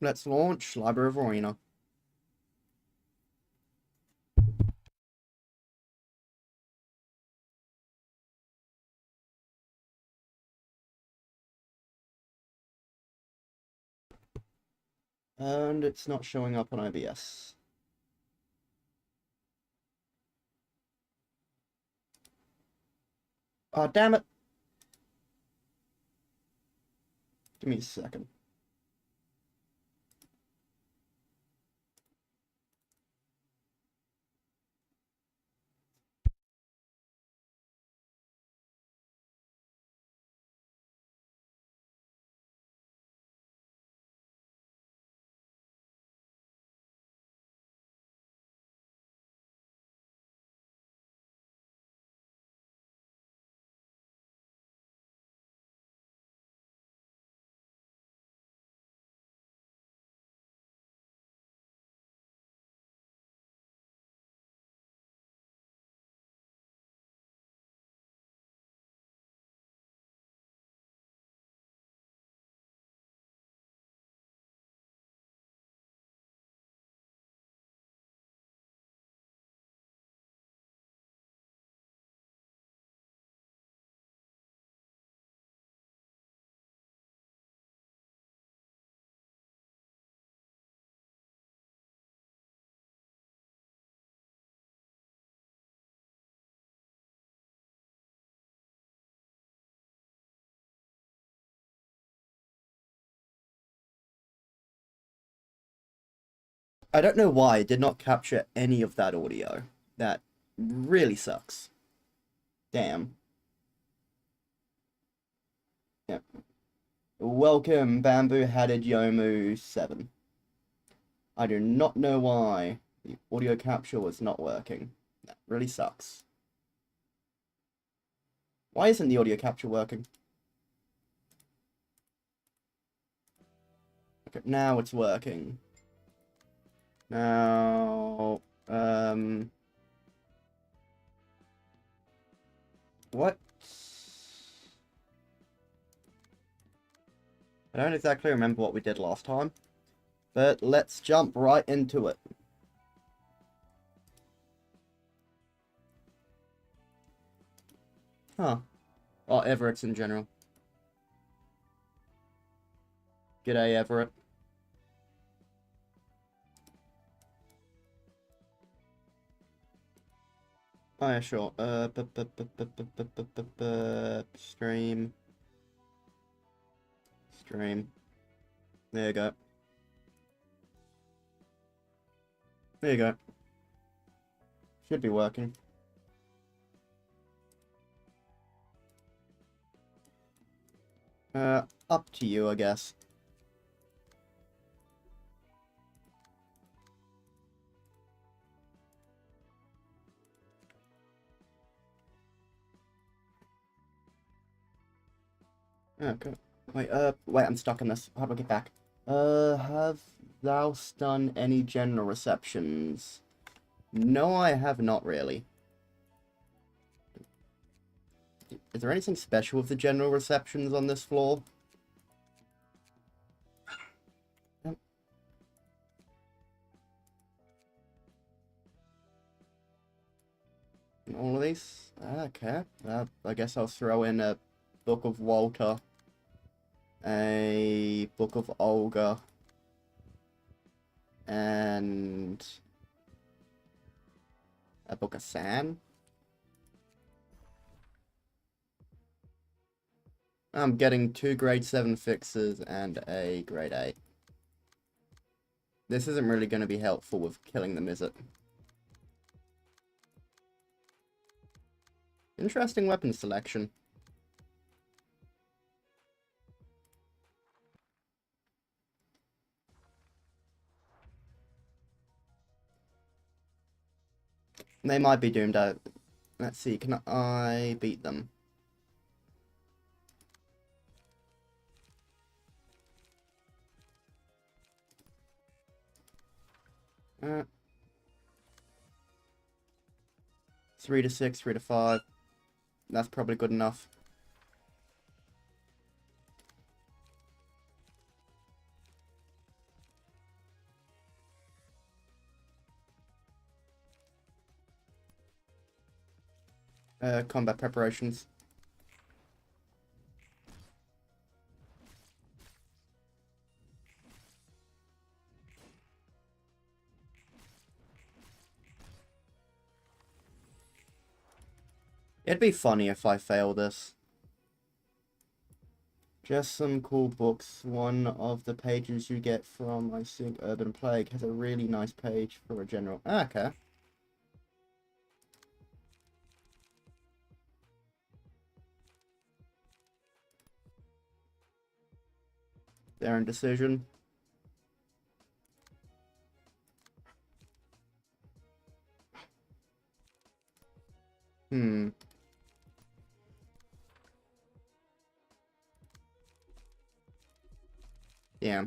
Let's launch Library of Ruina. And it's not showing up on OBS. Oh, damn it. Give me a second. I don't know why it did not capture any of that audio. That really sucks. Damn. Yep. Welcome, Bamboo-Headed Yomu 7. I do not know why the audio capture was not working. That really sucks. Why isn't the audio capture working? Okay, now it's working. Now, what? I don't exactly remember what we did last time, but let's jump right into it. Huh. Or Everett's in general. G'day, Everett. Oh yeah, sure. Stream. Stream. There you go. There you go. Should be working. Up to you, I guess. Okay. Wait, I'm stuck in this. How do I get back? Have thou done any general receptions? No, I have not really. Is there anything special with the general receptions on this floor? Yep. All of these? Okay. I guess I'll throw in a Book of Walter, a Book of Olga, and a Book of San. I'm getting 2 grade 7 fixes and a grade 8. This isn't really going to be helpful with killing them, is it? Interesting weapon selection. They might be doomed out. Let's see, can I beat them? Uh, 3 to 6, 3 to 5. That's probably good enough. combat preparations. It'd be funny if I fail this. Just some cool books. One of the pages you get from, I think, Urban Plague has a really nice page for a general. Ah, okay. Their indecision. Hmm. Yeah.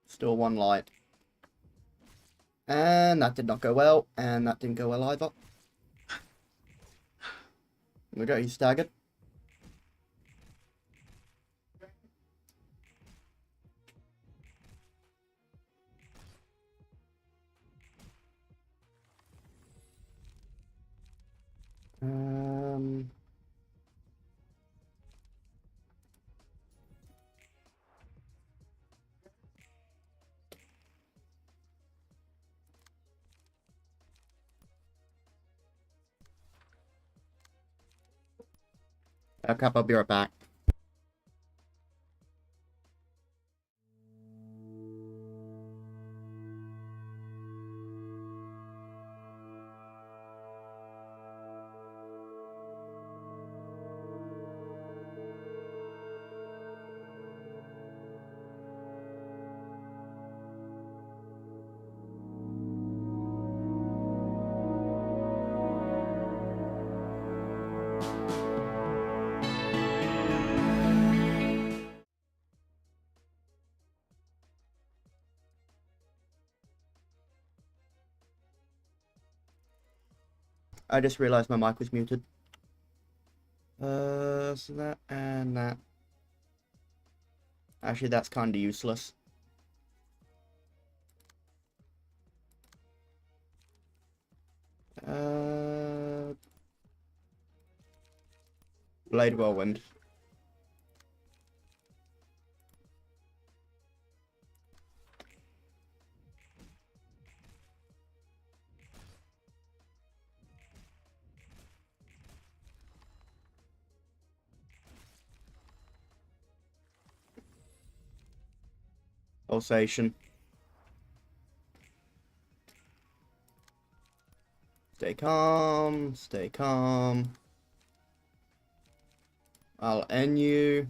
Still one light. And that did not go well. And that didn't go well either. There we go, he's staggered. Um... Okay, I'll be right back. I just realized my mic was muted. So that and that. Actually, that's kind of useless. Blade Whirlwind. Pulsation. Stay calm, stay calm. I'll end you.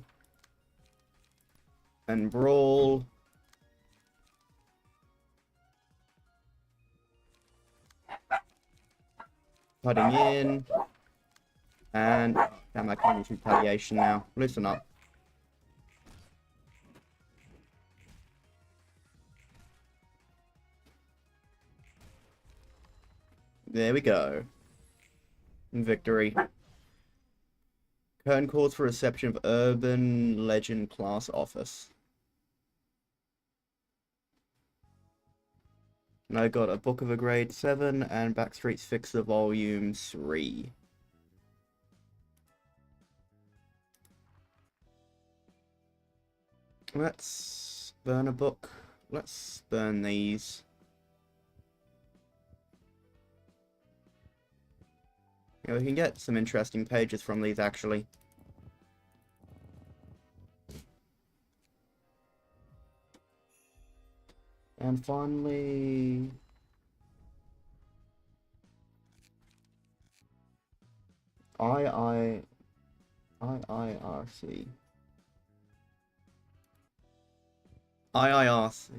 And brawl. Cutting in. And damn, I can't use retaliation now. Listen up. There we go. Victory. Current calls for reception of Urban Legend class office. And I got a book of a grade 7 and Backstreet's Fixer volume 3. Let's burn a book. Let's burn these. Yeah, we can get some interesting pages from these, actually. And finally... IIRC. IIRC.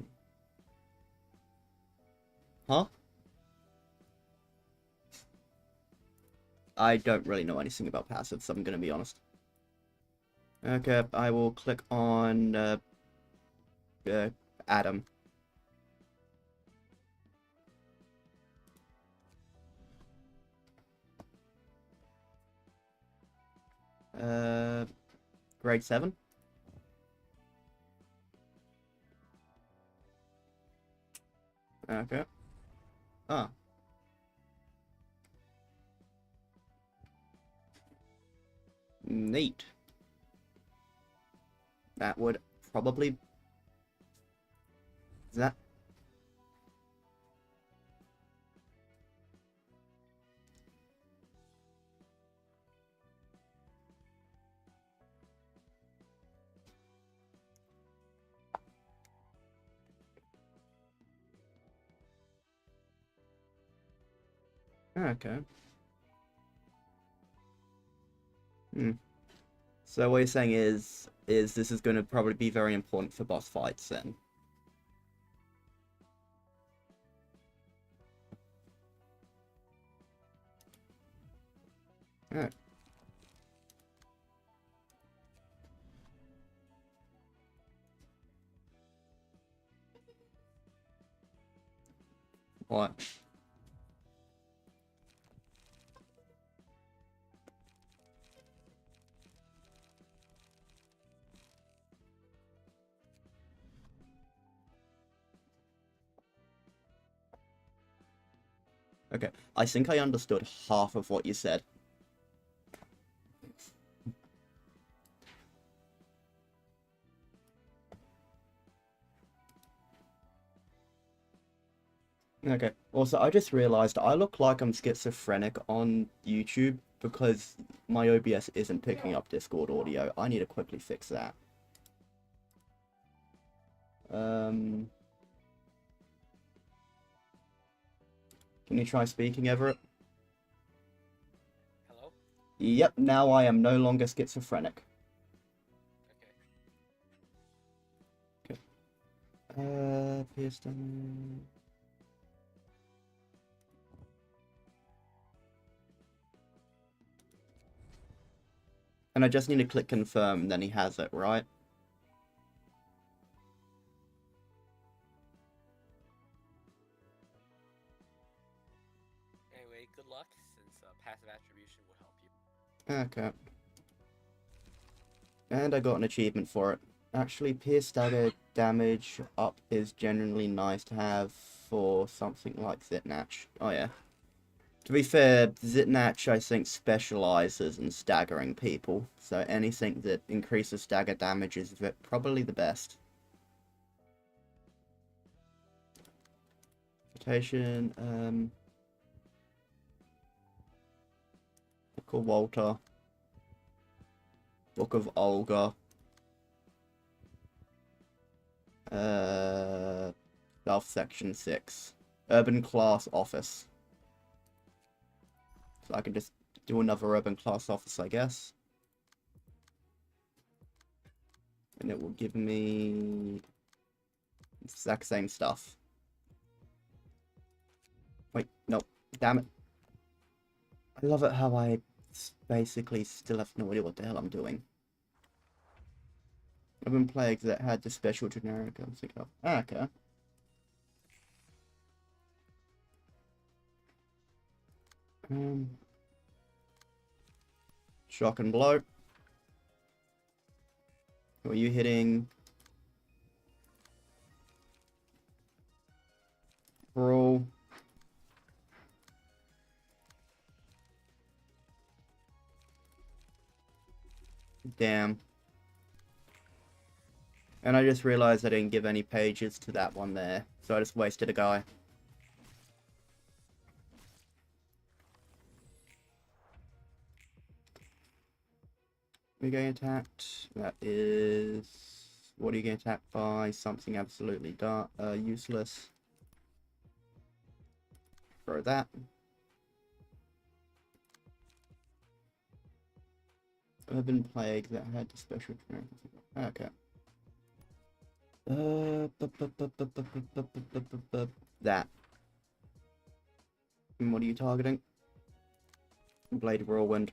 Huh? I don't really know anything about passives, I'm gonna be honest. Okay, I will click on Adam. Grade 7. Okay. Ah. Neat. That would probably... Is that... Okay. Hmm. So what you're saying is this is going to probably be very important for boss fights then. Alright. What? Okay. I think I understood half of what you said. Okay. Also, I just realized I look like I'm schizophrenic on YouTube because my OBS isn't picking up Discord audio. I need to quickly fix that. Can you try speaking, Everett? Hello? Yep, now I am no longer schizophrenic. Okay. Pierce damage. And I just need to click confirm, and then he has it, right? Anyway, good luck, since passive attribution will help you. Okay. And I got an achievement for it. Actually, pierce dagger damage up is generally nice to have for something like Zitnatch. Oh yeah. To be fair, Zitnatch I think specializes in staggering people, so anything that increases stagger damage is probably the best. Citation, Book of Walter. Book of Olga. South Section 6. Urban Class Office. So I can just do another Urban Class Office, I guess. And it will give me the exact same stuff. Wait, no, damn it. I love it how I basically still have no idea what the hell I'm doing. I've been plagues that had the special generic. I was thinking of. Ah, okay. Shock and blow. Who are you hitting? Brawl. Damn. And I just realized I didn't give any pages to that one there, so I just wasted a guy. We're getting attacked. That is... What are you getting attacked by? Something absolutely useless. Throw that. Urban Plague that had the special generic. Okay. That. And what are you targeting? Blade of Whirlwind.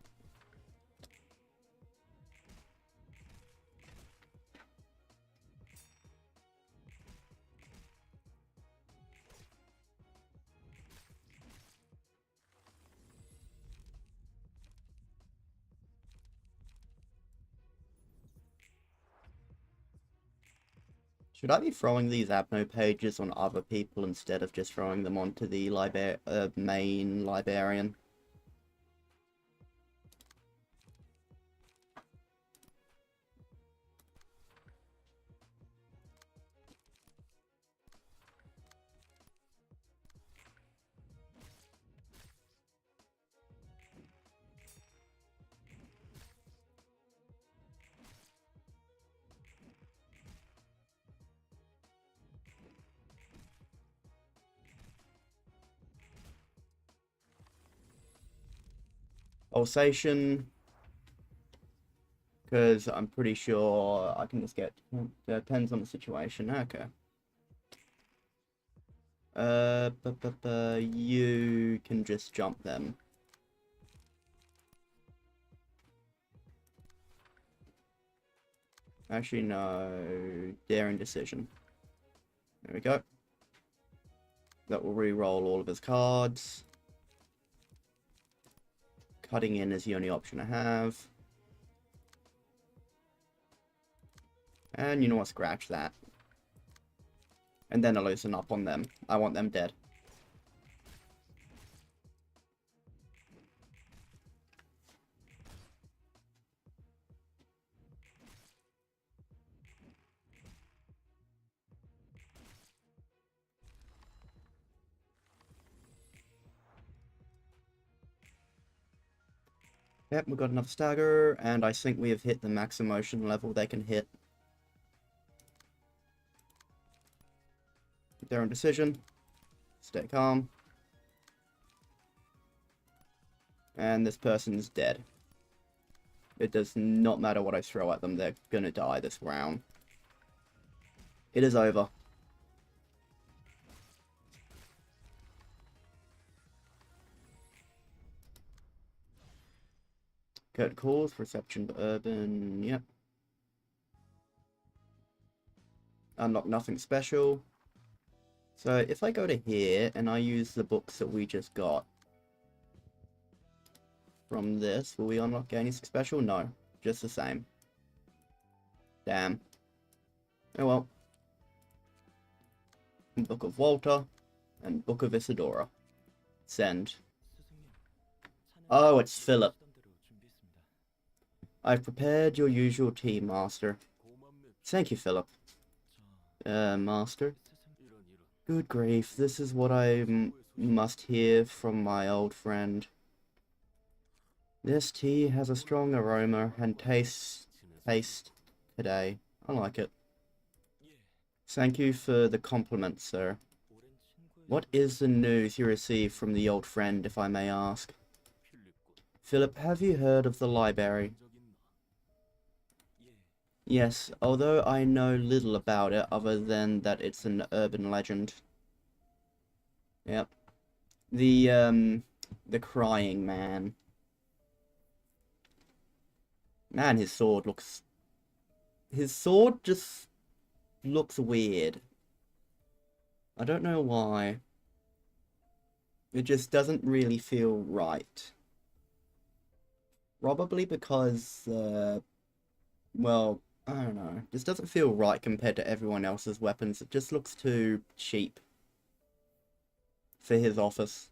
Should I be throwing these Abno pages on other people instead of just throwing them onto the main librarian? Alsatian, because I'm pretty sure I can just get, depends on the situation. Okay. You can just jump them. Actually, no. Daring decision. There we go. That will re-roll all of his cards. Cutting in is the only option I have. And you know what? Scratch that. And then I'll loosen up on them. I want them dead. Yep, we've got another stagger, and I think we have hit the max emotion level they can hit. Their own decision. Stay calm. And this person's dead. It does not matter what I throw at them, they're gonna die this round. It is over. Good calls, reception to urban, yep. Unlock nothing special. So if I go to here and I use the books that we just got from this, will we unlock anything special? No, just the same. Damn. Oh well. Book of Walter and Book of Isadora. Send. Oh, it's Philip. I've prepared your usual tea, Master. Thank you, Philip. Master? Good grief, this is what I must hear from my old friend. This tea has a strong aroma and taste today. I like it. Thank you for the compliment, sir. What is the news you received from the old friend, if I may ask? Philip, have you heard of the library? Yes, although I know little about it other than that it's an urban legend. Yep. The crying man. Man, his sword just looks weird. I don't know why. It just doesn't really feel right. Probably because, well, I don't know. This doesn't feel right compared to everyone else's weapons. It just looks too cheap for his office.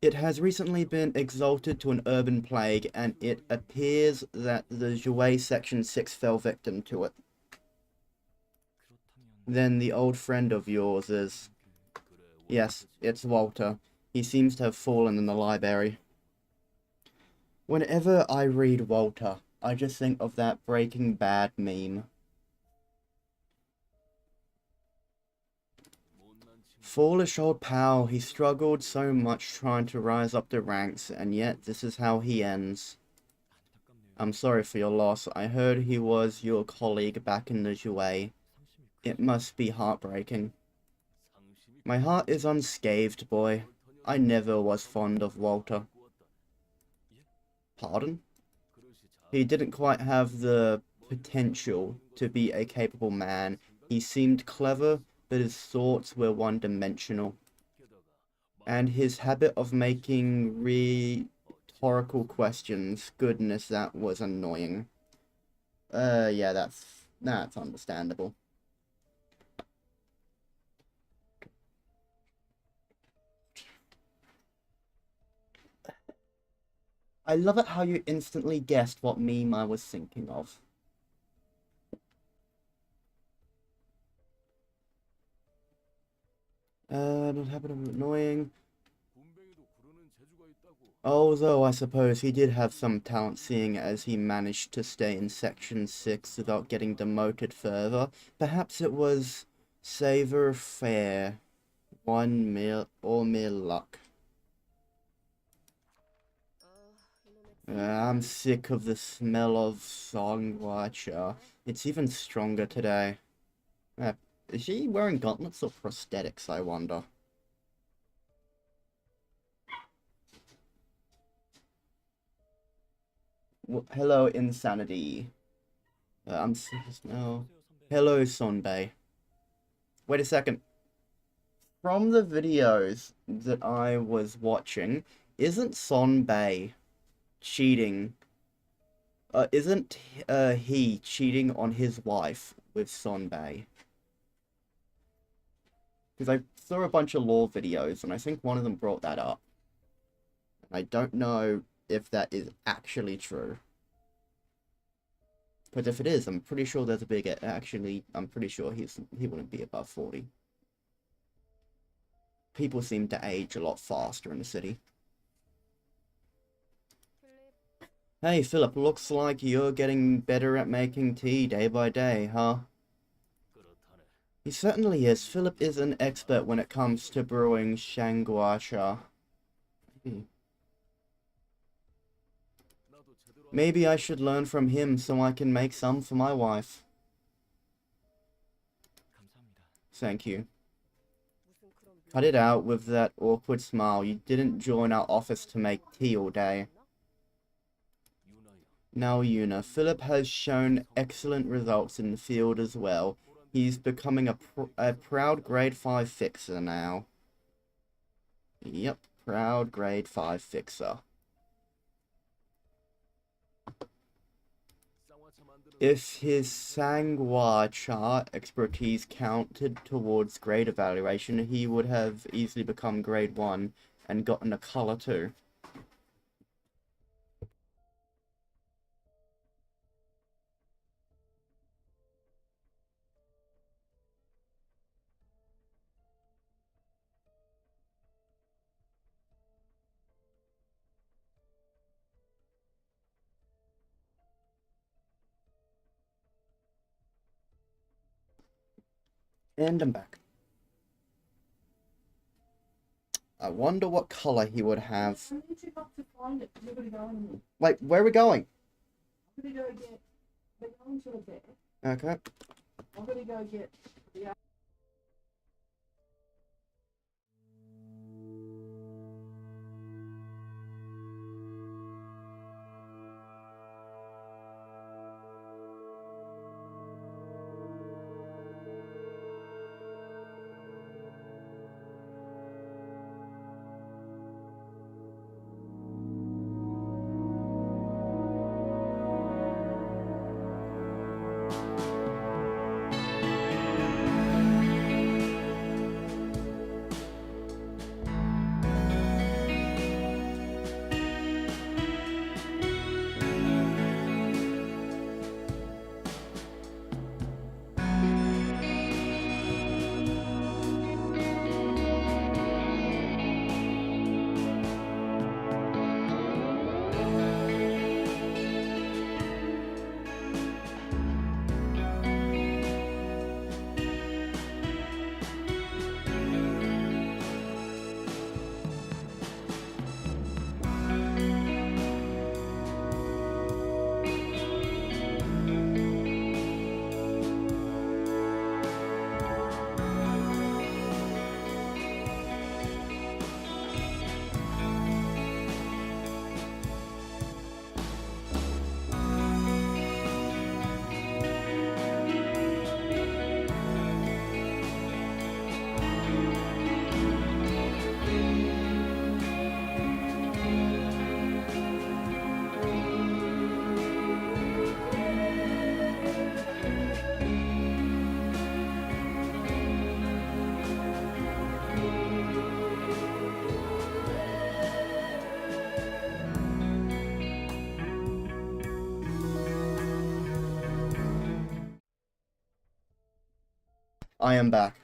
It has recently been exalted to an urban plague, and it appears that the Jouet Section 6 fell victim to it. Then the old friend of yours is... Yes, it's Walter. He seems to have fallen in the library. Whenever I read Walter, I just think of that Breaking Bad meme. Foolish old pal, he struggled so much trying to rise up the ranks, and yet this is how he ends. I'm sorry for your loss. I heard he was your colleague back in the Jouet. It must be heartbreaking. My heart is unscathed, boy. I never was fond of Walter. Pardon? He didn't quite have the potential to be a capable man. He seemed clever, but his thoughts were one-dimensional. And his habit of making rhetorical questions, goodness, that was annoying. Yeah, that's That's understandable. I love it how you instantly guessed what meme I was thinking of. Not having annoying. Although I suppose he did have some talent seeing as he managed to stay in Section 6 without getting demoted further. Perhaps it was savor fair, one meal or mere luck. I'm sick of the smell of songwatcher. It's even stronger today. Is she wearing gauntlets or prosthetics, I wonder? Hello, Insanity. I'm no. Hello, Sonbei. Wait a second. From the videos that I was watching, isn't Sonbei cheating? Isn't he cheating on his wife with Sonbei? Because I saw a bunch of lore videos, and I think one of them brought that up. I don't know if that is actually true. Because if it is, I'm pretty sure there's a big... Actually, I'm pretty sure he wouldn't be above 40. People seem to age a lot faster in the city. Hey, Philip, looks like you're getting better at making tea day by day, huh? He certainly is. Philip is an expert when it comes to brewing shanguasha. Maybe I should learn from him so I can make some for my wife. Thank you. Cut it out with that awkward smile. You didn't join our office to make tea all day. Now, Yuna, Philip has shown excellent results in the field as well. He's becoming a proud grade 5 fixer now. Yep, proud grade 5 fixer. If his Sangwa-cha expertise counted towards grade evaluation, he would have easily become grade 1 and gotten a color too. And I'm back. I wonder what color he would have. Wait, where are we going? Okay. I'm gonna go get the I am back.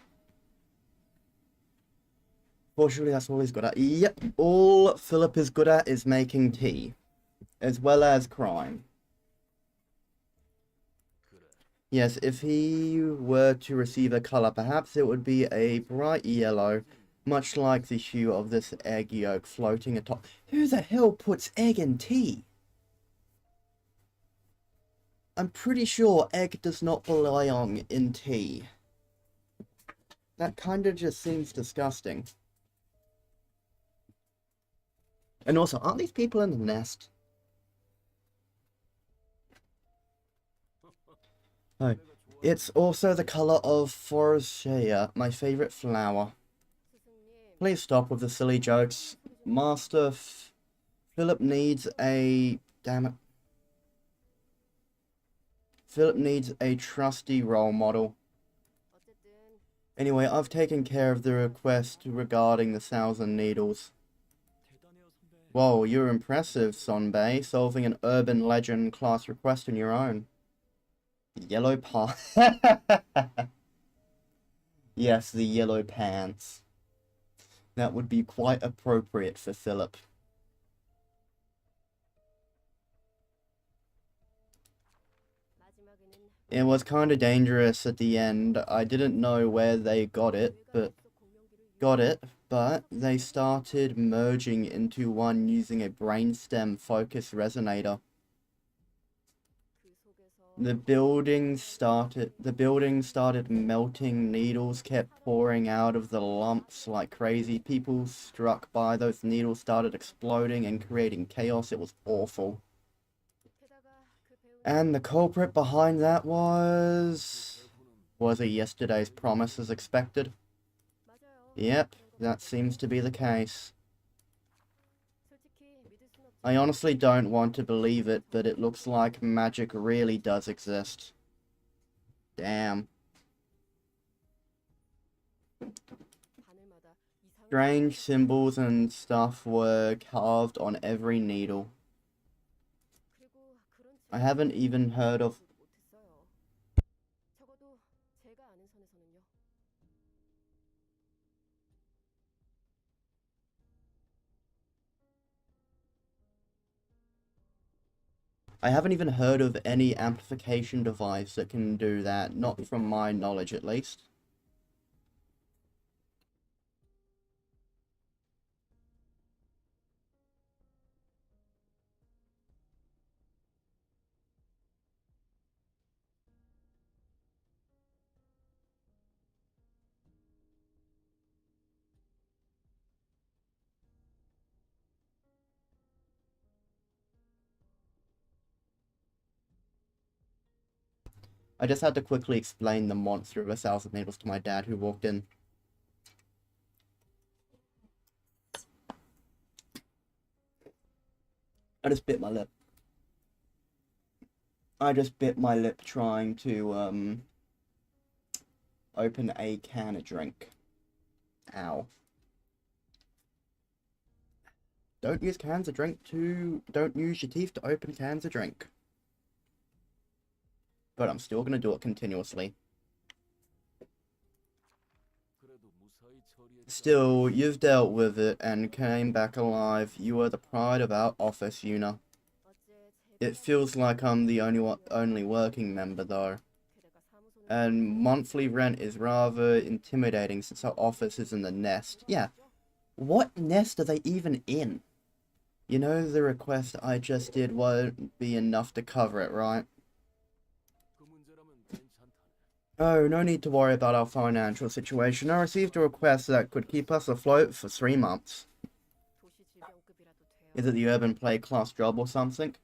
Fortunately, that's all he's good at. Yep, all Philip is good at is making tea, as well as crime. Yes, if he were to receive a color, perhaps it would be a bright yellow, much like the hue of this egg yolk floating atop. Who the hell puts egg in tea? I'm pretty sure egg does not belong in tea. That kind of just seems disgusting. And also, aren't these people in the nest? Oh, it's also the color of Forsythia, my favorite flower. Please stop with the silly jokes. Master Philip needs a... Damn it. Philip needs a trusty role model. Anyway, I've taken care of the request regarding the 1,000 needles. Whoa, you're impressive, Sonbei, solving an urban legend class request on your own. Yellow pants. Yes, the yellow pants. That would be quite appropriate for Philip. It was kind of dangerous at the end. I didn't know where they got it, but they started merging into one using a brainstem focus resonator. The building started melting, needles kept pouring out of the lumps like crazy. People struck by those needles started exploding and creating chaos. It was awful. And the culprit behind that was it yesterday's promise as expected? Yep, that seems to be the case. I honestly don't want to believe it, but it looks like magic really does exist. Damn. Strange symbols and stuff were carved on every needle. I haven't even heard of... I haven't even heard of any amplification device that can do that, not from my knowledge at least. I just had to quickly explain the monster of 1,000 needles to my dad who walked in. I just bit my lip. I just bit my lip trying to, open a can of drink. Ow. Don't use cans of drink don't use your teeth to open cans of drink. But I'm still gonna do it continuously. Still, you've dealt with it and came back alive. You are the pride of our office, Yuna. It feels like I'm the only working member, though. And monthly rent is rather intimidating since our office is in the nest. Yeah, what nest are they even in? You know the request I just did won't be enough to cover it, right? Oh, no need to worry about our financial situation. I received a request that could keep us afloat for 3 months. Is it the urban play class job or something?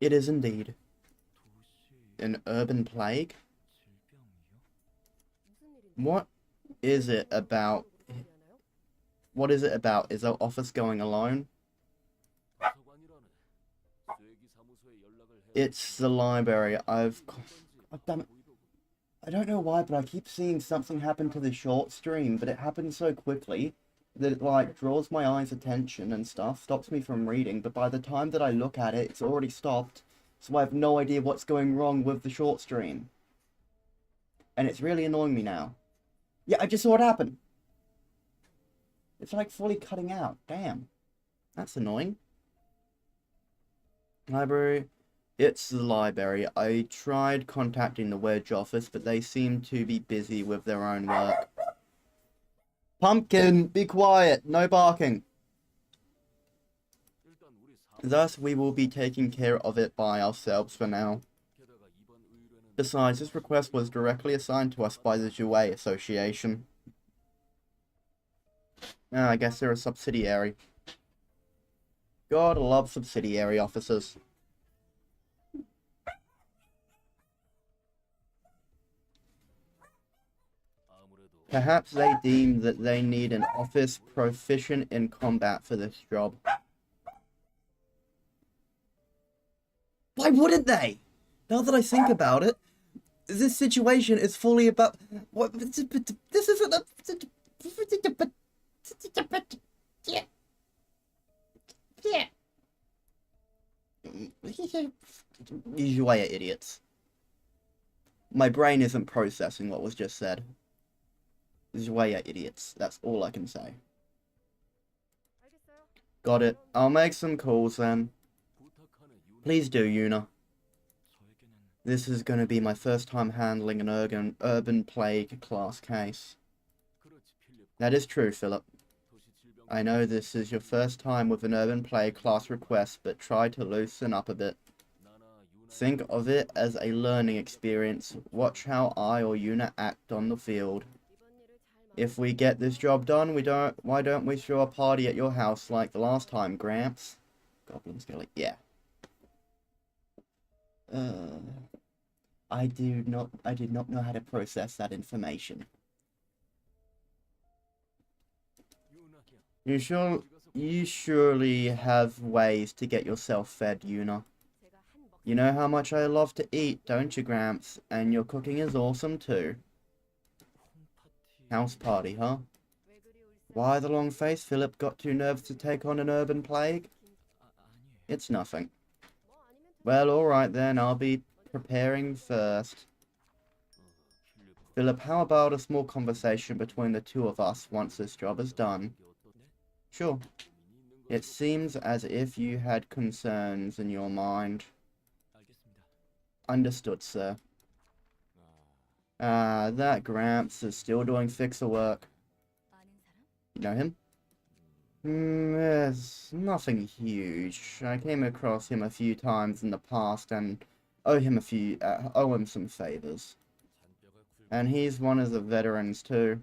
It is indeed. An urban plague? What is it about? What is it about? Is our office going alone? It's the library. Oh, damn it. I don't know why, but I keep seeing something happen to the short stream, but it happens so quickly that like draws my eyes attention and stuff, stops me from reading, but by the time that I look at it, it's already stopped, so I have no idea what's going wrong with the short stream. And it's really annoying me now. Yeah, I just saw it happen. It's like fully cutting out. Damn. That's annoying. Library. It's the library. I tried contacting the wedge office, but they seem to be busy with their own work. Pumpkin, be quiet. No barking. Thus, we will be taking care of it by ourselves for now. Besides, this request was directly assigned to us by the Jouet Association. I guess they're a subsidiary. God, I love subsidiary officers. Perhaps they deem that they need an office proficient in combat for this job. Why wouldn't they? Now that I think about it, this situation is fully about... What? This isn't a... You are idiots. My brain isn't processing what was just said. Jouet idiots. That's all I can say. Got it. I'll make some calls then. Please do, Yuna. This is going to be my first time handling an urban plague class case. That is true, Philip. I know this is your first time with an urban plague class request, but try to loosen up a bit. Think of it as a learning experience. Watch how I or Yuna act on the field. If we get this job done, why don't we throw a party at your house like the last time, Gramps? Goblin Skelly, yeah. I did not know how to process that information. You surely have ways to get yourself fed, Yuna. You know how much I love to eat, don't you, Gramps? And your cooking is awesome too. House party, huh? Why the long face? Philip got too nervous to take on an urban plague? It's nothing. Well, alright then, I'll be preparing first. Philip, how about a small conversation between the two of us once this job is done? Sure. It seems as if you had concerns in your mind. Understood, sir. That Gramps is still doing fixer work. You know him? There's nothing huge. I came across him a few times in the past and owe him some favors. And he's one of the veterans too.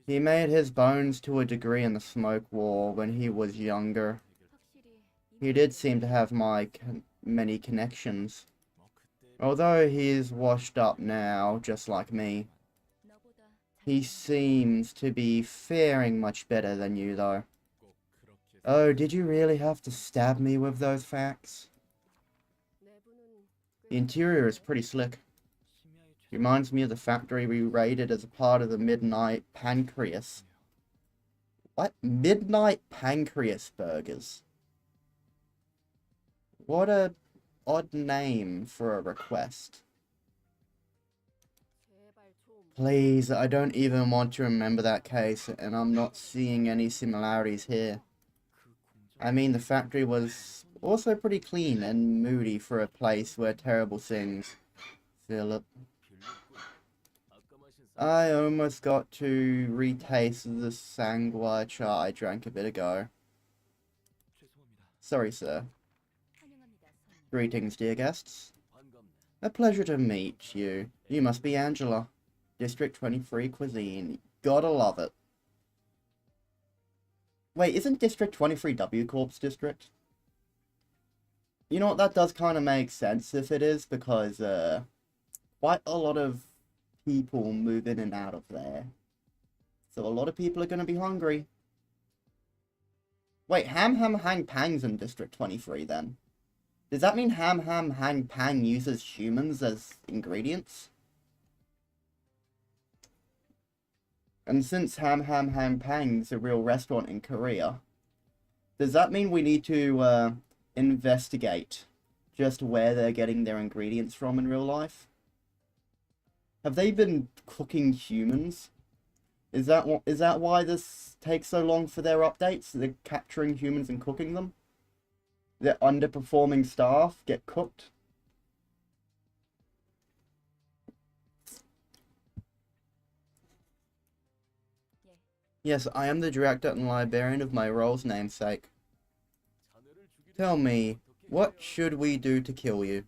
He made his bones to a degree in the smoke war when he was younger. He did seem to have many connections. Although he's washed up now, just like me. He seems to be faring much better than you, though. Oh, did you really have to stab me with those facts? The interior is pretty slick. Reminds me of the factory we raided as a part of the Midnight Pancreas. What? Midnight Pancreas Burgers. What a odd name for a request. Please, I don't even want to remember that case, and I'm not seeing any similarities here. I mean, the factory was also pretty clean and moody for a place where terrible things... Philip. I almost got to retaste the sangua cha I drank a bit ago. Sorry, sir. Greetings, dear guests. A pleasure to meet you. You must be Angela. District 23 cuisine. Gotta love it. Wait, isn't District 23 W Corp's district? You know what, that does kind of make sense if it is, because, quite a lot of people move in and out of there. So a lot of people are gonna be hungry. Wait, Ham Ham Hang Pang's in District 23 then? Does that mean Ham Ham Hang Pang uses humans as ingredients? And since Ham Ham Hang Pang's a real restaurant in Korea, does that mean we need to investigate just where they're getting their ingredients from in real life? Have they been cooking humans? Is that why this takes so long for their updates? They're capturing humans and cooking them? Their underperforming staff get cooked? Yes, I am the director and librarian of my role's namesake. Tell me, what should we do to kill you?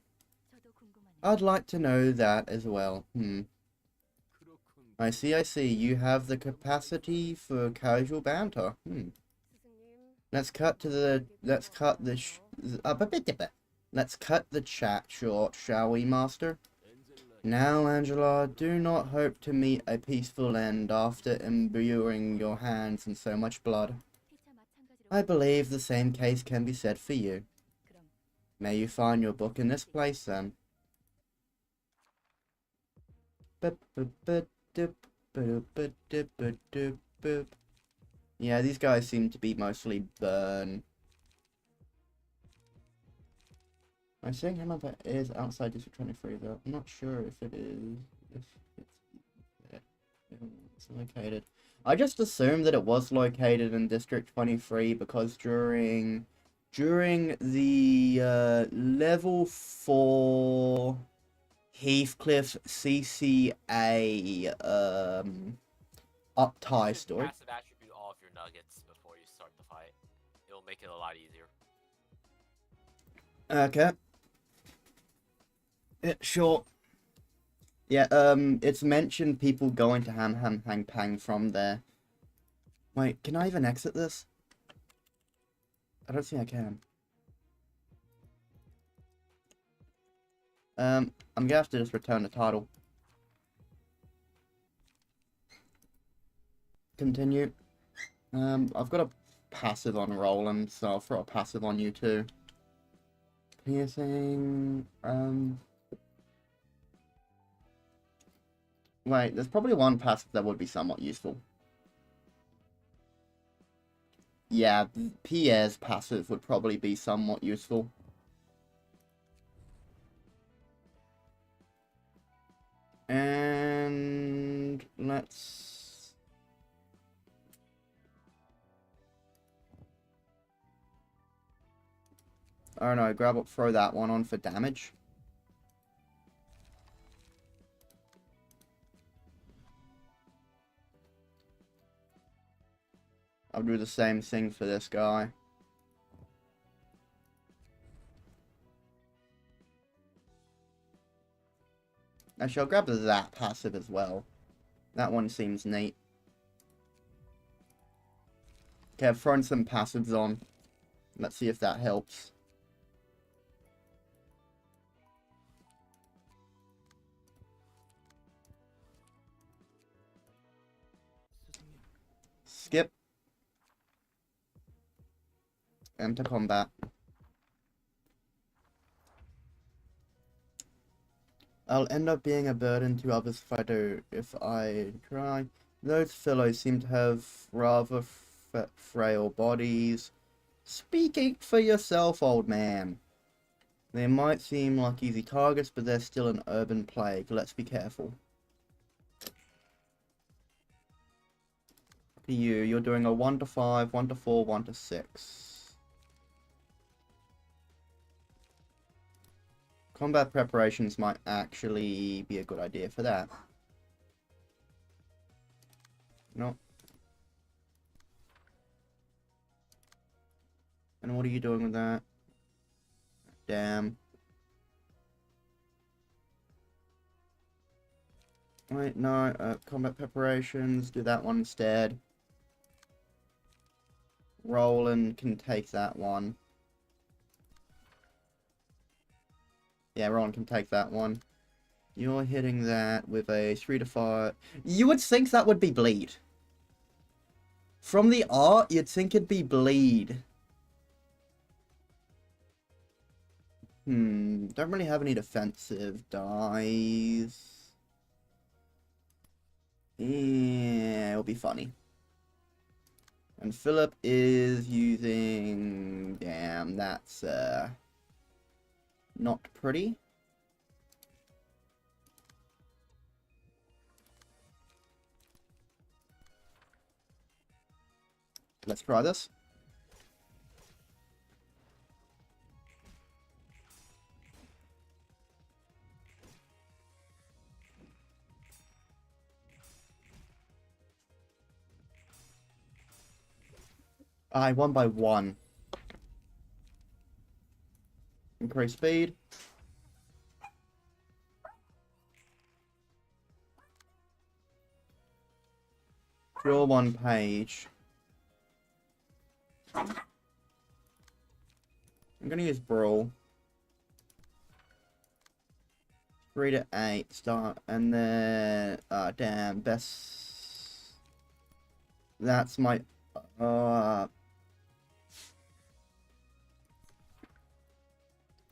I'd like to know that as well. I see. You have the capacity for casual banter. Let's cut the chat short, shall we, master? Now, Angela, do not hope to meet a peaceful end after imbuing your hands in so much blood. I believe the same case can be said for you. May you find your book in this place, then. Yeah, these guys seem to be mostly burn. I'm saying Hammer is outside District 23, though I'm not sure if it is. If it's located. I just assumed that it was located in District 23 because during the level 4 Heathcliff CCA uptie story. Passive attribute all of your nuggets before you start the fight. It'll make it a lot easier. Okay. Sure. Yeah, it's mentioned people going to Ham Ham Hang Pang from there. Wait, can I even exit this? I don't think I can. I'm gonna have to just return the title. Continue. I've got a passive on Roland, so I'll throw a passive on you too. Piercing, wait, there's probably one passive that would be somewhat useful. Yeah, Pierre's passive would probably be somewhat useful. And let's... I don't know, throw that one on for damage. I'll do the same thing for this guy. Actually, I'll grab that passive as well. That one seems neat. Okay, I've thrown some passives on. Let's see if that helps. Skip. Enter combat. I'll end up being a burden to others if I try. Those fellows seem to have rather frail bodies. Speaking for yourself, old man. They might seem like easy targets, but they're still an urban plague. Let's be careful. You're doing a 1 to 5, 1 to 4, 1 to 6. Combat preparations might actually be a good idea for that. No. And what are you doing with that? Damn. Wait, no, combat preparations, do that one instead. Roland can take that one. Yeah, Roland can take that one. You're hitting that with a 3 to 5. You would think that would be bleed. From the art, you'd think it'd be bleed. Don't really have any defensive dice. Yeah, it'll be funny. And Philip is using... Damn, that's, not pretty. Let's try this. I won by 1. Increase speed. Draw 1 page. I'm gonna use Brawl. 3 to 8 start, and then damn, best. That's my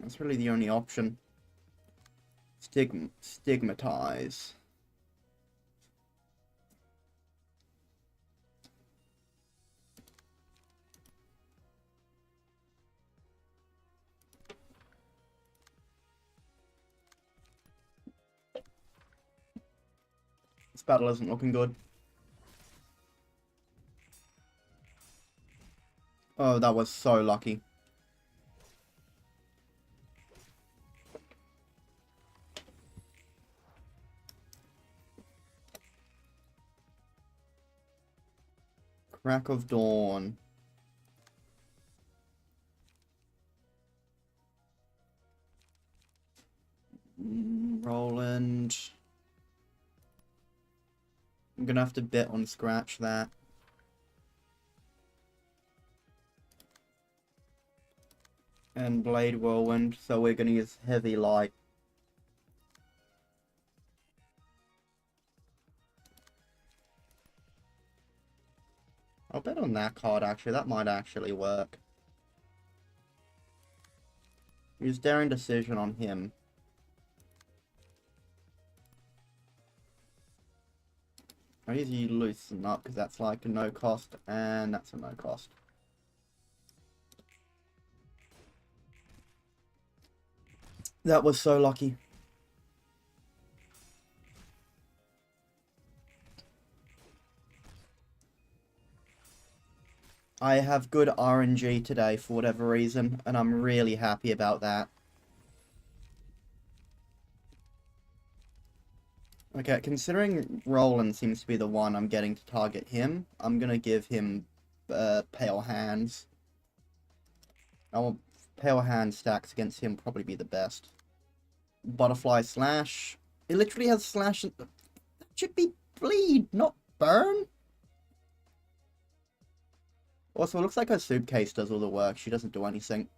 that's really the only option. Stigmatize. This battle isn't looking good. Oh, that was so lucky. Crack of dawn. Roland. I'm gonna have to bet on scratch that. And Blade Whirlwind, so we're gonna use Heavy Light. I'll bet on that card actually, that might actually work. Use Daring Decision on him. I usually loosen up because that's like a no cost, and that's a no cost. That was so lucky. I have good RNG today for whatever reason, and I'm really happy about that. Okay, considering Roland seems to be the one I'm getting to target him, I'm gonna give him Pale Hands. Pale Hand stacks against him probably be the best. Butterfly Slash. It literally has Slash. That should be Bleed, not Burn. Also, it looks like her suitcase does all the work. She doesn't do anything.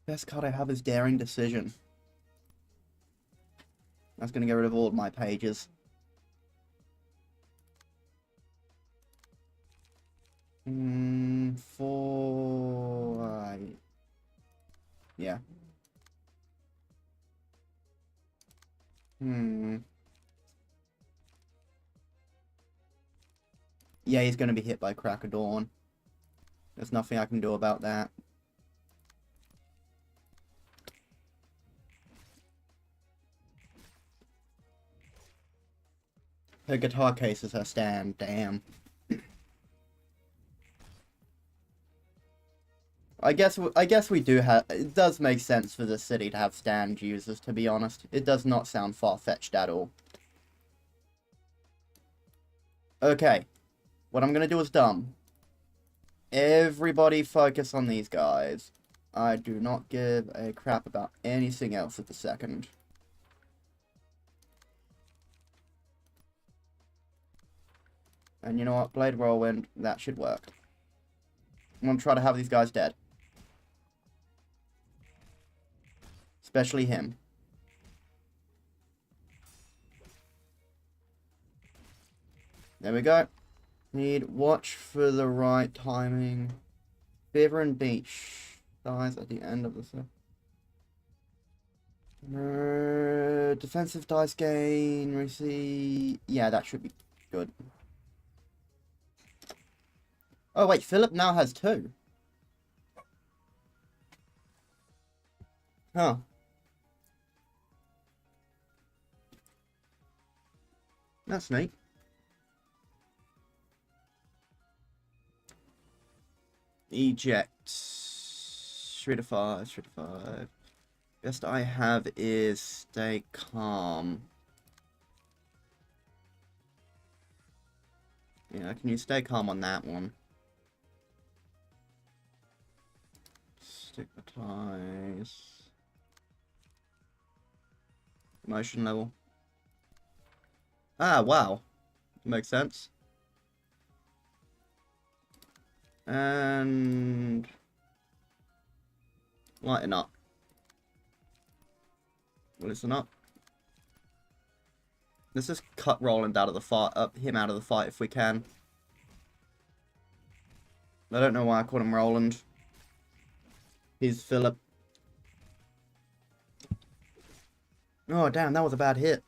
Best card I have is Daring Decision. That's gonna get rid of all of my pages. Yeah. Yeah, he's gonna be hit by Crack of Dawn. There's nothing I can do about that. Her guitar case is her stand, damn. I guess we do have... It does make sense for the city to have stand users, to be honest. It does not sound far-fetched at all. Okay. What I'm gonna do is dumb. Everybody focus on these guys. I do not give a crap about anything else at the second. And you know what? Blade Whirlwind, that should work. I'm gonna try to have these guys dead. Especially him. There we go. Need watch for the right timing. Beaver and Beach dies at the end of the set. Defensive dice gain, receive. Yeah, that should be good. Oh wait, Philip now has 2. Huh. That's neat. Eject. Shred of 5, shred of 5. Best I have is stay calm. Yeah, can you stay calm on that one? Stigmatize. Emotion level. Ah, wow. Makes sense. And lighten up. Listen up. Let's just cut Roland out of the fight, him out of the fight if we can. I don't know why I called him Roland. He's Philip. Oh damn, that was a bad hit.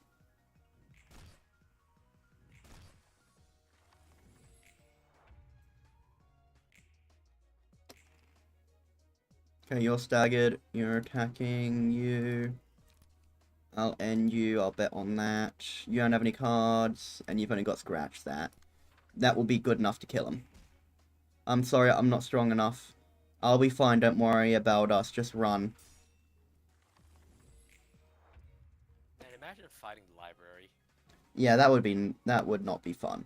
Okay, you're staggered. You're attacking you. I'll end you. I'll bet on that. You don't have any cards, and you've only got scratch that. That will be good enough to kill him. I'm sorry, I'm not strong enough. I'll be fine, don't worry about us. Just run. And imagine fighting the library. Yeah, that would not be fun.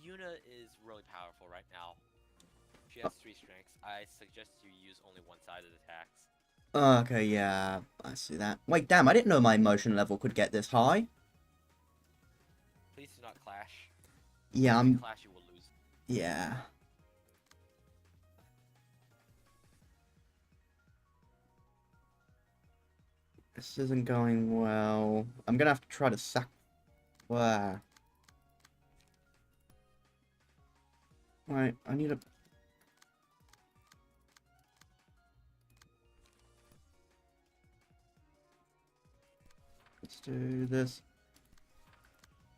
Yuna is really powerful right now. She has 3 strengths. I suggest you use only one-sided attacks. Okay, yeah, I see that. Wait, damn, I didn't know my emotion level could get this high. Please do not clash. Yeah, If you clash, you will lose. Yeah. This isn't going well. I'm gonna have to try to sack... Wow. Right, I need a... Let's do this.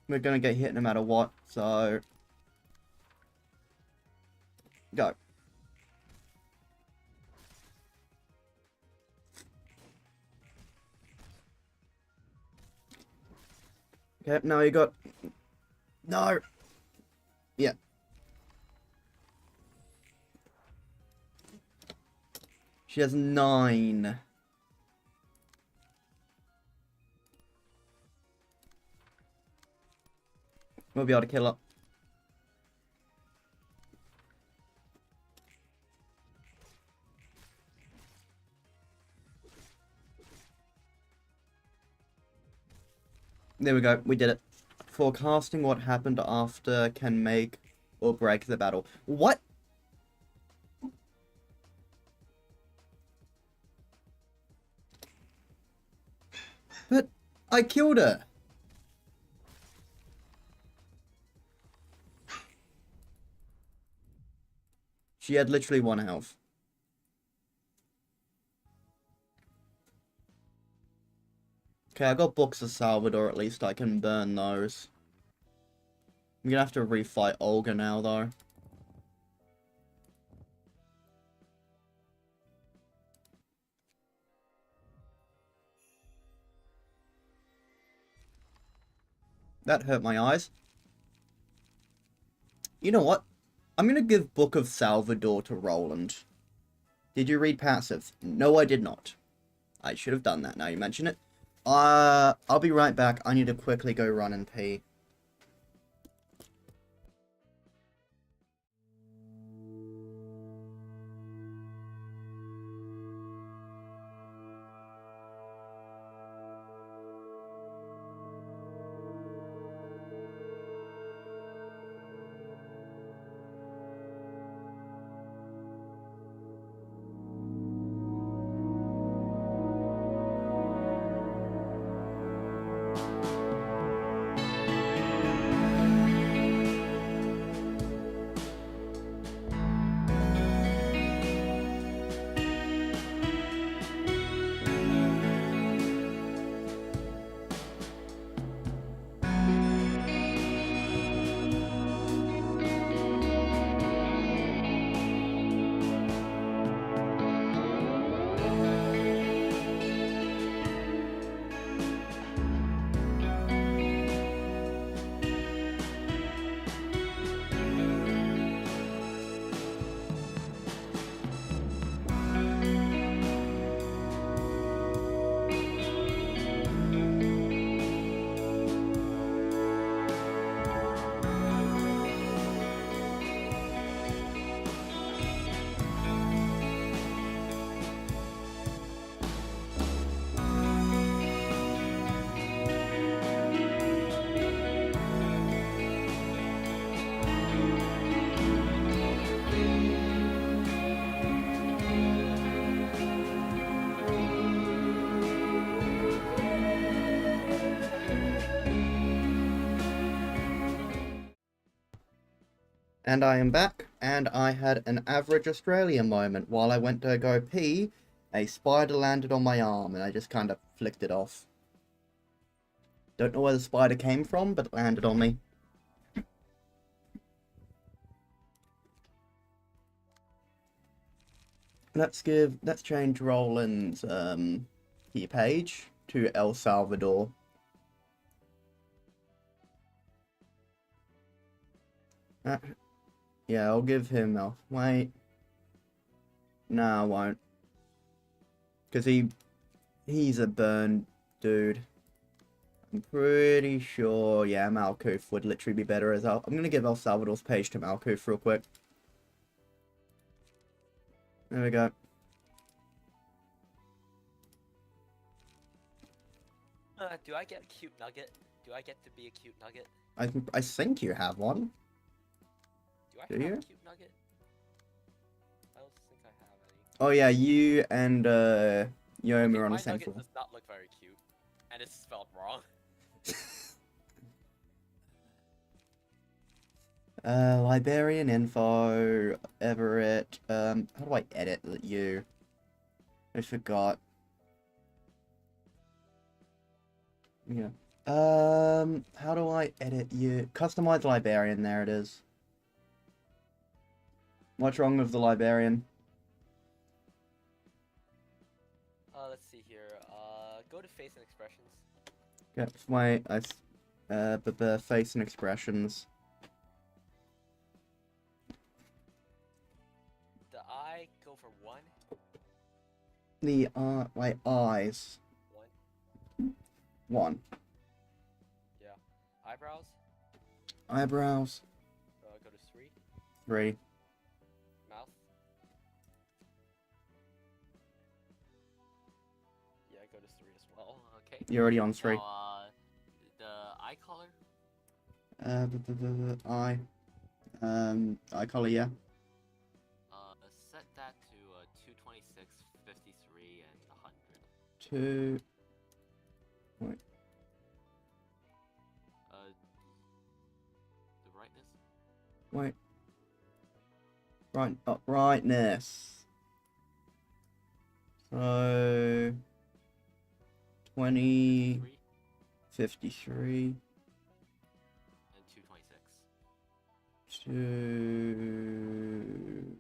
We're gonna get hit no matter what, so... Go. Okay, now you got... No! Yeah. She has 9. We'll be able to kill her. There we go, we did it. Forecasting what happened after can make or break the battle. What? But I killed her. She had literally 1 health. Okay, I got books of Salvador, at least I can burn those. I'm gonna have to refight Olga now, though. That hurt my eyes. You know what? I'm gonna give Book of Salvador to Roland. Did you read passive? No, I did not. I should have done that now you mention it. I'll be right back. I need to quickly go run and pee. And I am back, and I had an average Australian moment. While I went to go pee, a spider landed on my arm, and I just kind of flicked it off. Don't know where the spider came from, but it landed on me. Let's change Roland's key page to El Salvador. Yeah, I'll give him wait. No, I won't. Because he's a burn dude. I'm pretty sure, yeah, Malkuth would literally be better as I'm going to give El Salvador's page to Malkuth real quick. There we go. Do I get a cute nugget? Do I get to be a cute nugget? I think you have one. Do I Do have you? a cute nugget? I don't think I have any. Oh yeah, you and Yoma are on my the same nugget floor. does not look very cute, and it's spelled wrong. Librarian info, Everett. How do I edit you? I forgot. Yeah. How do I edit you? Customize librarian, there it is. What's wrong with the librarian? Let's see here. Go to face and expressions. Yeah, wait, the face and expressions. The eye, go for 1. The, my eyes. 1. 1. Yeah. Eyebrows, Eyebrows. go to 3. 3. Mouth. Yeah, go to 3 as well. Okay. You're already on 3. Now, the eye color. The eye. Eye color, yeah. Set that to 226, 53, and 100. 2. Wait. The brightness. Wait. Right. Brightness. So 20, 53, and 226. 2.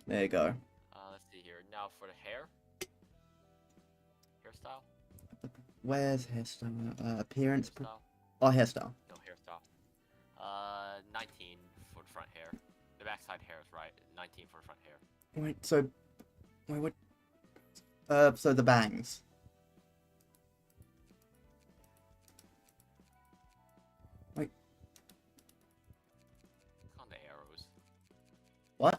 There you go. Let's see here. Now for the hair. Hairstyle. Where's hairstyle? Appearance. Hairstyle. Oh, hairstyle. No hairstyle. 19 for the front hair. The backside hair is right. 19 for the front hair. Wait. So, wait. What? So the bangs. Wait. Click on the arrows. What?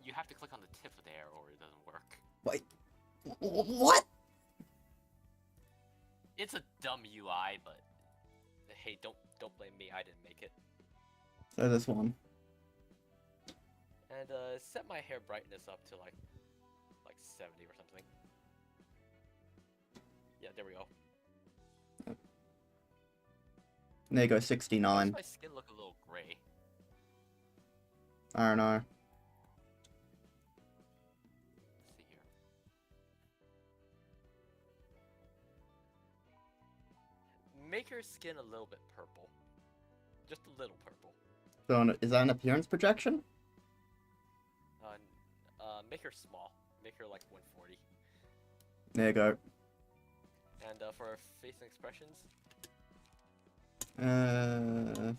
You have to click on the tip of the arrow or it doesn't work. Wait. What? It's a dumb UI, but hey, don't blame me. I didn't make it. So this one. And set my hair brightness up to like 70 or something. Yeah, there we go. There you go. Why 69. does my skin look a little gray? I don't know. Let's see here. Make your skin a little bit purple. Just a little purple. So is that an appearance projection? Make her small. Make her like 140. There you go. And for face and expressions,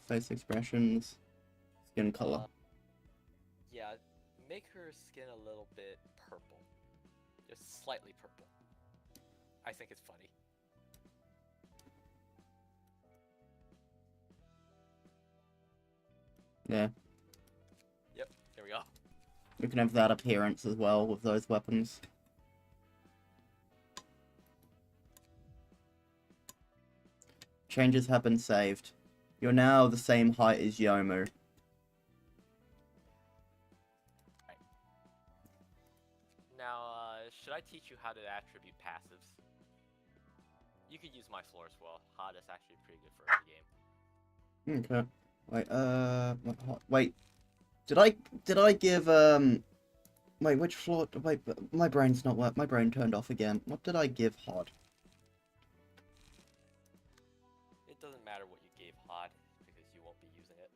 Face expressions, skin color. yeah, make her skin a little bit purple. Just slightly purple. I think it's funny. Yeah, Yep, there we go. you can have that appearance as well with those weapons. Changes have been saved. You're now the same height as Yomu. Now, should I teach you how to attribute passives? You could use my floor as well. Hot is actually pretty good for early game. Okay. Wait. Did I give wait, which floor? Wait, my brain's not work. My brain turned off again. What did I give Hod? It doesn't matter what you gave Hod because you won't be using it.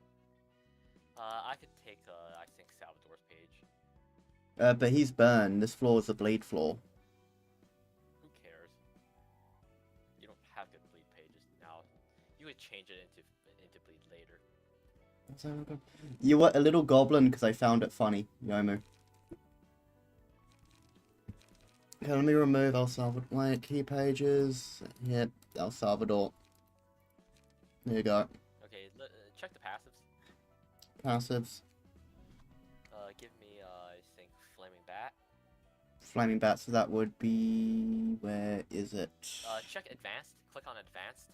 I could take I think Salvador's page. But he's burned. This floor is a bleed floor. Who cares? You don't have good bleed pages now. You could change it into bleed later. You were a little goblin because I found it funny, Yomu. Okay, let me remove El Salvador. Wait, key pages. Hit El Salvador. There you go. Okay, check the passives. Passives. Give me I think Flaming Bat. Flaming Bat, so that would be... Where is it? Check Advanced. Click on Advanced.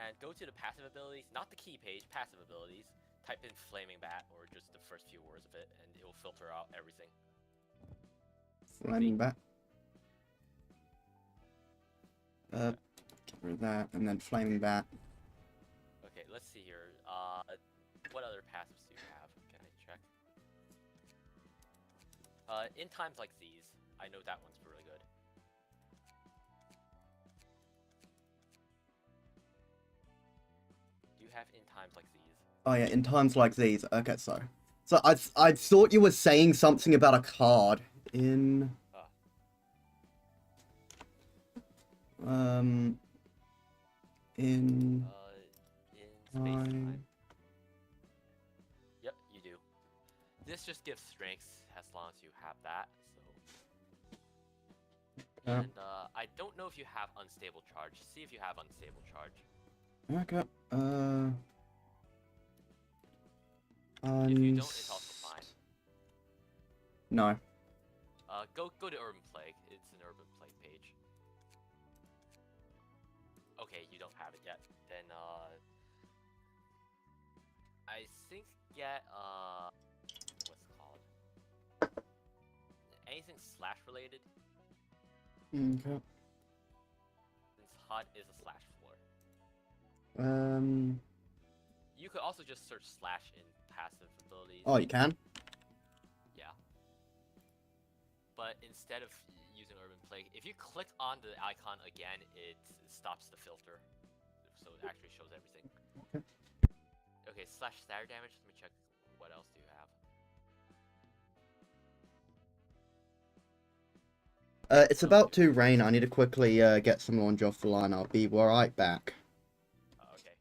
And go to the passive abilities, not the key page, passive abilities. Type in Flaming Bat or just the first few words of it, and it will filter out everything. Flaming Bat. Get rid of that, and then Flaming Bat. Okay, let's see here. What other passives do you have? Can I check? In times like these, I know that one's really good. Do you have in times like these? Oh yeah, in times like these. Okay, so I thought you were saying something about a card in in space time. Yep, you do. This just gives strengths as long as you have that. So. And I don't know if you have unstable charge. See if you have unstable charge. Okay. If you don't, it's also fine. No. Go to Urban Plague. It's an Urban Plague page. Okay, you don't have it yet. Then I think get what's it called? Anything slash related. Okay. Since HUD is a slash floor. You could also just search slash in passive abilities. Oh, you can? Yeah. But instead of using Urban Plague, if you click on the icon again, it stops the filter. So it actually shows everything. Okay. Okay, slash static damage. Let me check. What else do you have? It's about to rain. I need to quickly get some laundry off the line. I'll be right back. Okay.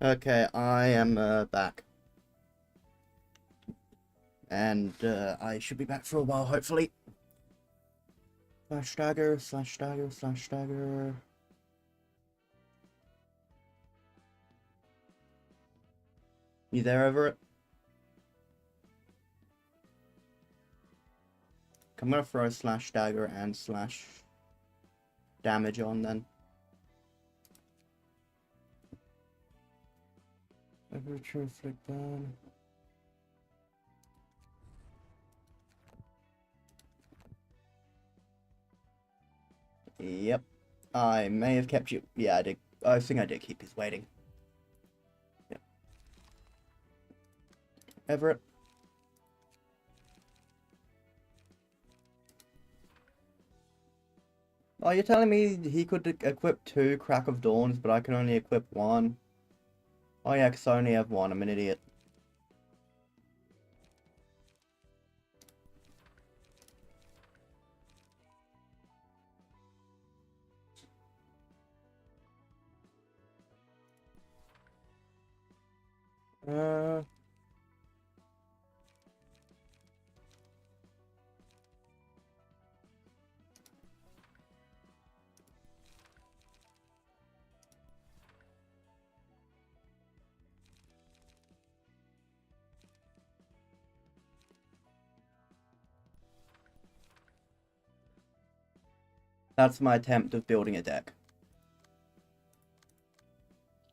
Okay, I am back. And I should be back for a while, hopefully. Slash dagger, slash dagger, slash dagger. You there, Everett? I'm gonna throw slash dagger and slash damage on then. Temperature flick down. Yep. I may have kept you. Yeah, I did. I think I did keep his waiting. Yep. Everett. Oh, you're telling me he could equip 2 Crack of Dawns, but I can only equip 1? Oh yeah, because I only have 1. I'm an idiot. Uh... That's my attempt of building a deck.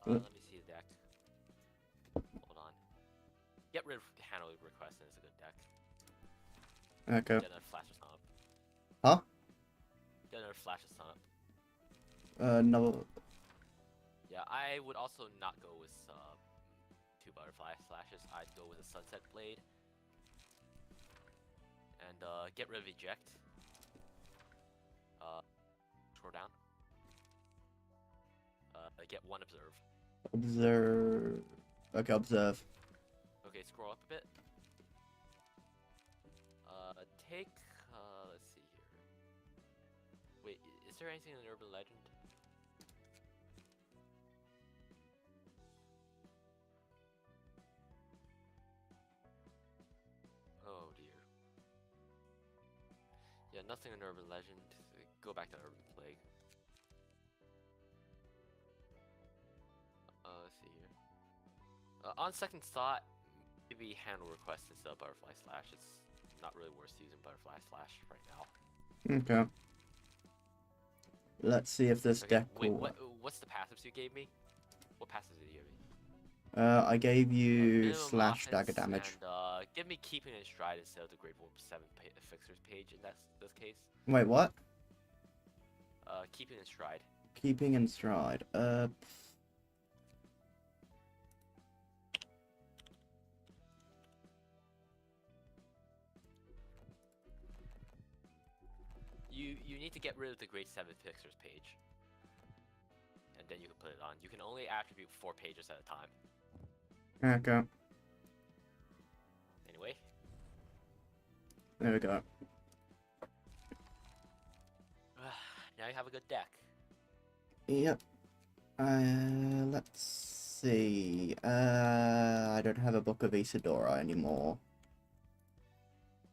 Let me see the deck. Hold on. Get rid of handle request and it's a good deck. Okay. Get another flash of up. Huh? Get another flash of up. No. Yeah, I would also not go with 2 butterfly slashes. I'd go with a sunset blade. And get rid of eject. Scroll down. Get 1 observe. Observe. Okay, observe. Okay, scroll up a bit. Take, let's see here. Wait, is there anything in Urban Legend? Oh dear. Yeah, nothing in Urban Legend. Go back to Urban Plague. Let's see here. On second thought, maybe handle request instead of butterfly slash. It's not really worth using butterfly slash right now. Okay. Let's see if this Okay, deck wait, will... what's the passives you gave me? What passives did you give me? I gave you Minimum slash dagger offense damage. and give me keeping in stride instead of the grade 7 fixers page in this case. Wait, what? Keeping in stride. Keeping in stride. You need to get rid of the grade 7 fixers page. And then you can put it on. You can only attribute 4 pages at a time. Okay. Anyway. There we go. Now you have a good deck. Yep. Let's see. I don't have a Book of Isadora anymore.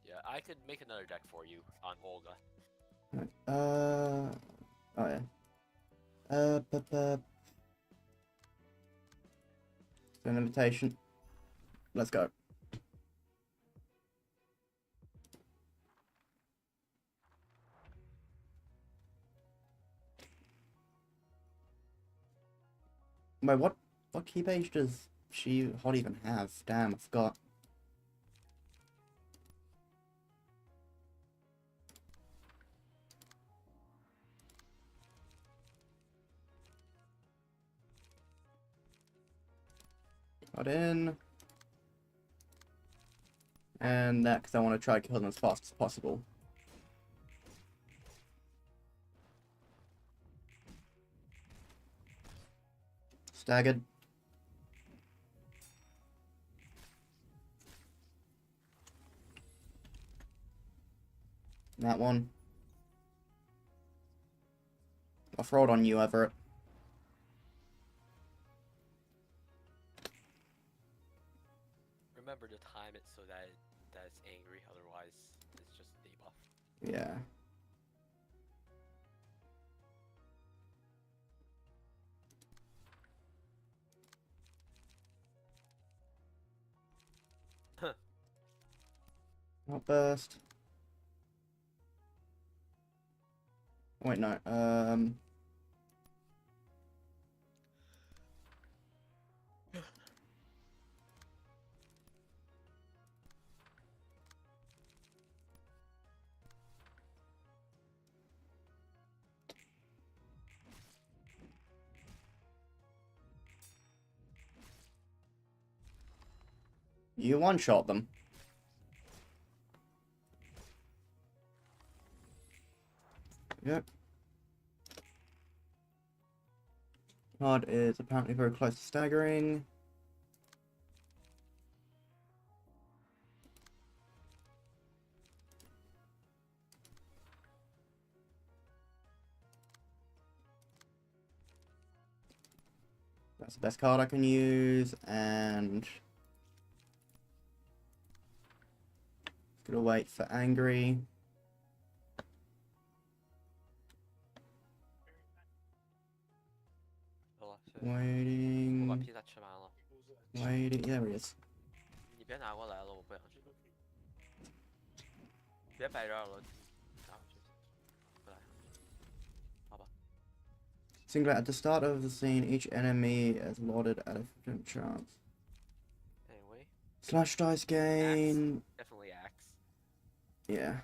Yeah, I could make another deck for you on Olga. Oh yeah. An invitation. Let's go. Wait, what key page does she hot even have? Damn, I forgot. Got in. And next I want to try to kill them as fast as possible. Staggered. That one. I'll throw it on you, Everett. Remember to time it so that it's angry, otherwise it's just debuff. Yeah. Outburst. Wait, no. You one-shot them. Yep. Card is apparently very close to staggering. That's the best card I can use, and gonna wait for angry. Waiting. Waiting. There he is. 你别拿过来了，我不想吃。别摆这儿了，拿回去。不来。好吧。 Single at the start of the scene, each enemy is allotted at a different chance. Anyway. Slash dice gain. Axe. Definitely axe. Yeah.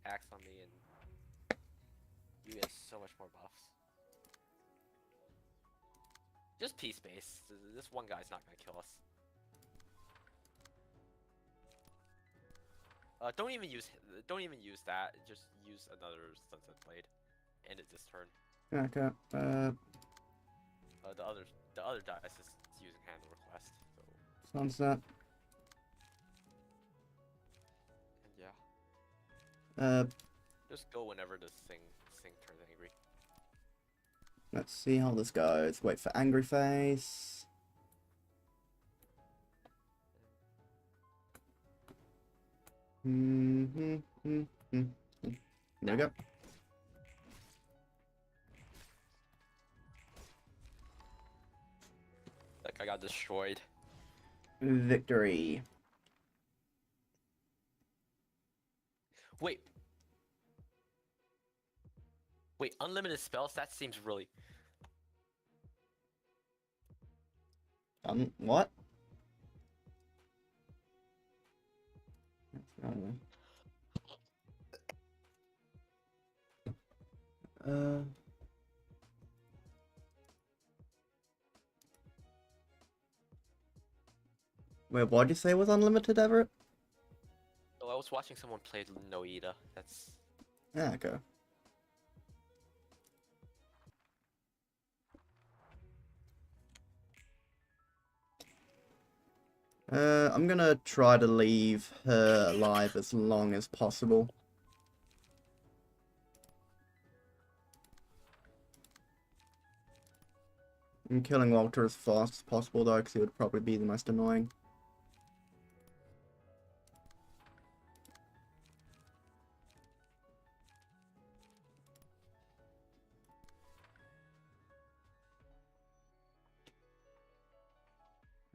Axe on me and you get so much more buffs. Just P space. This one guy's not gonna kill us. Don't even use that. Just use another Sunset Blade. End it this turn. Okay. The other dice is using handle request. So. Sunset. And yeah. Just go whenever the thing turns angry. Let's see how this goes. Wait for angry face. There we go. Like I got destroyed. Victory. Wait, unlimited spells? That seems really... What? I don't know. Wait, what'd you say was unlimited, Everett? Oh, I was watching someone play Noida. That's Yeah, okay. I'm gonna try to leave her alive as long as possible. I'm killing Walter as fast as possible though, because he would probably be the most annoying.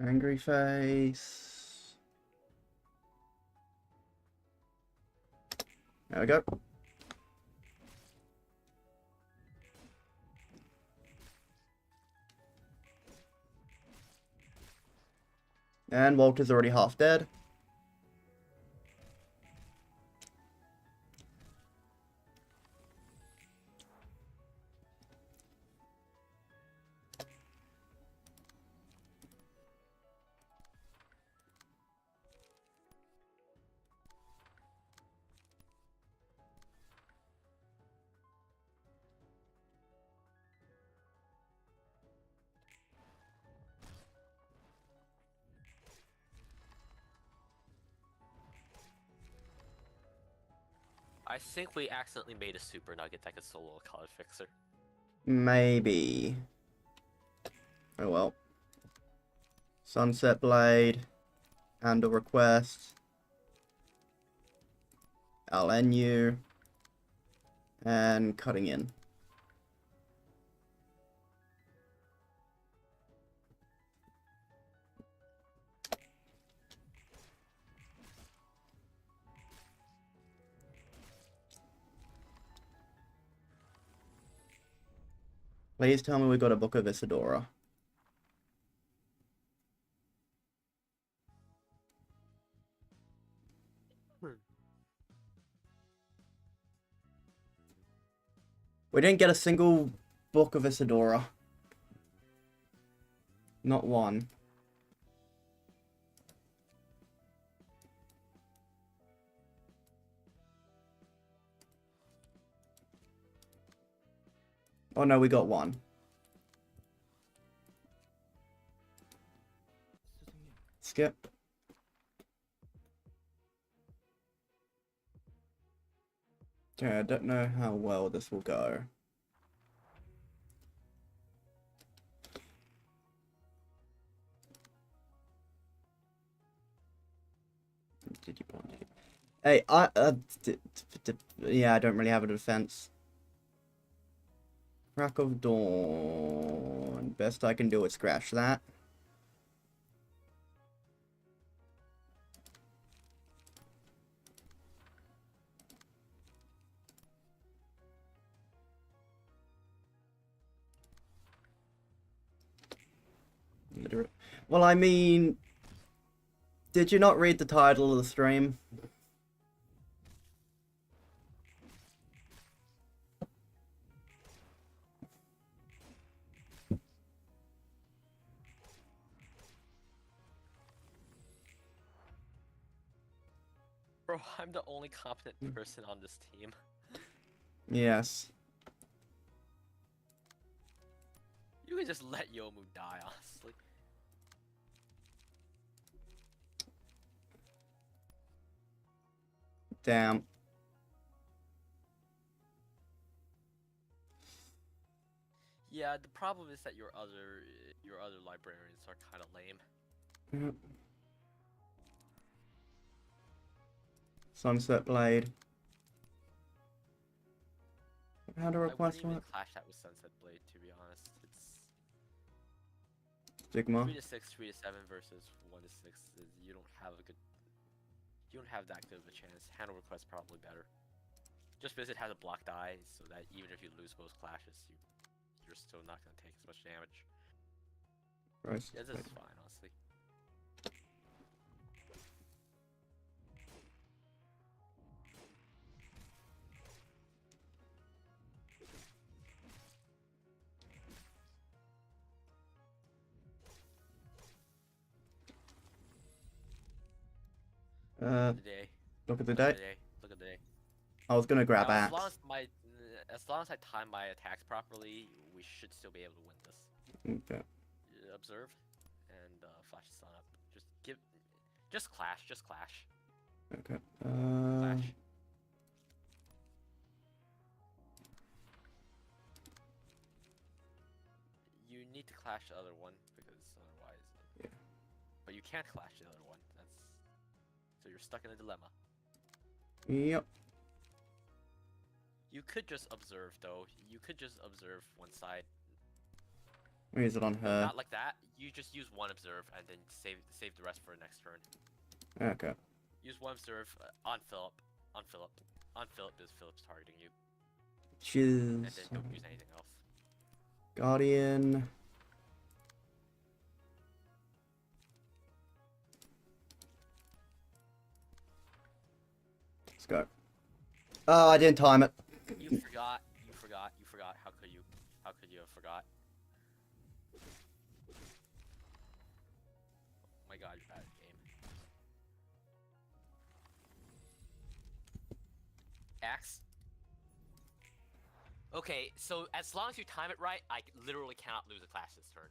Angry face. There we go. And Walter's already half dead. I think we accidentally made a super nugget that could solo a color fixer. Maybe. Oh well. Sunset Blade. Handle request. LNU. And cutting in. Please tell me we got a Book of Isadora. We didn't get a single Book of Isadora. Not one. Oh no, we got one. Skip. Okay, I don't know how well this will go. Did you want to? Hey, yeah, I don't really have a defense. Crack of Dawn. Best I can do is scratch that. Well, I mean, did you not read the title of the stream? Bro, I'm the only competent person on this team. Yes. You can just let Yomu die, honestly. Damn. Yeah, the problem is that your other librarians are kind of lame. Yep. Sunset Blade. How to I request wouldn't even what? clash that with Sunset Blade, to be honest. It's Stigma. 3 to 6, 3 to 7 versus 1 to 6. You don't have that good of a chance. Handle request probably better. Just because it has a block die, so that even if you lose both clashes, you're still not gonna take as much damage. Gross. Yeah, this is fine, honestly. The day. Look at the Look at day. the day. Look at the day. I was gonna grab Now, axe. as long as I time my attacks properly, we should still be able to win this. Okay. Observe, and flash the sun up. Just clash. Okay. Clash. You need to clash the other one because otherwise. Yeah. But you can't clash the other one. So you're stuck in a dilemma. Yep. You could just observe though. You could just observe one side. Use it on No, her. not like that. You just use one observe and then save the rest for the next turn. Okay. Use one observe on Philip. On Philip is Philip's targeting you. Jeez. And then don't use anything else. Guardian. Let's go. Oh, I didn't time it. You forgot. How could you? How could you have forgot? Oh my god, you're bad at the game. Axe. Okay, so as long as you time it right, I literally cannot lose a clash this turn.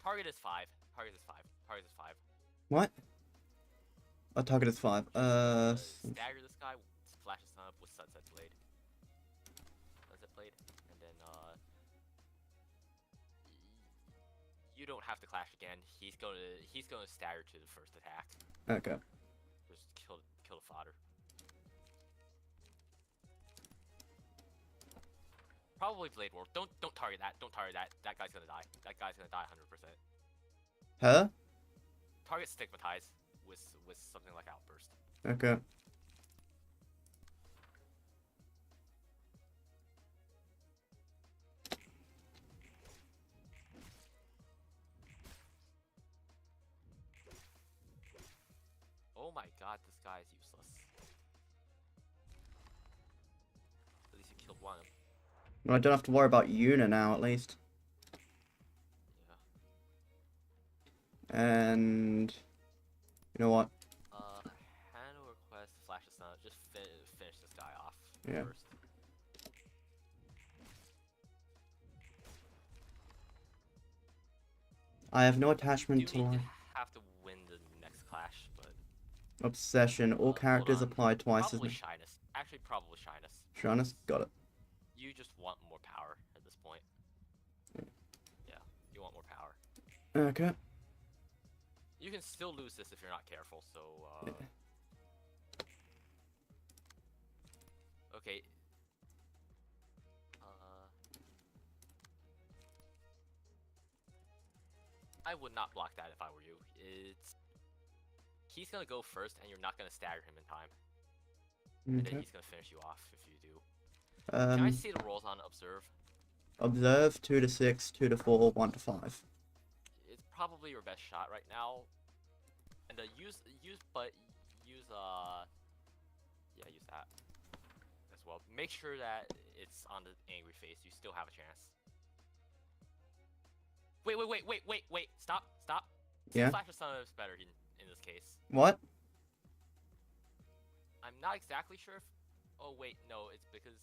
Target is 5. Target is 5. What? Our target is 5. Stagger this guy, flash his sun up with Sunset Blade. And then, you don't have to clash again. He's gonna stagger to the first attack. Okay. Just kill the fodder. Probably Blade World. Don't target that. Don't target that. That guy's gonna die. That guy's gonna die 100%. Her? Target Stigmatize with something like Outburst. Okay. Oh my god, this guy is useless. At least you killed one. I don't have to worry about Una now, at least. Yeah. And you know what? Handle request, flash the sun. Just finish this guy off Yeah. first. I have no attachment You to need to life. have to win the next clash, but Obsession. All hold characters on. apply twice as Probably much. shyness. Actually, probably shyness. Shyness? Got it. You just want more power at this point. Yeah, you want more power. Okay. You can still lose this if you're not careful, so, Yeah. Okay. I would not block that if I were you. He's gonna go first, and you're not gonna stagger him in time. And then Okay. he's gonna finish you off if you do. Can I see the rolls on Observe? Observe 2 to 6, 2 to 4, 1 to 5. It's probably your best shot right now. And use that as well. Make sure that it's on the angry face. You still have a chance. Wait! Stop! Yeah. Flash of Sun is better in this case. What? I'm not exactly sure if. Oh wait, no, it's because.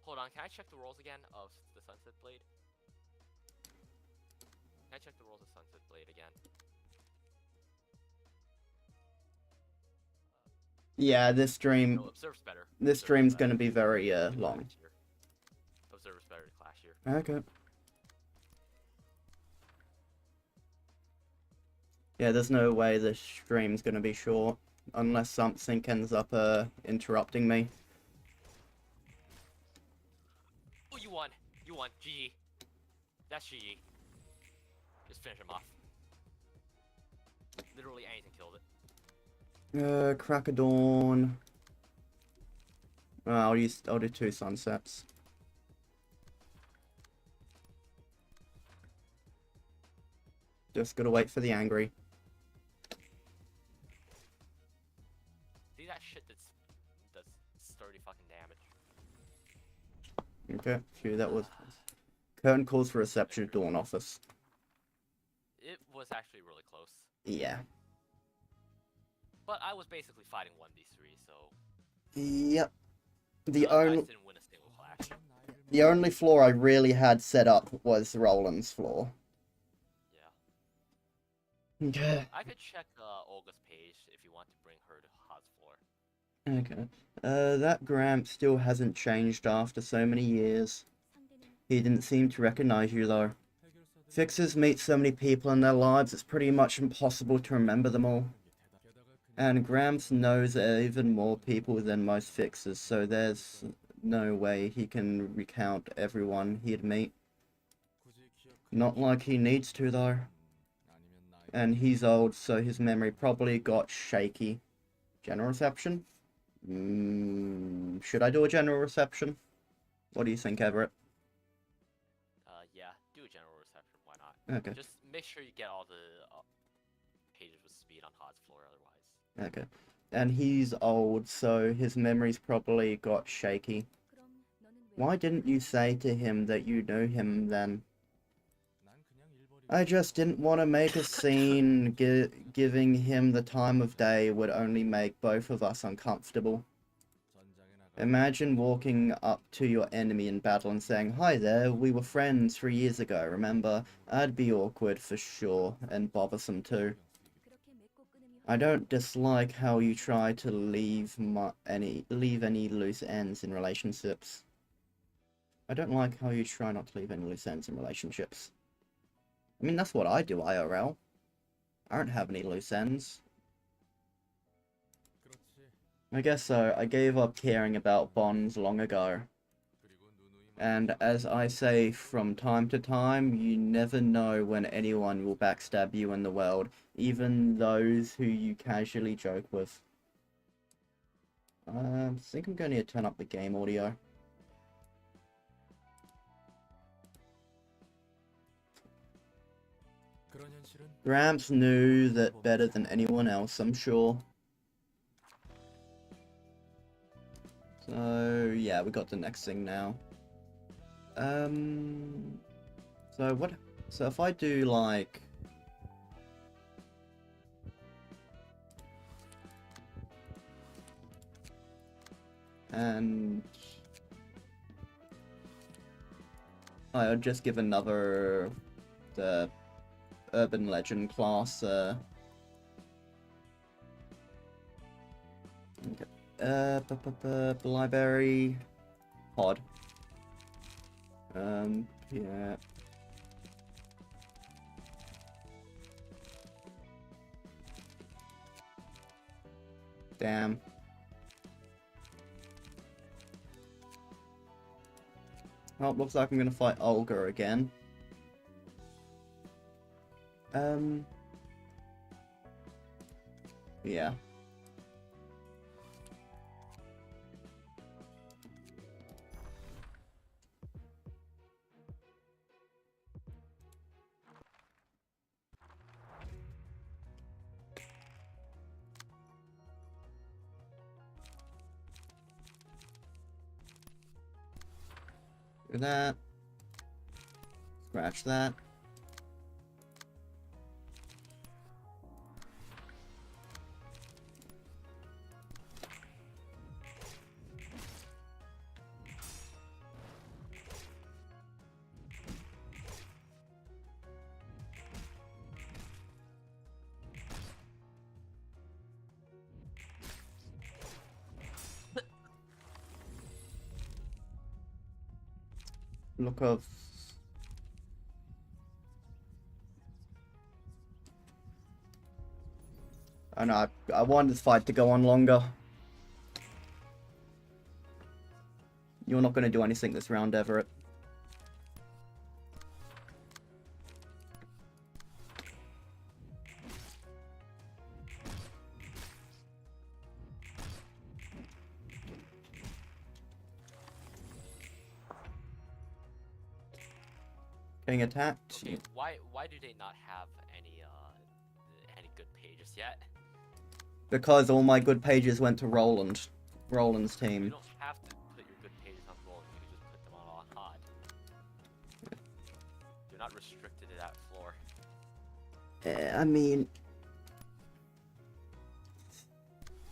Hold on, can I check the rolls again of the Sunset Blade? Can I check the rolls of Sunset Blade again? Yeah, this stream. No, Observe's better. This stream's gonna be very long. Observer's better to clash here. Okay. Yeah, there's no way this stream's gonna be short unless something ends up interrupting me. Oh, you won. GG. That's GG. Just finish him off. Literally anything killed it. Crack of Dawn. I'll do 2 sunsets. Just gotta wait for the angry. See that shit does sturdy fucking damage. Okay, phew, that was... Curtain calls for reception at Dawn office. It was actually really close. Yeah. But I was basically fighting 1v3, so... Yep. The other guys didn't win a single clash. The only floor I really had set up was Roland's floor. Yeah. Okay. I could check Olga's page if you want to bring her to Hod's floor. Okay. That Gramp still hasn't changed after so many years. He didn't seem to recognize you, though. Fixers meet so many people in their lives, it's pretty much impossible to remember them all. And Gramps knows even more people than most fixers, so there's no way he can recount everyone he'd meet. Not like he needs to, though. And he's old, so his memory probably got shaky. General reception? Should I do a general reception? What do you think, Everett? Yeah, do a general reception, why not? Okay. Just make sure you get all the pages with speed on Hod's floor, otherwise. Okay. And he's old, so his memory's probably got shaky. Why didn't you say to him that you knew him then? I just didn't want to make a scene. Giving him the time of day would only make both of us uncomfortable. Imagine walking up to your enemy in battle and saying, "Hi there, we were friends 3 years ago, remember?" I'd be awkward for sure, and bothersome too. I don't dislike how you try to leave any loose ends in relationships. I don't like how you try not to leave any loose ends in relationships. I mean, that's what I do, IRL. I don't have any loose ends. I guess so. I gave up caring about bonds long ago. And as I say from time to time, you never know when anyone will backstab you in the world, even those who you casually joke with. I think I'm going to turn up the game audio. Gramps knew that better than anyone else, I'm sure. So, yeah, we got the next thing now. So if I do, like... And... I'll just give another... the urban legend class, okay. Library pod. Yeah. Damn. Well, looks like I'm gonna fight Olga again. Yeah. Do that. Scratch that. Look of... I know, I wanted this fight to go on longer. You're not going to do anything this round, Everett. Getting attacked. Okay, why do they not have any pages yet. Because all my good pages went to Roland's You team. don't have to put your good pages on Roland. You can just put them on Hod. You're not restricted to that floor. I mean...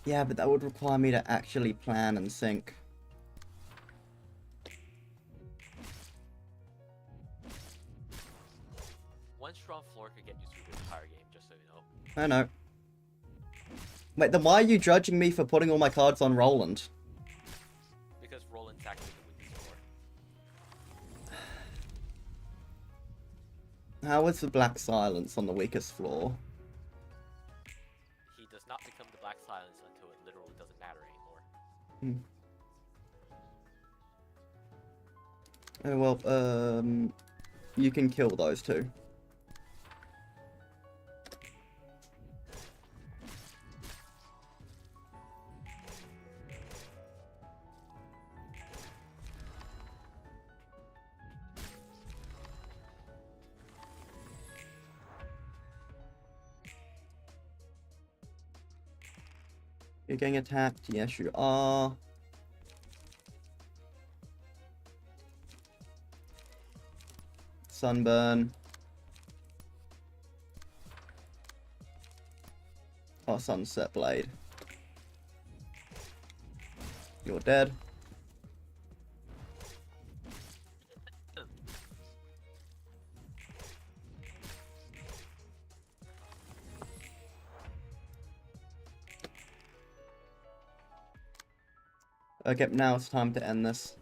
Yeah, but that would require me to actually plan and sync. One strong floor could get you through the entire game, just so you know. I know. Wait, then why are you judging me for putting all my cards on Roland? Because Roland's actually the weakest floor. How is the Black Silence on the weakest floor? He does not become the Black Silence until it literally doesn't matter anymore. Oh, well, you can kill those two. You're getting attacked? Yes, you are. Sunburn. Oh, Sunset Blade. You're dead. Okay, now it's time to end this.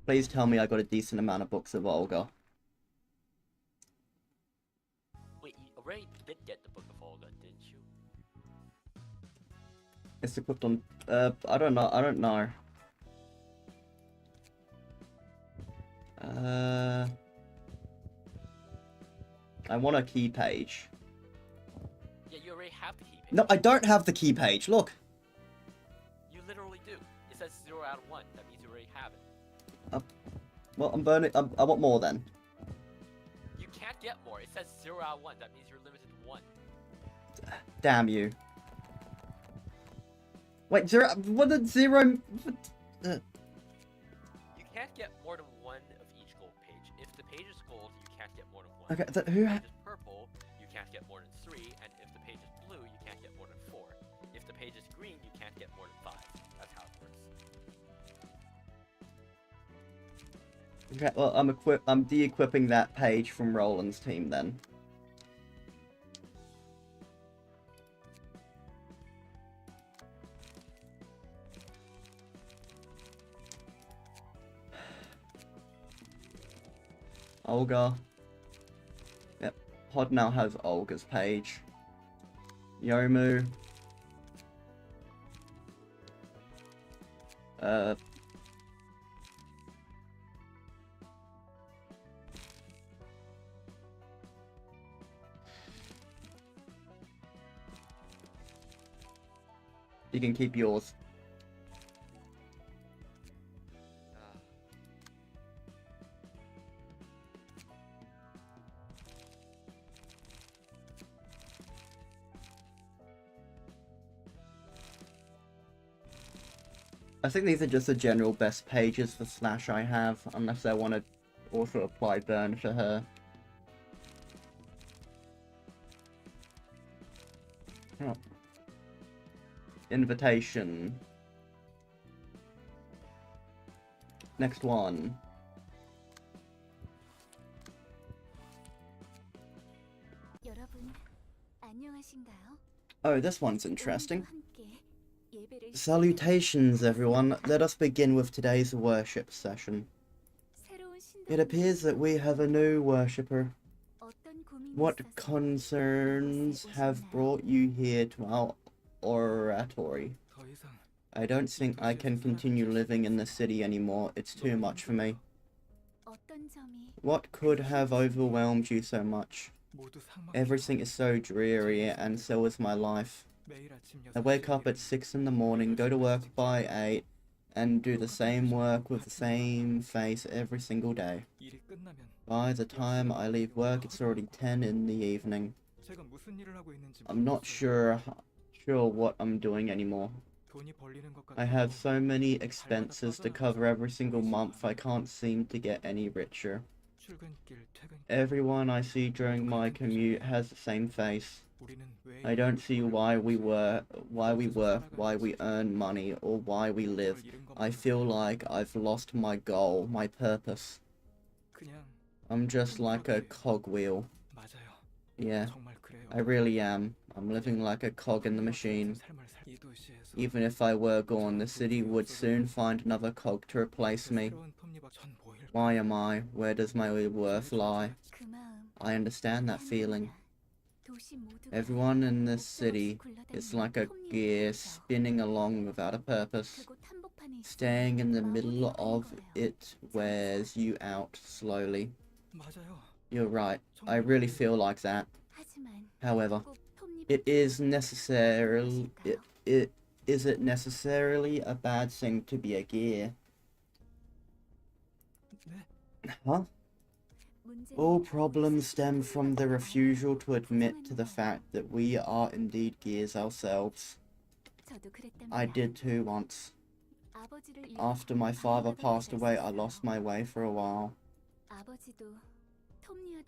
Please tell me I got a decent amount of books of Olga. Wait, you already did get the Book of Olga, didn't you? It's equipped on... I don't know. I want a key page. Yeah, you already have the key page. No, I don't have the key page. Look. You literally do. It says 0 out of 1. That means you already have it. Well, I'm burning... I want more then. You can't get more. It says 0 out of 1. That means you're limited to 1. Damn you. Wait, zero... What did zero... You can't get more than 1 of each gold page. If the page is gold, you can't get more than 1. Okay, If the who... page is purple, you can't get more than 3. And if the page is blue, you can't get more than 4. If the page is green, you can't get more than 5. That's how it works. Okay, well, I'm de-equipping that page from Roland's team then. Olga. Yep, Pod now has Olga's page. Yomu. You can keep yours. I think these are just the general best pages for Slash I have, unless I want to also apply Burn for her. Oh. Invitation. Next one. Oh, this one's interesting. Salutations, everyone. Let us begin with today's worship session. It appears that we have a new worshipper. What concerns have brought you here to our oratory? I don't think I can continue living in the city anymore. It's too much for me. What could have overwhelmed you so much? Everything is so dreary, and so is my life. I wake up at 6 in the morning, go to work by 8, and do the same work with the same face every single day. By the time I leave work, it's already 10 in the evening. I'm not sure what I'm doing anymore. I have so many expenses to cover every single month, I can't seem to get any richer. Everyone I see during my commute has the same face. I don't see why we work, why we earn money, or why we live. I feel like I've lost my goal, my purpose. I'm just like a cogwheel. Yeah, I really am. I'm living like a cog in the machine. Even if I were gone, the city would soon find another cog to replace me. Why am I? Where does my worth lie? I understand that feeling. Everyone in this city is like a gear spinning along without a purpose. Staying in the middle of it wears you out slowly. You're right, I really feel like that. However, is it necessarily a bad thing to be a gear? Huh? All problems stem from the refusal to admit to the fact that we are indeed gears ourselves. I did too once. After my father passed away, I lost my way for a while.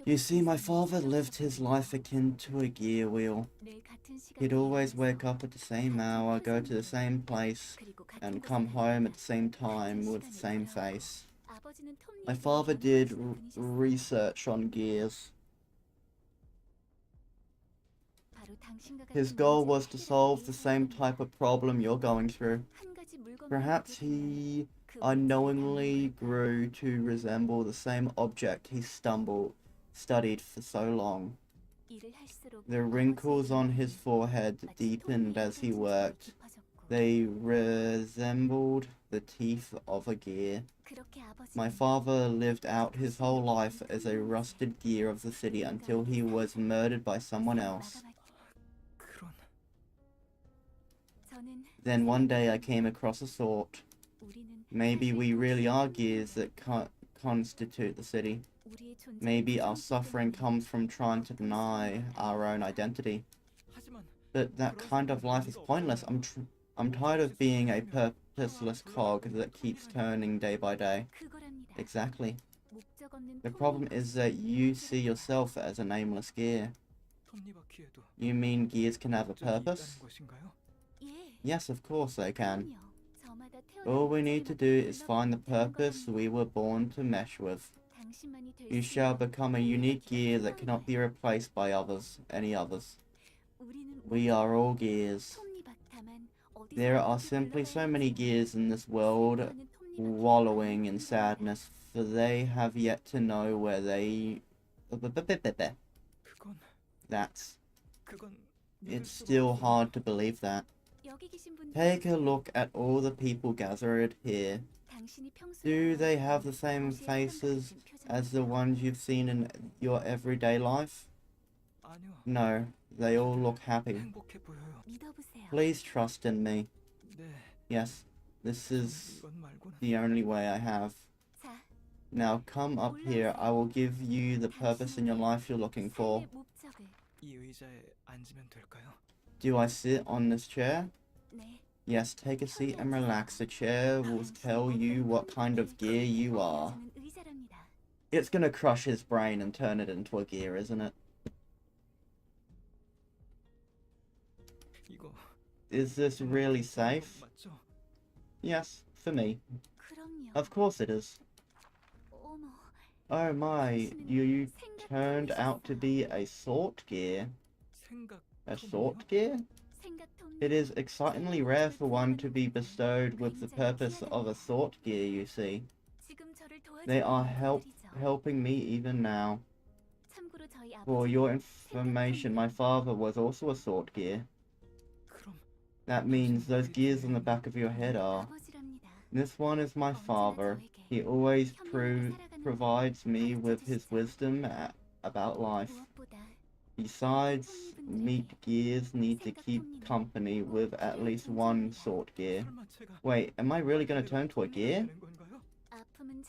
You see, my father lived his life akin to a gear wheel. He'd always wake up at the same hour, go to the same place, and come home at the same time with the same face. My father did research on gears. His goal was to solve the same type of problem you're going through. Perhaps he unknowingly grew to resemble the same object he studied for so long. The wrinkles on his forehead deepened as he worked. They resembled the teeth of a gear. My father lived out his whole life as a rusted gear of the city until he was murdered by someone else. Then one day I came across a thought. Maybe we really are gears that constitute the city. Maybe our suffering comes from trying to deny our own identity. But that kind of life is pointless. I'm tired of being a purposeless cog that keeps turning day by day. Exactly. The problem is that you see yourself as a nameless gear. You mean gears can have a purpose? Yes, of course they can. All we need to do is find the purpose we were born to mesh with. You shall become a unique gear that cannot be replaced by any others. We are all gears. There are simply so many gears in this world wallowing in sadness, for they have yet to know where they... It's still hard to believe that. Take a look at all the people gathered here. Do they have the same faces as the ones you've seen in your everyday life? No, they all look happy. Please trust in me. Yes, this is the only way I have. Now come up here, I will give you the purpose in your life you're looking for. Do I sit on this chair? Yes, take a seat and relax. The chair will tell you what kind of gear you are. It's gonna crush his brain and turn it into a gear, isn't it? Is this really safe? Yes, for me. Of course it is. Oh my, you turned out to be a sort gear. A sort gear? It is excitingly rare for one to be bestowed with the purpose of a sort gear, you see. They are helping me even now. For your information, my father was also a sort gear. That means those gears on the back of your head are. This one is my father. He always provides me with his wisdom about life. Besides, meat gears need to keep company with at least one sort gear. Wait, am I really going to turn to a gear?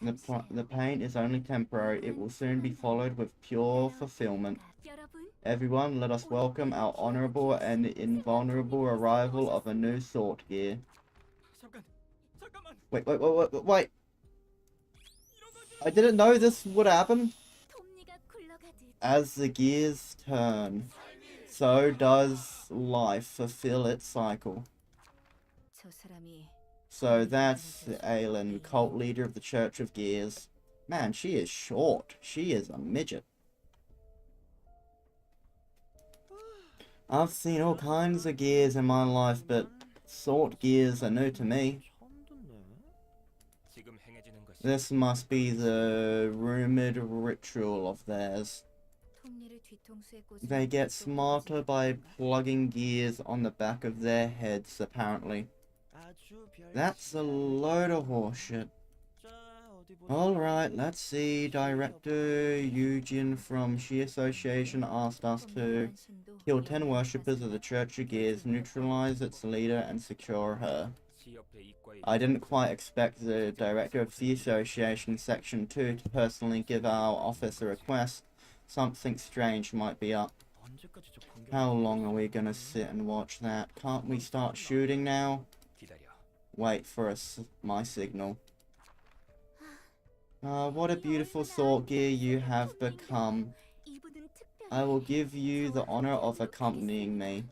The pain is only temporary. It will soon be followed with pure fulfillment. Everyone, let us welcome our honorable and invulnerable arrival of a new sort gear. Wait. I didn't know this would happen. As the gears turn, so does life fulfill its cycle. So that's Aylin, cult leader of the Church of Gears. Man, she is short. She is a midget. I've seen all kinds of gears in my life, but sort gears are new to me. This must be the rumored ritual of theirs. They get smarter by plugging gears on the back of their heads, apparently. That's a load of horseshit. Alright, let's see. Director Eugene from She Association asked us to kill 10 worshippers of the Church of Gears, neutralize its leader, and secure her. I didn't quite expect the Director of the Association Section 2 to personally give our office a request. Something strange might be up. How long are we gonna sit and watch that? Can't we start shooting now? Wait for my signal. What a beautiful thought gear you have become. I will give you the honor of accompanying me.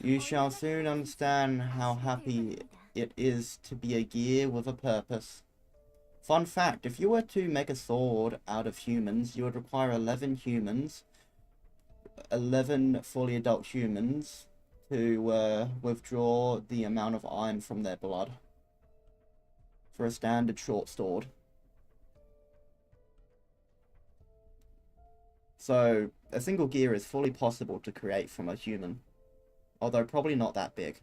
You shall soon understand how happy it is to be a gear with a purpose. Fun fact, if you were to make a sword out of humans, you would require 11 humans, 11 fully adult humans, to withdraw the amount of iron from their blood for a standard short sword. So, a single gear is fully possible to create from a human, although probably not that big.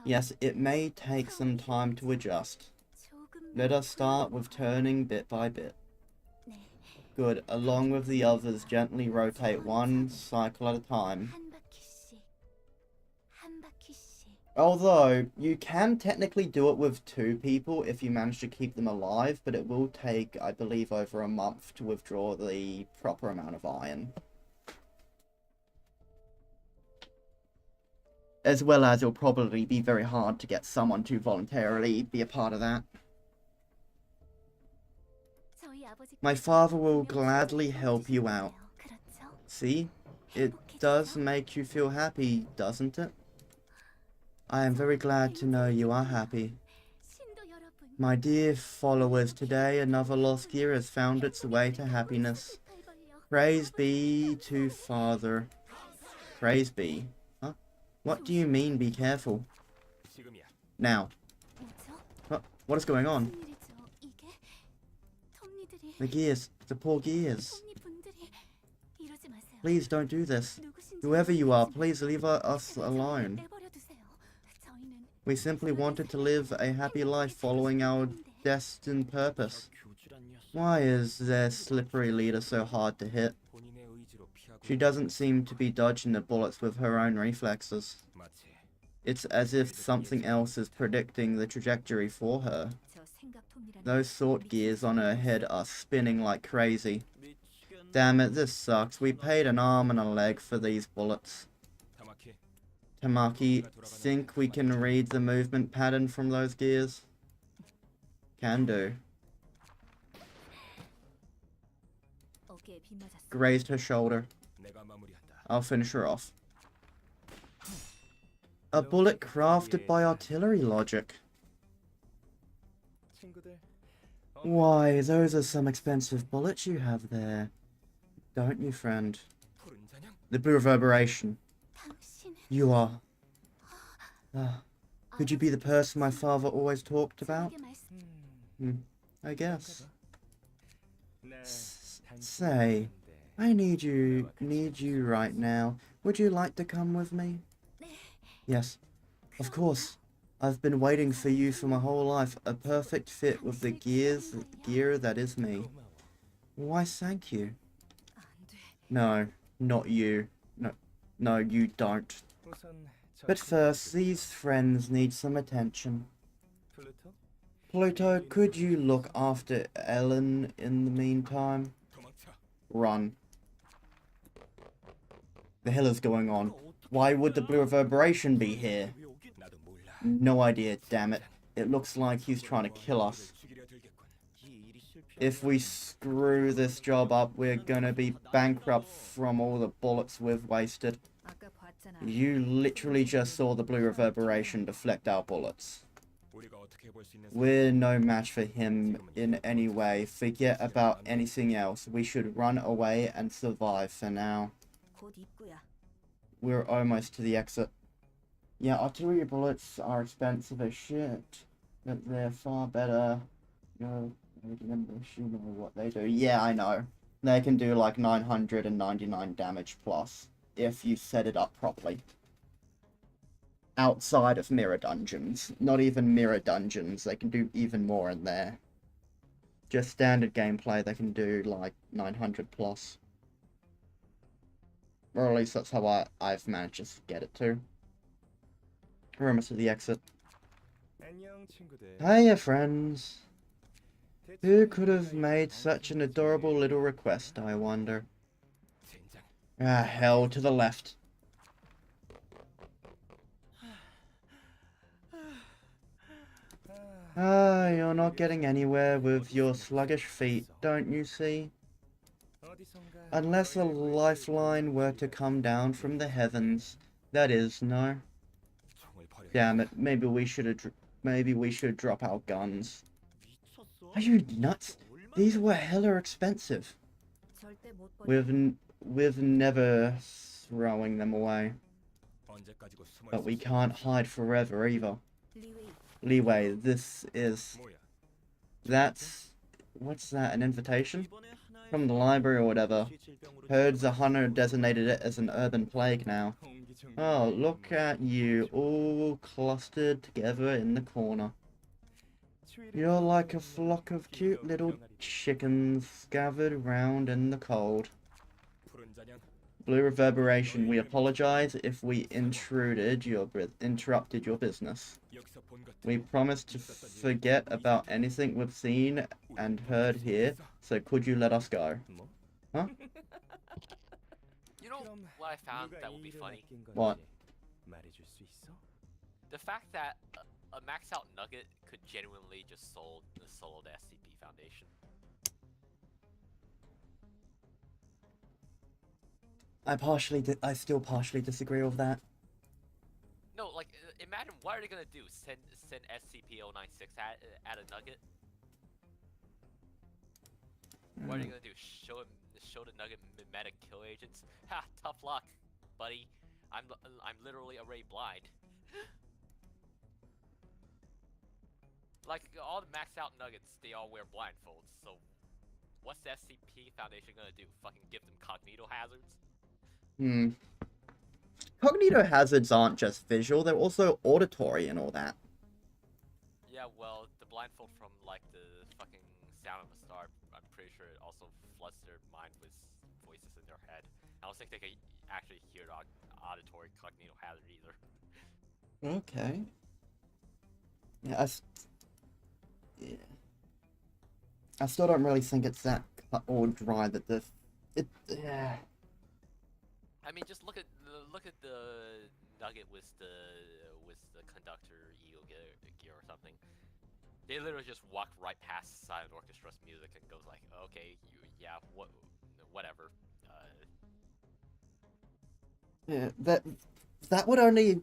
Yes, it may take some time to adjust. Let us start with turning bit by bit. Good, along with the others, gently rotate one cycle at a time. Although, you can technically do it with 2 people if you manage to keep them alive, but it will take, I believe, over a month to withdraw the proper amount of iron. As well as it'll probably be very hard to get someone to voluntarily be a part of that. My father will gladly help you out. See? It does make you feel happy, doesn't it? I am very glad to know you are happy. My dear followers, today another lost gear has found its way to happiness. Praise be to Father. Praise be. Huh? What do you mean, be careful? Now. What is going on? The gears. The poor gears. Please don't do this. Whoever you are, please leave us alone. We simply wanted to live a happy life following our destined purpose. Why is their slippery leader so hard to hit? She doesn't seem to be dodging the bullets with her own reflexes. It's as if something else is predicting the trajectory for her. Those sword gears on her head are spinning like crazy. Damn it, this sucks. We paid an arm and a leg for these bullets. Tamaki, think we can read the movement pattern from those gears? Can do. Grazed her shoulder. I'll finish her off. A bullet crafted by artillery logic. Why, those are some expensive bullets you have there. Don't you, friend? The reverberation. You are. Could you be the person my father always talked about? I guess. Say, I need you right now. Would you like to come with me? Yes, of course. I've been waiting for you for my whole life. A perfect fit with the gear that is me. Why, thank you. No, not you. No, you don't. But first, these friends need some attention. Pluto, could you look after Ellen in the meantime? Run. The hell is going on? Why would the blue reverberation be here? No idea, damn it. It looks like he's trying to kill us. If we screw this job up, we're gonna be bankrupt from all the bullets we've wasted. You literally just saw the blue reverberation deflect our bullets. We're no match for him in any way. Forget about anything else. We should run away and survive for now. We're almost to the exit. Yeah, artillery bullets are expensive as shit, but they're far better. You know what they do. Yeah, I know. They can do like 999 damage plus if you set it up properly. Outside of mirror dungeons. Not even mirror dungeons. They can do even more in there. Just standard gameplay, they can do like 900 plus. Or at least that's how I've managed to get it to. We're almost to the exit. Hiya, friends. Who could have made such an adorable little request, I wonder? Ah, hell, to the left. Ah, you're not getting anywhere with your sluggish feet, don't you see? Unless a lifeline were to come down from the heavens. That is, no. Damn it, maybe we should drop our guns. Are you nuts? These were hella expensive. We've never throwing them away. But we can't hide forever either. Leeway, what's that, an invitation? From the library or whatever. Heard the hunter designated it as an urban plague now. Oh, look at you, all clustered together in the corner. You're like a flock of cute little chickens gathered round in the cold. Blue Reverberation, we apologize if we interrupted your business. We promise to forget about anything we've seen and heard here, so could you let us go? Huh? You know what I found that would be funny? What? The fact that a maxed out nugget could genuinely just solo the SCP Foundation. I still partially disagree with that. No, like, imagine what are they gonna do? Send SCP-096 at a nugget? What are they gonna do? Show the nugget meta kill agents? Ha! Tough luck, buddy. I'm literally already blind. Like, all the maxed out nuggets, they all wear blindfolds, so what's the SCP Foundation gonna do? Fucking give them cognito hazards? Cognito hazards aren't just visual, they're also auditory and all that. Yeah, well, the blindfold from, like, the fucking sound of a star, I'm pretty sure it also floods their mind with voices in their head. I don't think they can actually hear the auditory cognito hazard either. Okay. Yeah, I still don't really think it's that cut or dry that yeah. I mean, just look at the nugget with the conductor ego gear or something. They literally just walk right past Silent Orchestra's music and goes like, okay, whatever. Yeah, that would only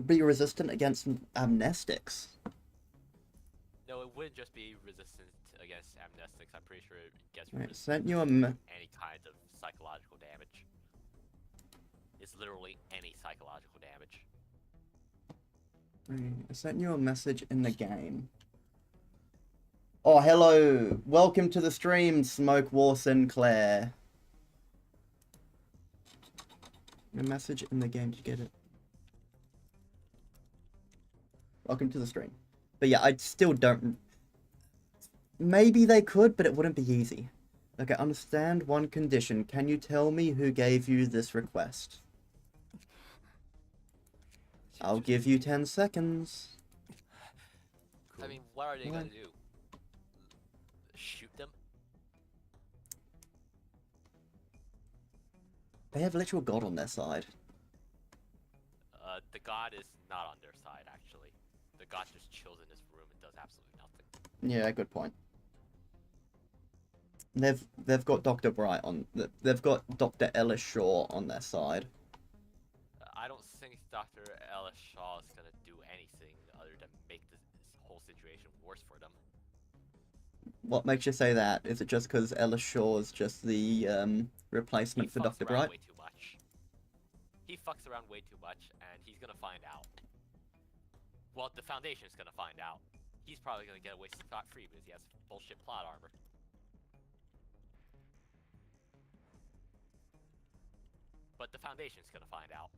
be resistant against amnestics. No, it wouldn't just be resistant against amnestics. I'm pretty sure it gets Right, resistant sent you a to any kind of psychological damage. It's literally any psychological damage. I sent you a message in the game. Oh, hello. Welcome to the stream, Smoke War Sinclair. A message in the game, did you get it? Welcome to the stream. But yeah, I still don't... Maybe they could, but it wouldn't be easy. Okay, understand one condition. Can you tell me who gave you this request? I'll give you 10 seconds. I mean, what are they What? gonna do? Shoot them? They have literal God on their side. The god is not on their side, actually. The god just chills in his room and does absolutely nothing. Yeah, good point. They've got Dr. Bright on... They've got Dr. Ellis Shaw on their side. I don't think Dr. Ellis Shaw is gonna do anything other than make this whole situation worse for them. What makes you say that? Is it just because Ellis Shaw is just the replacement for Dr. Bright? Way too much. He fucks around way too much, and he's gonna find out. Well, the Foundation's gonna find out. He's probably gonna get away scot-free because he has bullshit plot armor. But the Foundation's gonna find out.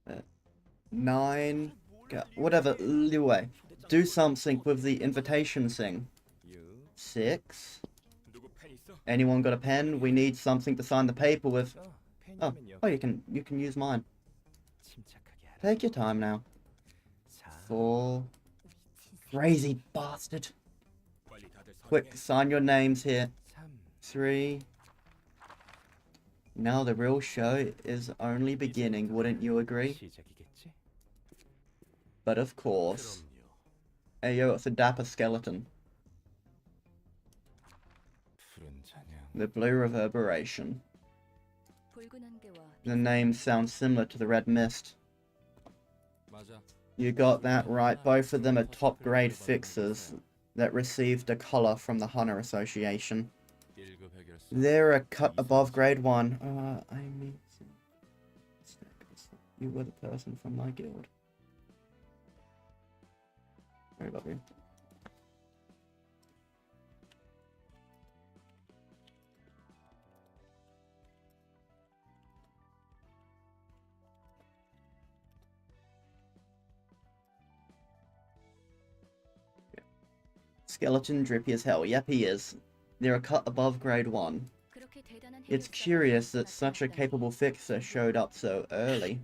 Yeah. 9... Whatever, Liu. Do something with the invitation thing. 6... Anyone got a pen? We need something to sign the paper with. Oh, you can use mine. Take your time now. 4... Crazy bastard. Quick, sign your names here. 3... Now the real show is only beginning, wouldn't you agree? But of course. Hey yo, it's a dapper skeleton. The blue reverberation. The name sounds similar to the red mist. You got that right, both of them are top grade fixers that received a collar from the Hunter Association. They're a cut above grade 1. I mean... You were the person from my guild. Sorry about you. Skeleton drippy as hell. Yep, he is. They're a cut above grade 1. It's curious that such a capable fixer showed up so early.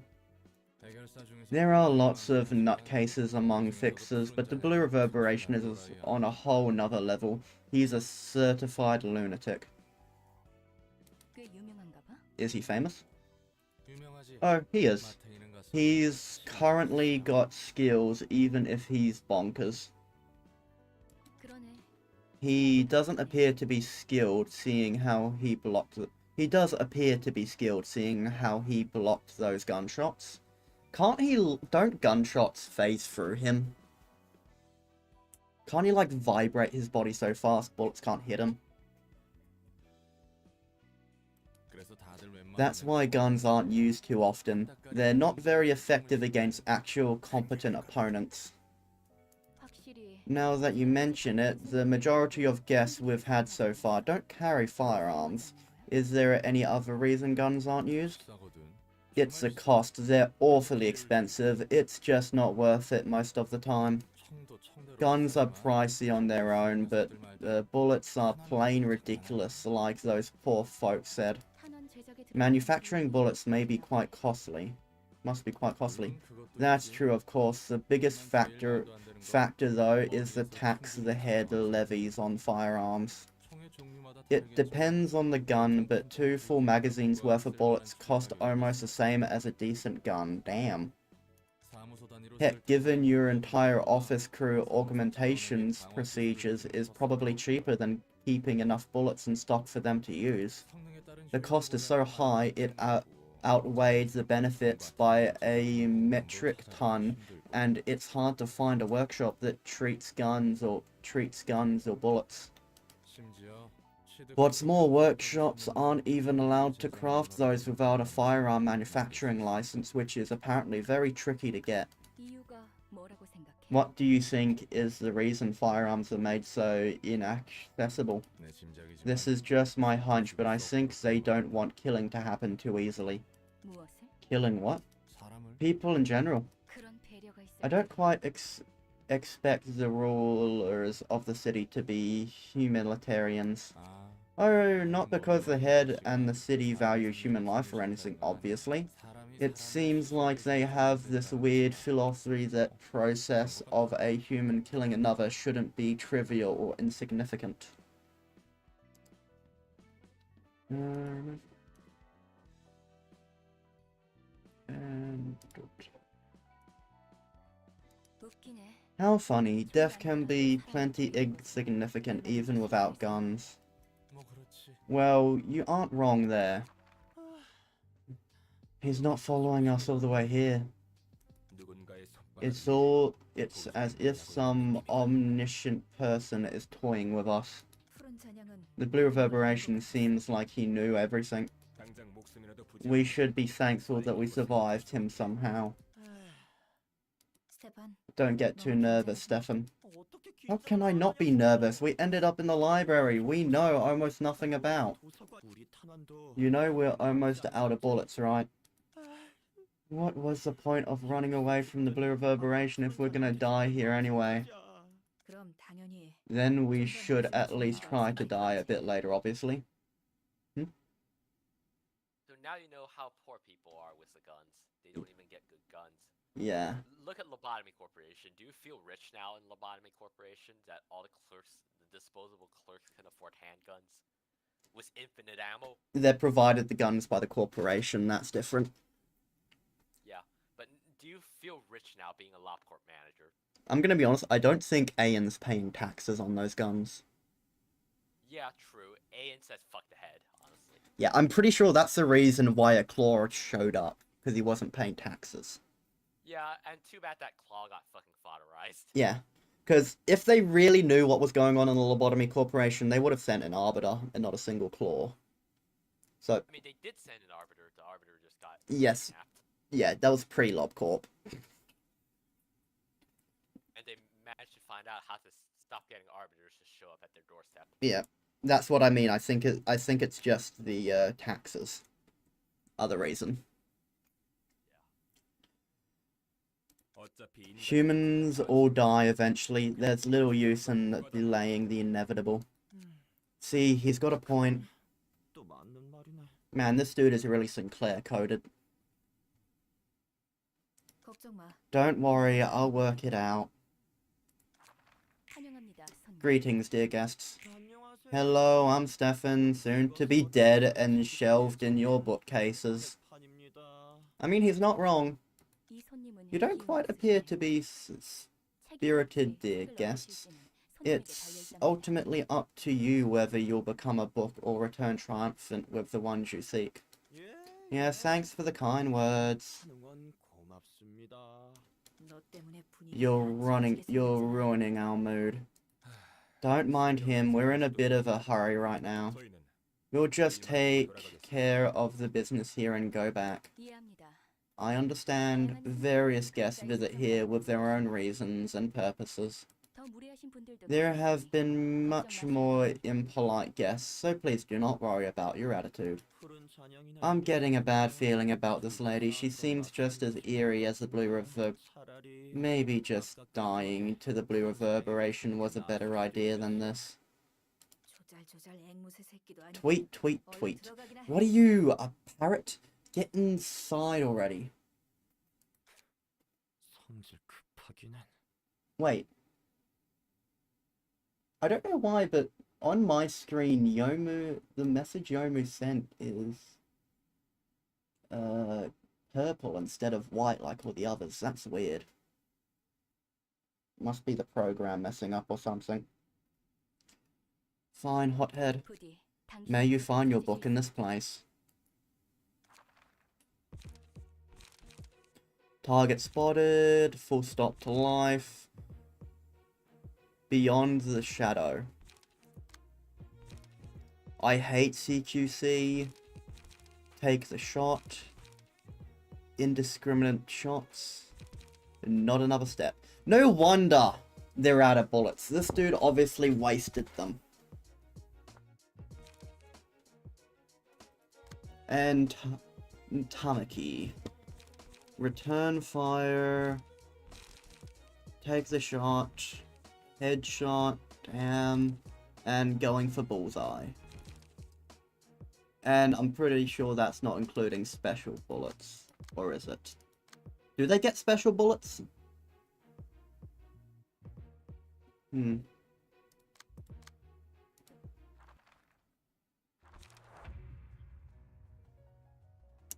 There are lots of nutcases among fixers, but the blue reverberation is on a whole nother level. He's a certified lunatic. Is he famous? Oh, he is. He's currently got skills even if he's bonkers. He doesn't appear to be skilled, seeing how he blocked... He does appear to be skilled, seeing how he blocked those gunshots. Can't he... Don't gunshots phase through him? Can't he, like, vibrate his body so fast bullets can't hit him? That's why guns aren't used too often. They're not very effective against actual competent opponents. Now that you mention it, the majority of guests we've had so far don't carry firearms. Is there any other reason guns aren't used? It's a cost. They're awfully expensive. It's just not worth it most of the time. Guns are pricey on their own, but bullets are plain ridiculous, like those poor folks said. Manufacturing bullets may be quite costly. Must be quite costly. That's true, of course. The biggest factor though is the tax the head levies on firearms. It depends on the gun, but 2 full magazines worth of bullets cost almost the same as a decent gun. Damn. Heck, given your entire office crew augmentations procedures is probably cheaper than keeping enough bullets in stock for them to use. The cost is so high, it outweighs the benefits by a metric ton, and it's hard to find a workshop that treats guns or bullets. What's more, workshops aren't even allowed to craft those without a firearm manufacturing license, which is apparently very tricky to get. What do you think is the reason firearms are made so inaccessible? This is just my hunch, but I think they don't want killing to happen too easily. Killing what? People in general. I don't quite expect the rulers of the city to be humanitarians. Oh, not because the head and the city value human life or anything, obviously. It seems like they have this weird philosophy that process of a human killing another shouldn't be trivial or insignificant. And how funny, death can be plenty insignificant even without guns. Well, you aren't wrong there. He's not following us all the way here. It's as if some omniscient person is toying with us. The blue reverberation seems like he knew everything. We should be thankful that we survived him somehow. Don't get too nervous, Stefan. How can I not be nervous? We ended up in the library we know almost nothing about. You know we're almost out of bullets, right? What was the point of running away from the blue reverberation if we're gonna die here anyway? Then we should at least try to die a bit later, obviously. So now you know how poor people are with the guns. They don't even get good guns. Yeah. Look at Lobotomy Corporation. Do you feel rich now in Lobotomy Corporation that all the clerks, the disposable clerks, can afford handguns with infinite ammo? They're provided the guns by the corporation, that's different. Yeah, but do you feel rich now being a LobCorp manager? I'm gonna be honest, I don't think Ian's paying taxes on those guns. Yeah, true. Ian says fuck the head, honestly. Yeah, I'm pretty sure that's the reason why a claw showed up, because he wasn't paying taxes. Yeah, and too bad that claw got fucking fodderized. Yeah, because if they really knew what was going on in the Lobotomy Corporation, they would have sent an Arbiter and not a single claw. So, I mean, they did send an Arbiter. The Arbiter just got yes. kidnapped. Yeah, that was pre-LobCorp. And they managed to find out how to stop getting Arbiters to show up at their doorstep. Yeah, that's what I mean. I think it's just the taxes. Other reason. Humans all die eventually. There's little use in delaying the inevitable. See, he's got a point. Man, this dude is really Sinclair coded. Don't worry, I'll work it out. Greetings, dear guests. Hello, I'm Stefan, soon to be dead and shelved in your bookcases. I mean, he's not wrong. You don't quite appear to be spirited, dear guests. It's ultimately up to you whether you'll become a book or return triumphant with the ones you seek. Yeah, thanks for the kind words. You're ruining our mood. Don't mind him, we're in a bit of a hurry right now. We'll just take care of the business here and go back. I understand various guests visit here with their own reasons and purposes. There have been much more impolite guests, so please do not worry about your attitude. I'm getting a bad feeling about this lady. She seems just as eerie as the blue reverb. Maybe just dying to the blue reverberation was a better idea than this. Tweet, tweet, tweet. What are you, a parrot? Get inside already. Wait. I don't know why, but on my screen, the message Yomu sent is purple instead of white like all the others. That's weird. Must be the program messing up or something. Fine, hothead. May you find your book in this place. Target spotted. Full stop to life. Beyond the shadow. I hate CQC. Take the shot. Indiscriminate shots. Not another step. No wonder they're out of bullets. This dude obviously wasted them. And Tamaki. Return fire. Take the shot. Headshot. Damn. And going for bullseye. And I'm pretty sure that's not including special bullets. Or is it? Do they get special bullets?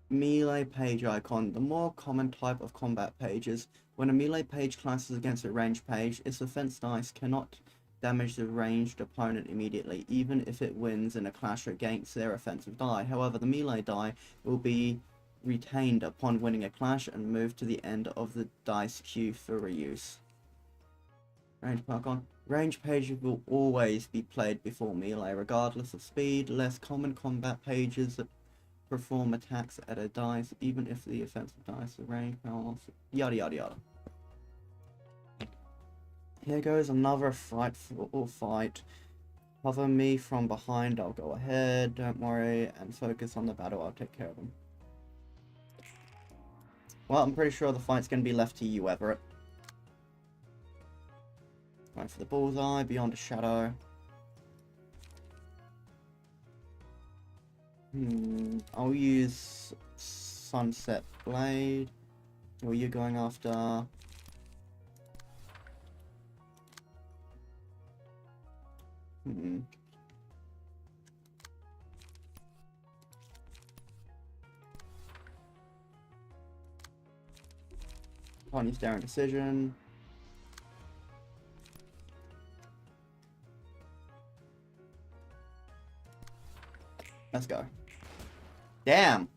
Melee page icon. The more common type of combat pages. When a melee page clashes against a ranged page, its offense dice cannot damage the ranged opponent immediately, even if it wins in a clash against their offensive die. However, the melee die will be retained upon winning a clash and moved to the end of the dice queue for reuse. Range icon. Range pages will always be played before melee, regardless of speed. Less common combat pages that perform attacks at a dice, even if the offensive dice are range powers, yada yada yada. Here goes another frightful fight. Cover me from behind, I'll go ahead, don't worry, and focus on the battle, I'll take care of them. Well, I'm pretty sure the fight's going to be left to you, Everett. Going for the bullseye, beyond a shadow. I'll use Sunset Blade. Who are you going after? Tiny staring decision. Let's go. Damn.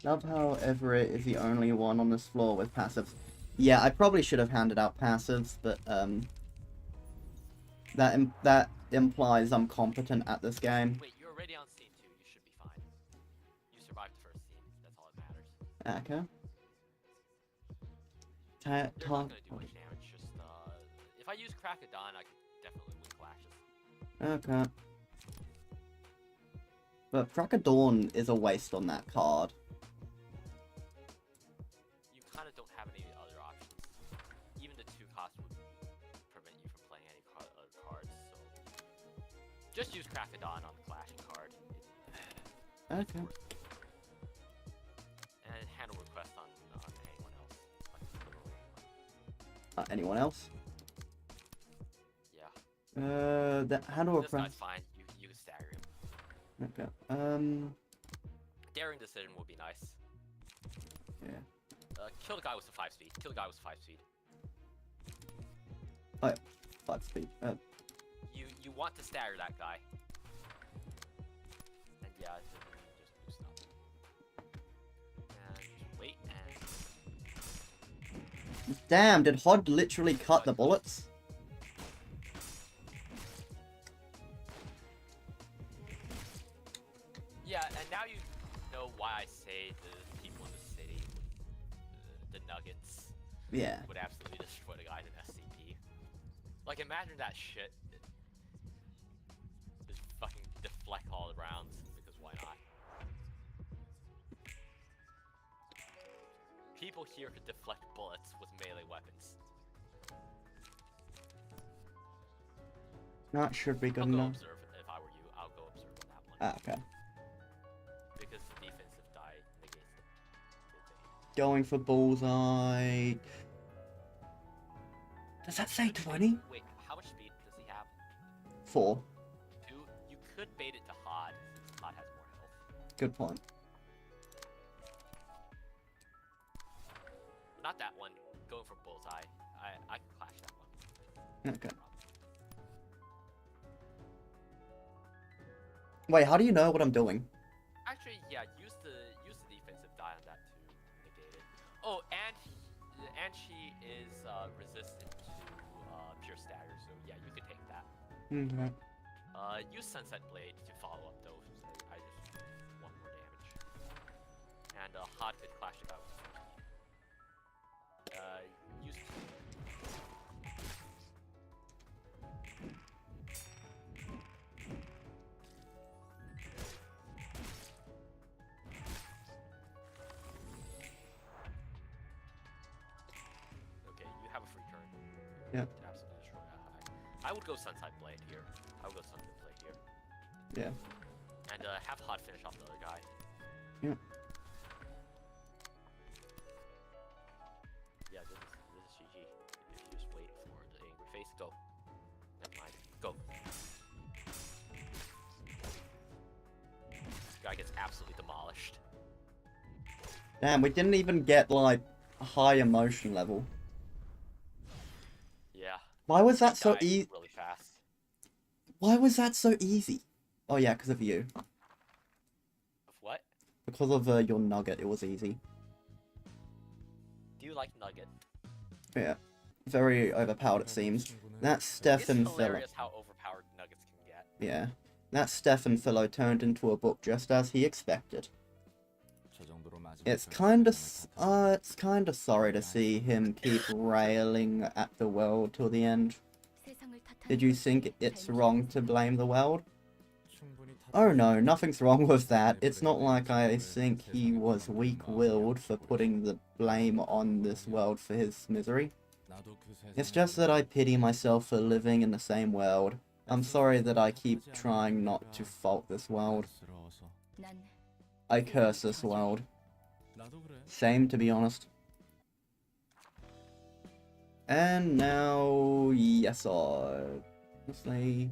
Love how Everett is the only one on this floor with passives. Yeah, I probably should have handed out passives, but that implies I'm competent at this game. Wait, you're already on scene 2. You should be fine. You survived the first scene. That's all that matters. Okay. They're not gonna do much damage. Just if I use Crack of Dawn, I could definitely win clashes. Okay. But Crack of Dawn is a waste on that card. You kind of don't have any other options. Even the 2 cost would prevent you from playing any other cards, so just use Crack of Dawn on the clashing card. Okay. And handle request on anyone else. Anyone else? Yeah. The handle This request. guy's fine. You can stagger him. Okay. Daring decision would be nice. Yeah. Kill the guy with the 5 speed. Kill the guy with 5 speed. Oh, yeah. 5 speed. You want to stagger that guy. And yeah, just do stuff. And just wait and Damn, did Hod literally cut the bullets? yeah, and now you know why I say the people in the city, the Nuggets, Yeah. would absolutely destroy the guys in SCP. Like, imagine that shit. Just fucking deflect all the rounds, because why not? People here could deflect bullets with melee weapons. That should be good I'll go enough. observe if I were you. I'll go observe on that one. Okay. Because the defensive die negates the thing. Going for bullseye. Does that say 20? Wait, how much speed does he have? 4. 2? You could bait it to Hod, since Hod has more health. Good point. Not that one. Going for bullseye. I can clash that one. Okay. Wait, how do you know what I'm doing? Actually, yeah, use the defensive die on that to negate it. Oh, and she is resistant to pure stagger, so yeah, you could take that. Okay. Use Sunset Blade to follow up though, so I just want more damage. And Hod could clash it out with use would go Sunside Blade here. I would go Sunside Blade here. Yeah. And have Hot finish off the other guy. Yeah. Yeah, this is GG. If you just wait for the angry face, go. Never mind. Go. This guy gets absolutely demolished. Damn, we didn't even get, like, a high emotion level. Yeah. Why was that He so died easy? really fast. Why was that so easy? Oh yeah, because of you. Of what? Because of your nugget, it was easy. Do you like Nugget? Yeah. Very overpowered, it seems. That's It's Stefan Philo. hilarious how overpowered Nuggets can get. Yeah. That Stefan Philo turned into a book just as he expected. It's kind of sorry to see him keep railing at the world till the end. Did you think it's wrong to blame the world? Oh no, nothing's wrong with that. It's not like I think he was weak-willed for putting the blame on this world for his misery. It's just that I pity myself for living in the same world. I'm sorry that I keep trying not to fault this world. I curse this world. Same, to be honest. And now, Yesod. Honestly,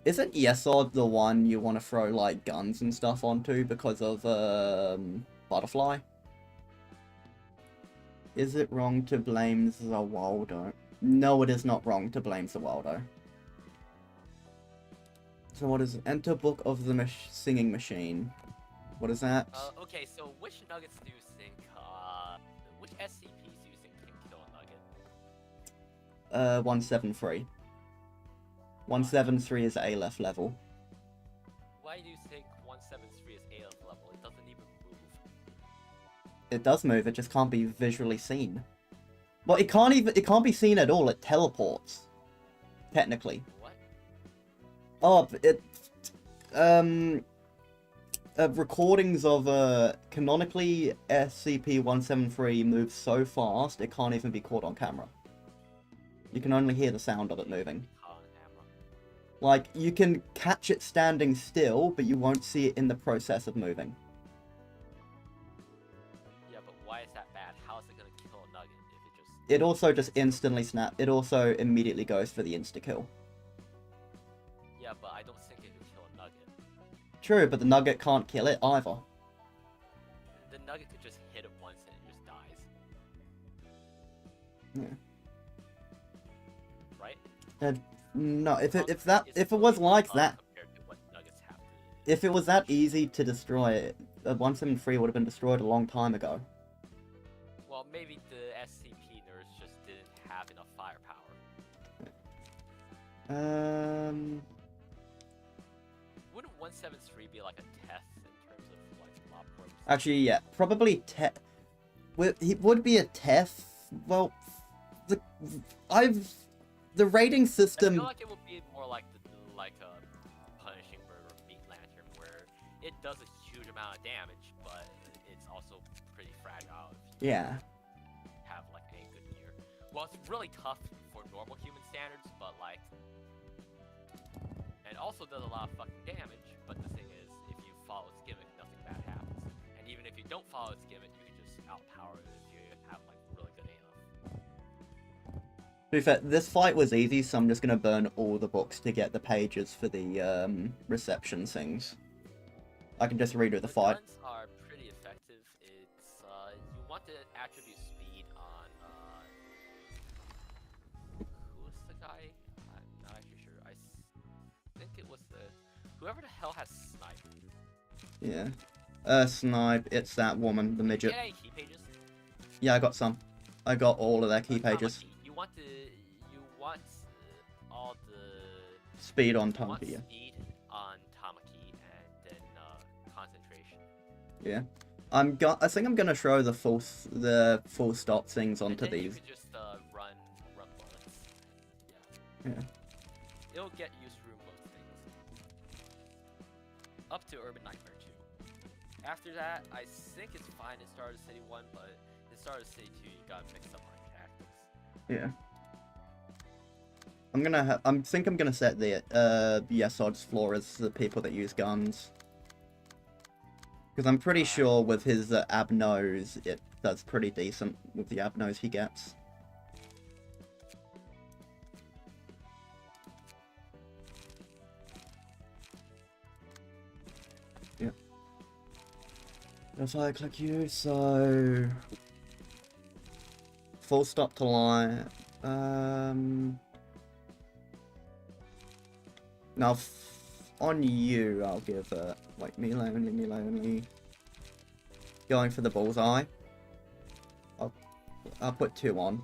isn't Yesod the one you want to throw like guns and stuff onto because of Butterfly? Is it wrong to blame Zawaldo? No, it is not wrong to blame Zawaldo. So what is Enter Book of the Singing Machine? What is that? Okay, so which Nuggets do you think, which SCPs do you think can kill a Nugget? 173. 173 is Aleph level. Why do you think 173 is AF level? It doesn't even move. It does move, it just can't be visually seen. Well, it can't be seen at all, it teleports. Technically. What? Oh, recordings of, canonically, SCP-173 moves so fast, it can't even be caught on camera. You can only hear the sound of it moving. Like, you can catch it standing still, but you won't see it in the process of moving. Yeah, but why is that bad? How is it gonna kill a Nugget if it just... It also just instantly it also immediately goes for the insta-kill. Yeah, but I don't think it can kill a Nugget. True, but the Nugget can't kill it either. The Nugget could just hit it once and it just dies. Yeah. Right? No, if it was like that, if it was that easy to destroy, 173 would have been destroyed a long time ago. Well, maybe the SCP nerds just didn't have enough firepower. Wouldn't 173 be like a test in terms of like mob corps? Actually, yeah, probably it would be a test. Well, the rating system. I feel like it would be more like a Punishing Bird or Meat Lantern, where it does a huge amount of damage, but it's also pretty fragile. If you Yeah. have like a good gear. Well, it's really tough for normal human standards, but like, and also does a lot of fucking damage. But the thing is, if you follow its gimmick, nothing bad happens. And even if you don't follow its gimmick, you can just outpower it if you have like really good aim. To be fair, this fight was easy, so I'm just gonna burn all the books to get the pages for the reception things. I can just read the fight. Guns are pretty effective. It's you want the attribute speed on who's the guy? I'm not actually sure. I think it was whoever the hell has snipe. Yeah. Snipe, it's that woman, the midget. Get any key pages? Yeah, I got some. I got all of their key pages. You want all the Speed on you want Tamaki, yeah. speed on Tamaki and then concentration. Yeah. I think I'm gonna throw the full stop things onto and then these. You could just run bullets. Yeah. It'll get used through most things. Up to Urban Nightmare 2. After that, I think it's fine in Star City 1, but in Star City 2, you gotta mix up my tactics. Yeah. I think I'm gonna set the yes odds floor as the people that use guns. Because I'm pretty sure with his ab nose, it does pretty decent with the ab nose he gets. Yeah. If I click you, so full stop to line. Now on you, I'll give like melee only. Going for the bullseye. I'll put 2 on.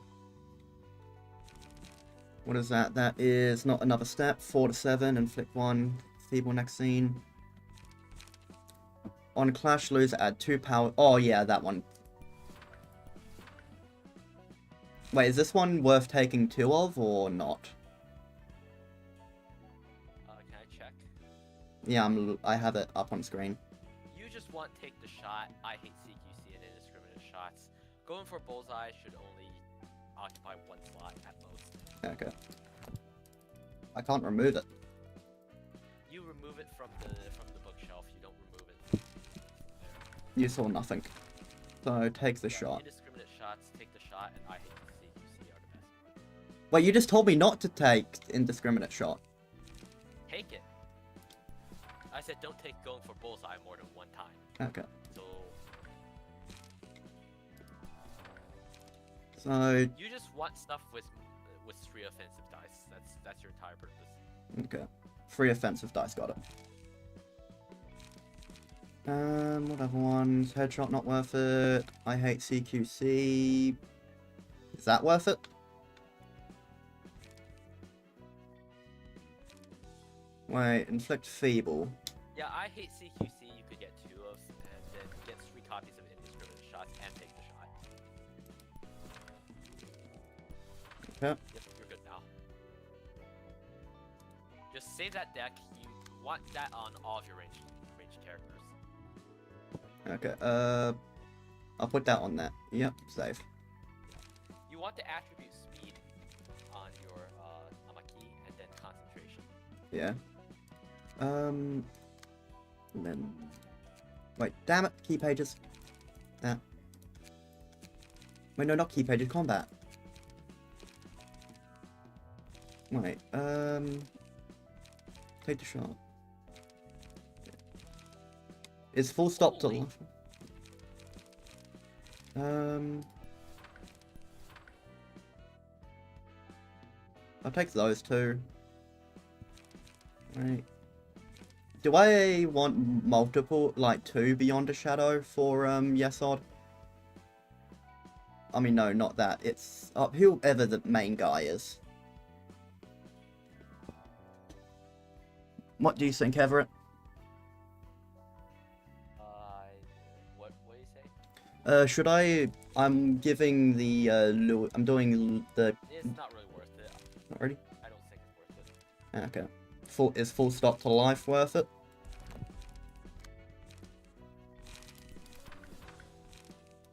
What is that? That is not another step. 4 to 7, inflict 1. Feeble next scene. On Clash, lose, add 2 power. Oh yeah, that one. Wait, is this one worth taking 2 of or not? Can I check? Yeah, I have it up on screen. You just want take the shot. I hate CQC and indiscriminate shots. Going for bullseye should only occupy 1 slot at most. Okay. I can't remove it. You remove it from the bookshelf. You don't remove it. You saw nothing. So take the shot. Indiscriminate shots, take the shot, and I hate CQC are the best. Wait, you just told me not to take indiscriminate shot. Take it. I said don't take going for bullseye more than 1 time. Okay. So So you just want stuff with 3 offensive dice. That's your entire purpose. okay. 3 offensive dice, got it. What other ones? Headshot not worth it. I hate CQC. Is that worth it? Wait, inflict feeble. Yeah, I hate CQC. You could get 2 of, and then get 3 copies of indiscriminate shots and take the shot. Okay. Yep, you're good now. Just save that deck. You want that on all of your ranged characters. Okay, I'll put that on that. Yep, save. You want the attribute speed on your Amaki and then concentration. Yeah. Then... Wait, damn it, key pages. That. Wait, no, not key pages, combat. Wait, take the shot. Is full stop to life? I'll take those 2. Right. Do I want multiple, like 2 Beyond a Shadow for Yesod? I mean, no, not that. It's whoever the main guy is. What do you think, Everett? What do you say? Should I'm giving the, I'm doing the... It's not really worth it. Not really? I don't think it's worth it. Okay. Is full stop to life worth it?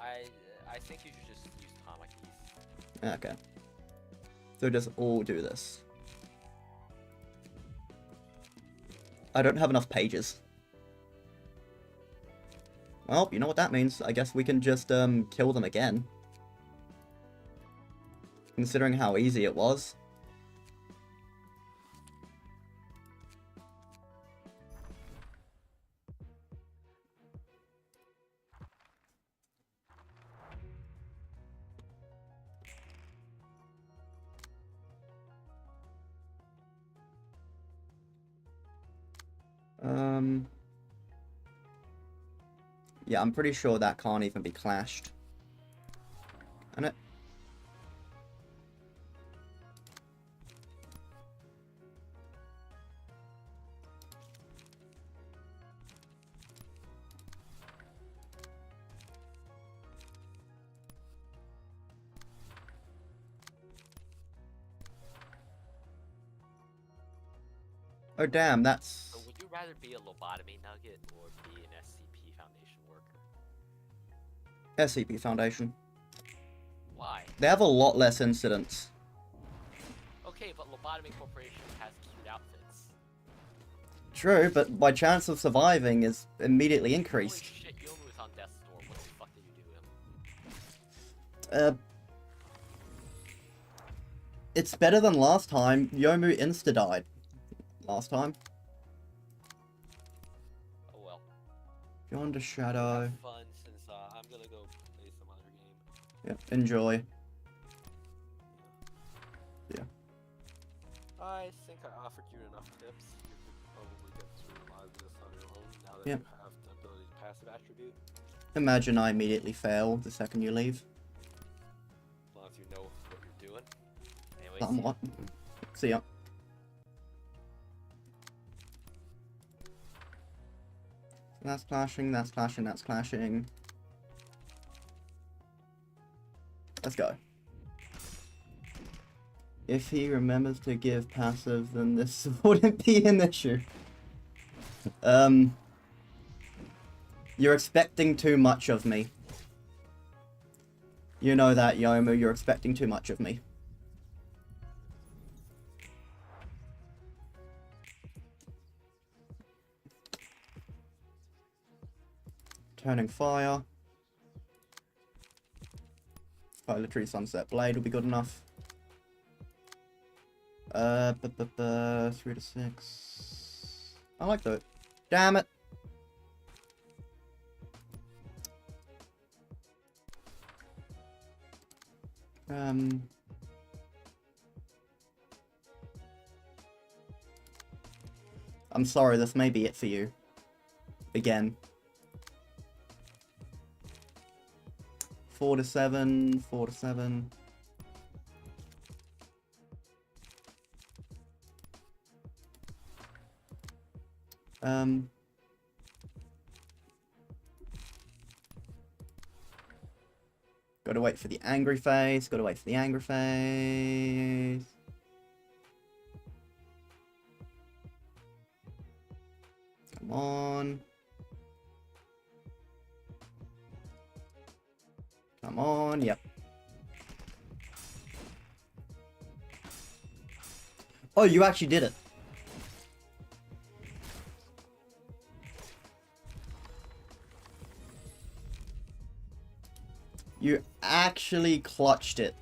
I think you should just use Tamakis. Okay. So just all do this. I don't have enough pages. Well, you know what that means. I guess we can just kill them again. Considering how easy it was. Yeah, I'm pretty sure that can't even be clashed. Can it? Oh damn, that's... So would you rather be a lobotomy nugget or be an SCP Foundation worker? SCP Foundation. Why? They have a lot less incidents. Okay, Okay, but Lobotomy Corporation has cute outfits. True, but my chance of surviving is immediately increased. Holy shit, Yomu is on death's door. What the fuck did you do to him? It's better than last time. Yomu insta-died last time. Oh well. Yonder Shadow. Have fun since I'm gonna go play some other game. Yep, enjoy. Yeah. I think I offered you enough tips. You could probably get to realize this on your own now that Yep. you have the ability to passive attribute. Imagine I immediately fail the second you leave. As long as you know what you're doing. Anyways. Somewhat. See ya. That's clashing, that's clashing, that's clashing. Let's go. If he remembers to give passive, then this wouldn't be an issue. You're expecting too much of me. You know that, Yomu, you're expecting too much of me. Turning fire. Literally Sunset Blade will be good enough. 3 to 6. I like that. Damn it. I'm sorry, this may be it for you. Again. 4 to 7, 4 to 7. Gotta wait for the angry face, gotta wait for the angry face. Come on. Come on, yep. Oh, you actually did it. You actually clutched it,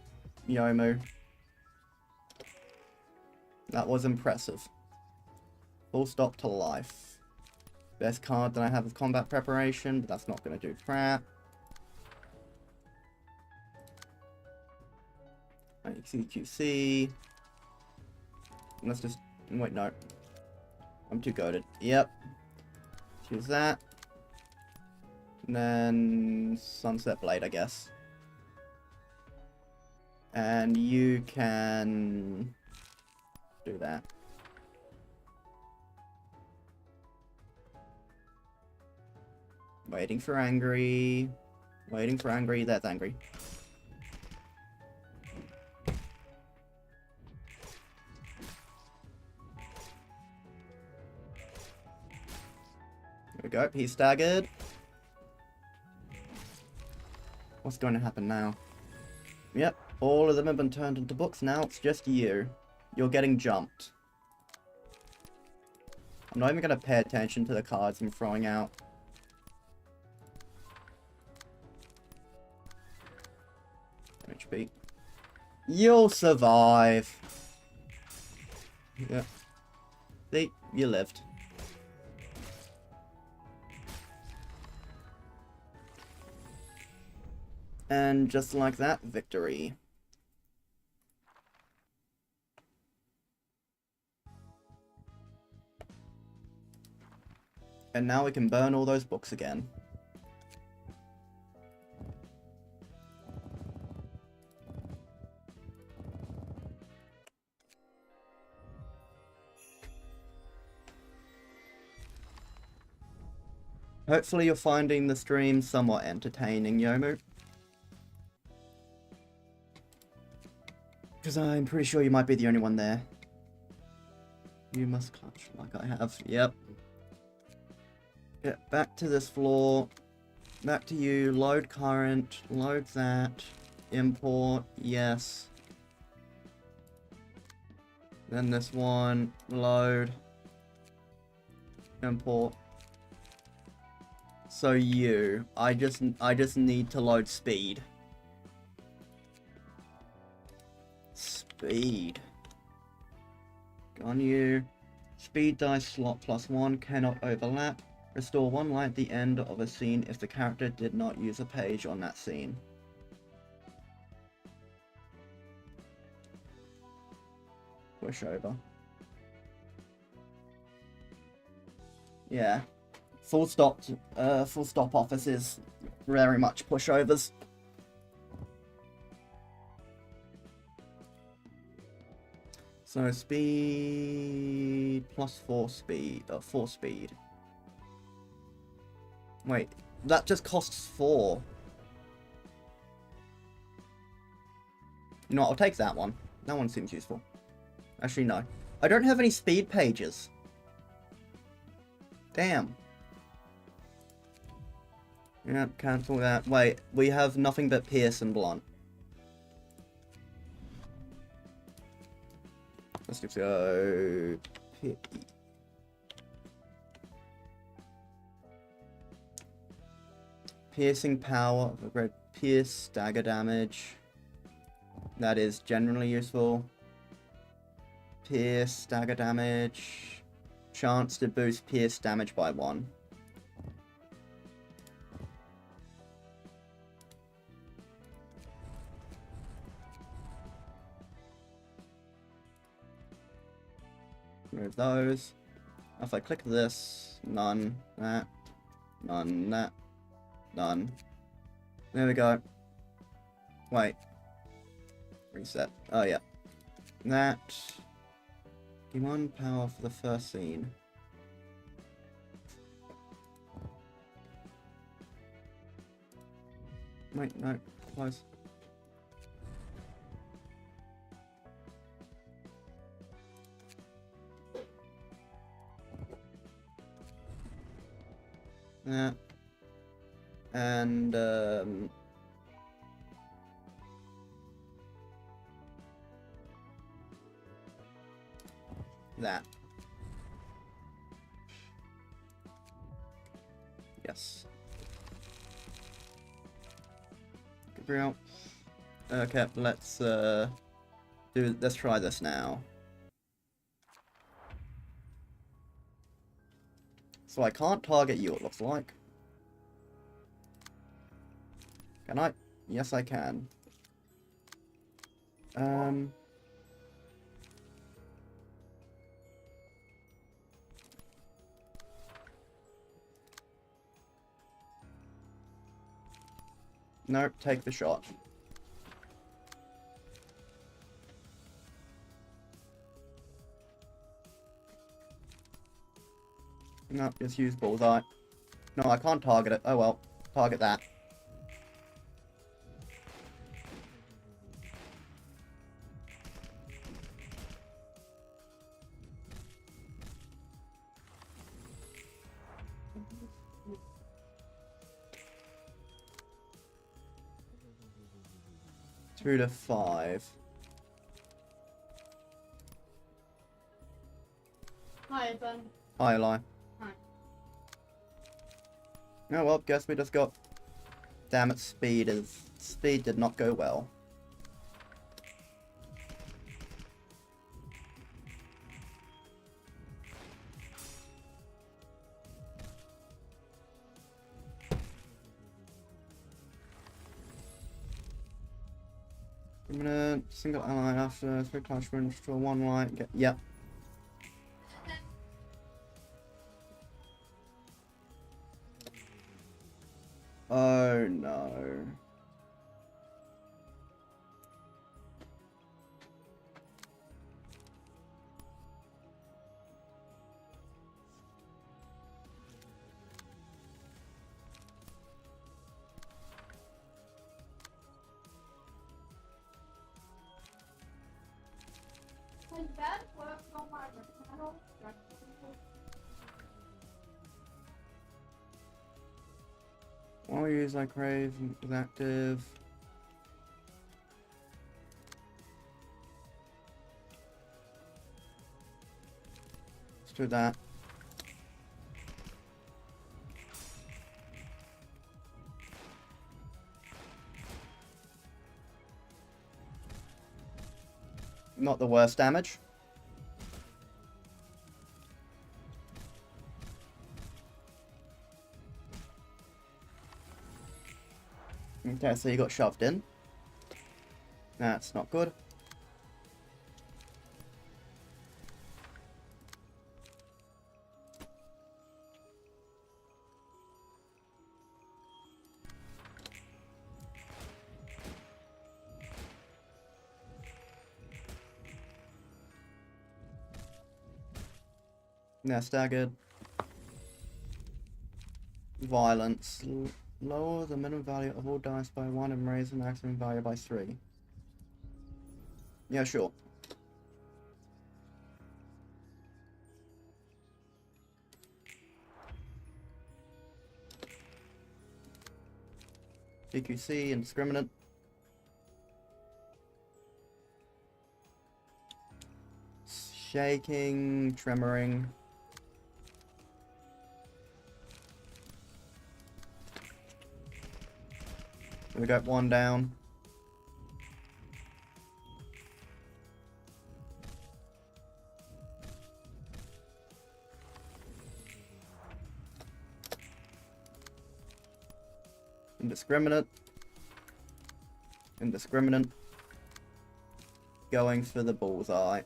Yomu. That was impressive. Full stop to life. Best card that I have of combat preparation, but that's not going to do crap. QC. Let's just... Wait, no. I'm too goated. Yep. Choose that. And then Sunset Blade, I guess. And you can do that. Waiting for angry. Waiting for angry. That's angry. There we go. He's staggered. What's going to happen now? Yep, all of them have been turned into books. Now it's just you. You're getting jumped. I'm not even going to pay attention to the cards I'm throwing out. HP. You'll survive. Yep. See, you lived. And just like that, victory. And now we can burn all those books again. Hopefully you're finding the stream somewhat entertaining, Yomu. Because I'm pretty sure you might be the only one there. You must clutch like I have. Yep. Get back to this floor. Back to you. Load current. Load that. Import. Yes. Then this one, load, import. So I just need to load speed. Speed. On you. Speed dice slot +1 cannot overlap. Restore 1 light at the end of a scene if the character did not use a page on that scene. Push over. Yeah. Full stop offices very much pushovers. So speed +4 speed, 4 speed. Wait, that just costs 4. You know what, I'll take that one. That one seems useful. Actually, no. I don't have any speed pages. Damn. Yeah, cancel that. Wait, we have nothing but Pierce and Blunt. Let's just go... Piercing power, upgrade pierce, stagger damage. That is generally useful. Pierce, stagger damage. Chance to boost pierce damage by 1. Remove those. If I click this, none, that, none, that, none. There we go. Wait. Reset. Oh, yeah. That. Give 1 power for the first scene. Wait, no. Close. That. And, that. Yes. Gabriel. Okay, let's try this now. So I can't target you, it looks like. Can I? Yes, I can. Nope, take the shot. Nope, just use bullseye. No, I can't target it. Oh well, target that. Two to 5. Hi, Ben. Hi, Eli. Hi. Oh well, guess we just got... Damn it, speed did not go well. Permanent, single ally after 3 clutchskelly for 1 light. Yep. Oh no. Has that worked on my channel? While use like crave is active. through that. Not the worst damage. Okay, so you got shoved in. That's not good. Yeah, staggered. Violence. Lower the minimum value of all dice by 1 and raise the maximum value by 3. Yeah, sure. CQC, indiscriminate. Shaking, tremoring. We got one down. Indiscriminate. Indiscriminate. Going for the bullseye.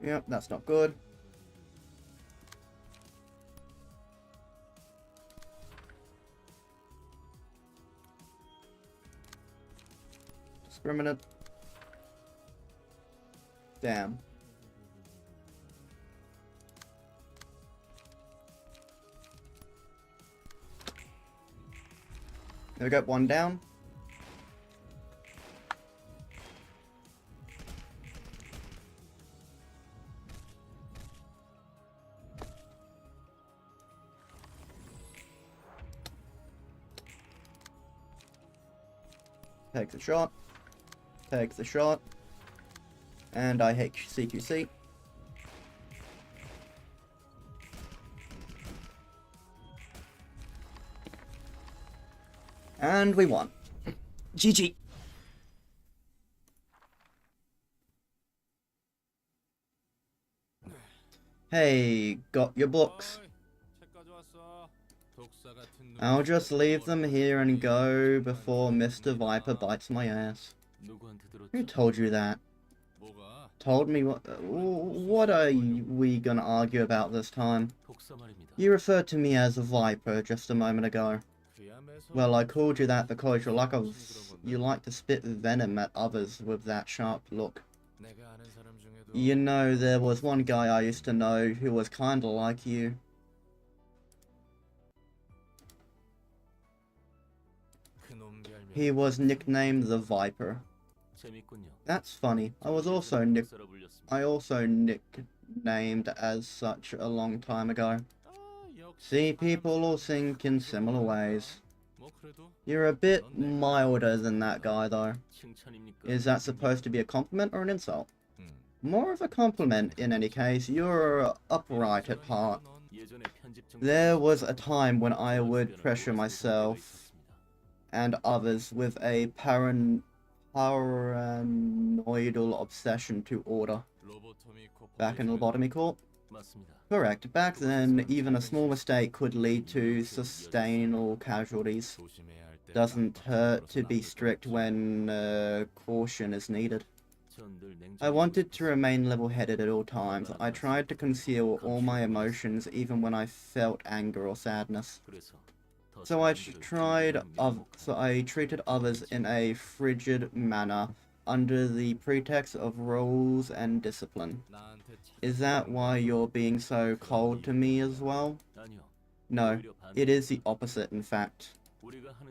Yep, that's not good. Discriminate. Damn. There we go, one down. Takes a shot. Takes a shot. And I hit CQC. And we won. GG. Hey, got your books. I'll just leave them here and go before Mr. Viper bites my ass. Who told you that? Told me what are we gonna argue about this time? You referred to me as a Viper just a moment ago. Well, I called you that because you like to spit venom at others with that sharp look. You know, there was one guy I used to know who was kinda like you. He was nicknamed the Viper. That's funny. I also nicknamed as such a long time ago. See, people all think in similar ways. You're a bit milder than that guy, though. Is that supposed to be a compliment or an insult? More of a compliment, in any case. You're upright at heart. There was a time when I would pressure myself and others with a paranoidal obsession to order. Back in Lobotomy Corp? Correct. Back then, even a small mistake could lead to sustainable casualties. Doesn't hurt to be strict when caution is needed. I wanted to remain level-headed at all times. I tried to conceal all my emotions even when I felt anger or sadness. So I treated others in a frigid manner under the pretext of rules and discipline. Is that why you're being so cold to me as well? No, it is the opposite, in fact.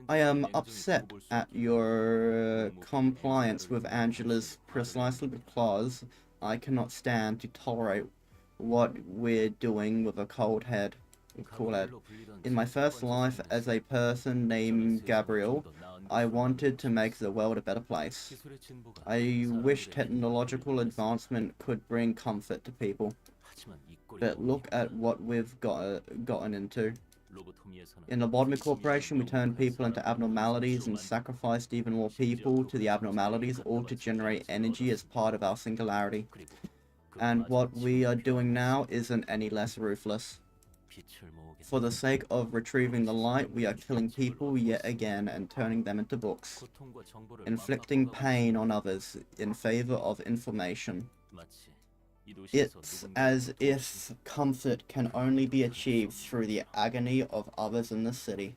I am upset at your compliance with Angela's precisely because I cannot stand to tolerate what we're doing with a cool head. In my first life as a person named Gabriel, I wanted to make the world a better place. I wish technological advancement could bring comfort to people. But look at what we've gotten into. In Lobotomy Corporation, we turned people into abnormalities and sacrificed even more people to the abnormalities, all to generate energy as part of our singularity. And what we are doing now isn't any less ruthless. For the sake of retrieving the light, we are killing people yet again and turning them into books, inflicting pain on others in favor of information. It's as if comfort can only be achieved through the agony of others in the city.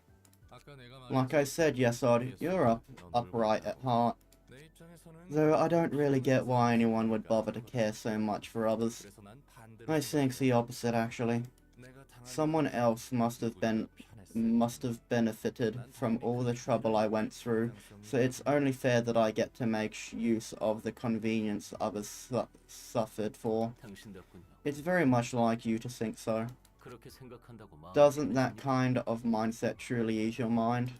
Like I said, Yesod, you're upright at heart. Though I don't really get why anyone would bother to care so much for others. I think the opposite, actually. Someone else must have benefited from all the trouble I went through, so it's only fair that I get to make use of the convenience others suffered for. It's very much like you to think so. Doesn't that kind of mindset truly ease your mind?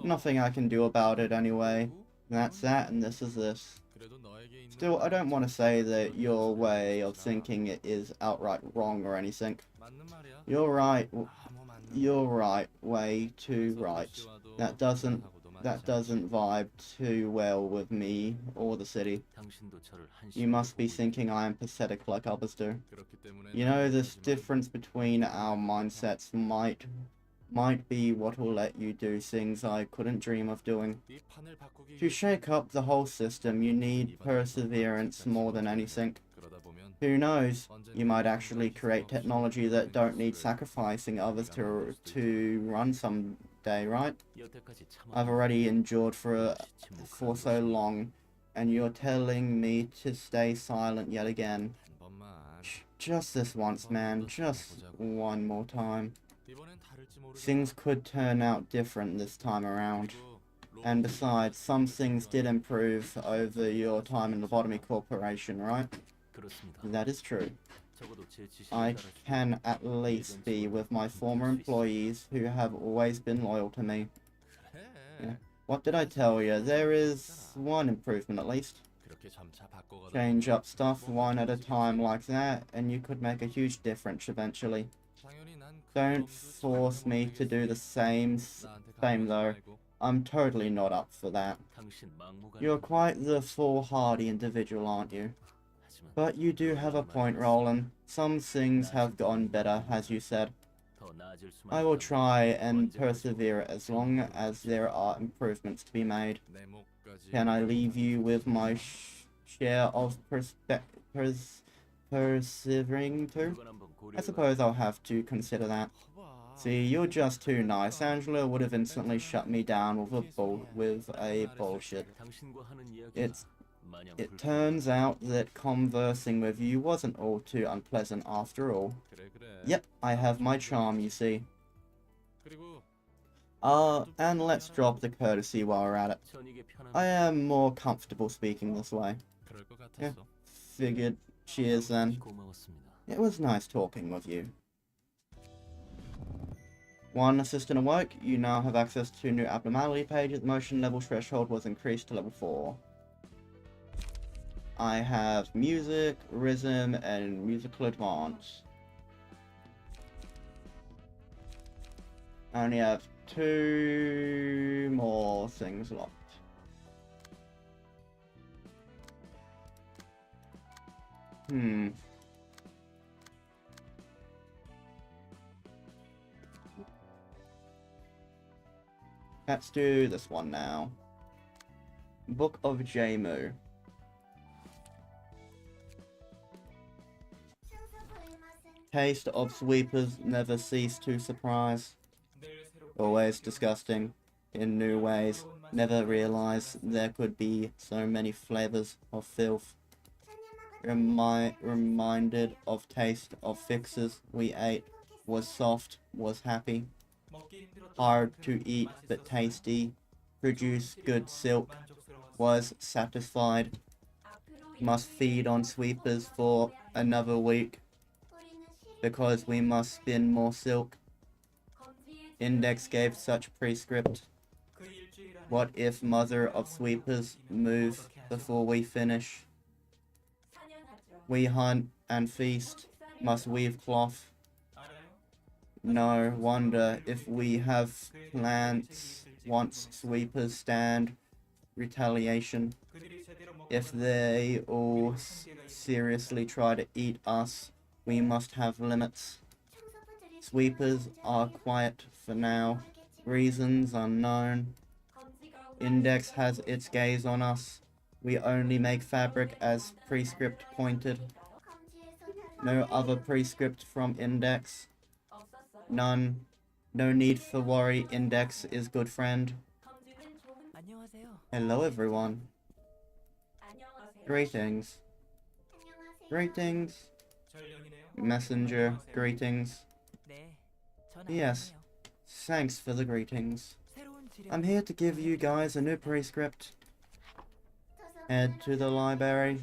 Nothing I can do about it anyway. That's that, and this is this. Still, I don't want to say that your way of thinking is outright wrong or anything. You're right. You're right. Way too right. That doesn't vibe too well with me or the city. You must be thinking I am pathetic like others do. You know, this difference between our mindsets might be what will let you do things I couldn't dream of doing. To shake up the whole system, you need perseverance more than anything. Who knows, you might actually create technology that don't need sacrificing others to run someday, right? I've already endured for so long, and you're telling me to stay silent yet again. Just this once, man, just one more time. Things could turn out different this time around. And besides, some things did improve over your time in the Lobotomy Corporation, right? That is true. I can at least be with my former employees who have always been loyal to me. Yeah. What did I tell you? There is one improvement at least. Change up stuff one at a time like that, and you could make a huge difference eventually. Don't force me to do the same though. I'm totally not up for that. You're quite the foolhardy individual, aren't you? But you do have a point, Roland. Some things have gotten better, as you said. I will try and persevere as long as there are improvements to be made. Can I leave you with my share of persevering too? I suppose I'll have to consider that. See, you're just too nice. Angela would have instantly shut me down with a bullshit. It turns out that conversing with you wasn't all too unpleasant after all. Yep, I have my charm, you see. And let's drop the courtesy while we're at it. I am more comfortable speaking this way. Yeah, figured. Cheers then. It was nice talking with you. One assistant awoke. You now have access to new abnormality pages. Motion level threshold was increased to level 4. I have music, rhythm, and musical advance. I only have 2 more things locked. Let's do this one now. Book of Jamu. Taste of sweepers never cease to surprise. Always disgusting in new ways. Never realized there could be so many flavors of filth. Reminded of taste of fixes we ate. Was soft, was happy. Hard to eat but tasty. Produced good silk. Was satisfied. Must feed on sweepers for another week. because we must spin more silk. Index gave such prescript. What if mother of sweepers move before we finish? We hunt and feast, must weave cloth. No wonder if we have plants once sweepers stand retaliation. If they all seriously try to eat us, we must have limits. Sweepers are quiet for now, reasons unknown. Index has its gaze on us. We only make fabric as prescript pointed. No other prescript from Index. None. No need for worry, Index is good friend. Hello everyone. Greetings. Greetings. Messenger, greetings. Yes, thanks for the greetings. I'm here to give you guys a new prescript. Head to the library.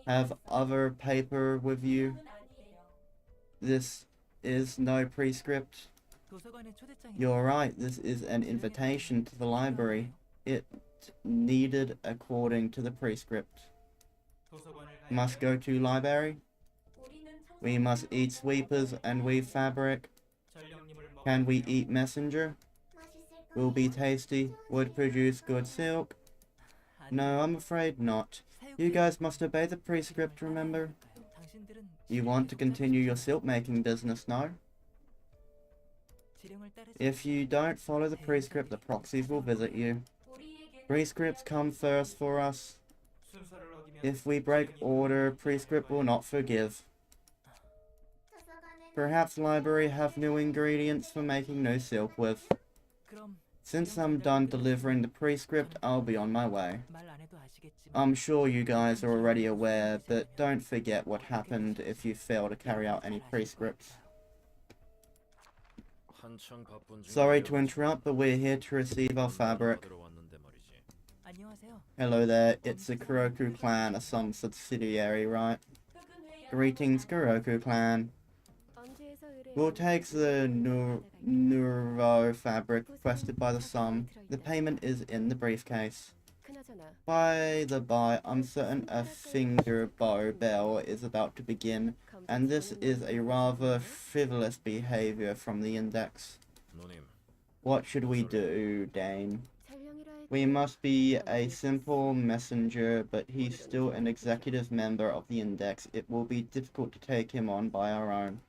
Have other paper with you. This is no prescript. You're right, this is an invitation to the library. It needed according to the prescript. Must go to library. We must eat sweepers and weave fabric. Can we eat messenger? Will be tasty, would produce good silk. No, I'm afraid not. You guys must obey the prescript, remember? You want to continue your silk making business, no? If you don't follow the prescript, the proxies will visit you. Prescripts come first for us. If we break order, prescript will not forgive. Perhaps library have new ingredients for making new silk with. Since I'm done delivering the prescript, I'll be on my way. I'm sure you guys are already aware, but don't forget what happened if you fail to carry out any prescripts. Sorry to interrupt, but we're here to receive our fabric. Hello there, it's the Kuroku clan, a some subsidiary, right? Greetings, Kuroku clan. We'll take the Neuro fabric requested by the sum. The payment is in the briefcase. By the by, I'm certain a finger bow bell is about to begin, and this is a rather frivolous behavior from the Index. What should we do, Dane? We must be a simple messenger, but he's still an executive member of the Index. It will be difficult to take him on by our own.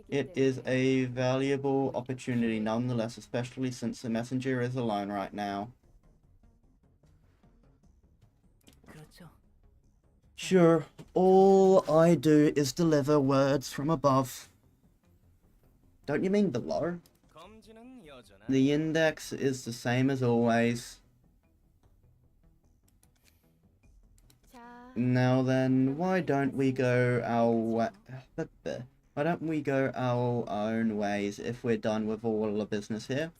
It is a valuable opportunity nonetheless, especially since the messenger is alone right now. Sure, all I do is deliver words from above. Don't you mean below? The Index is the same as always. Now then, why don't we go our own ways if we're done with all the business here?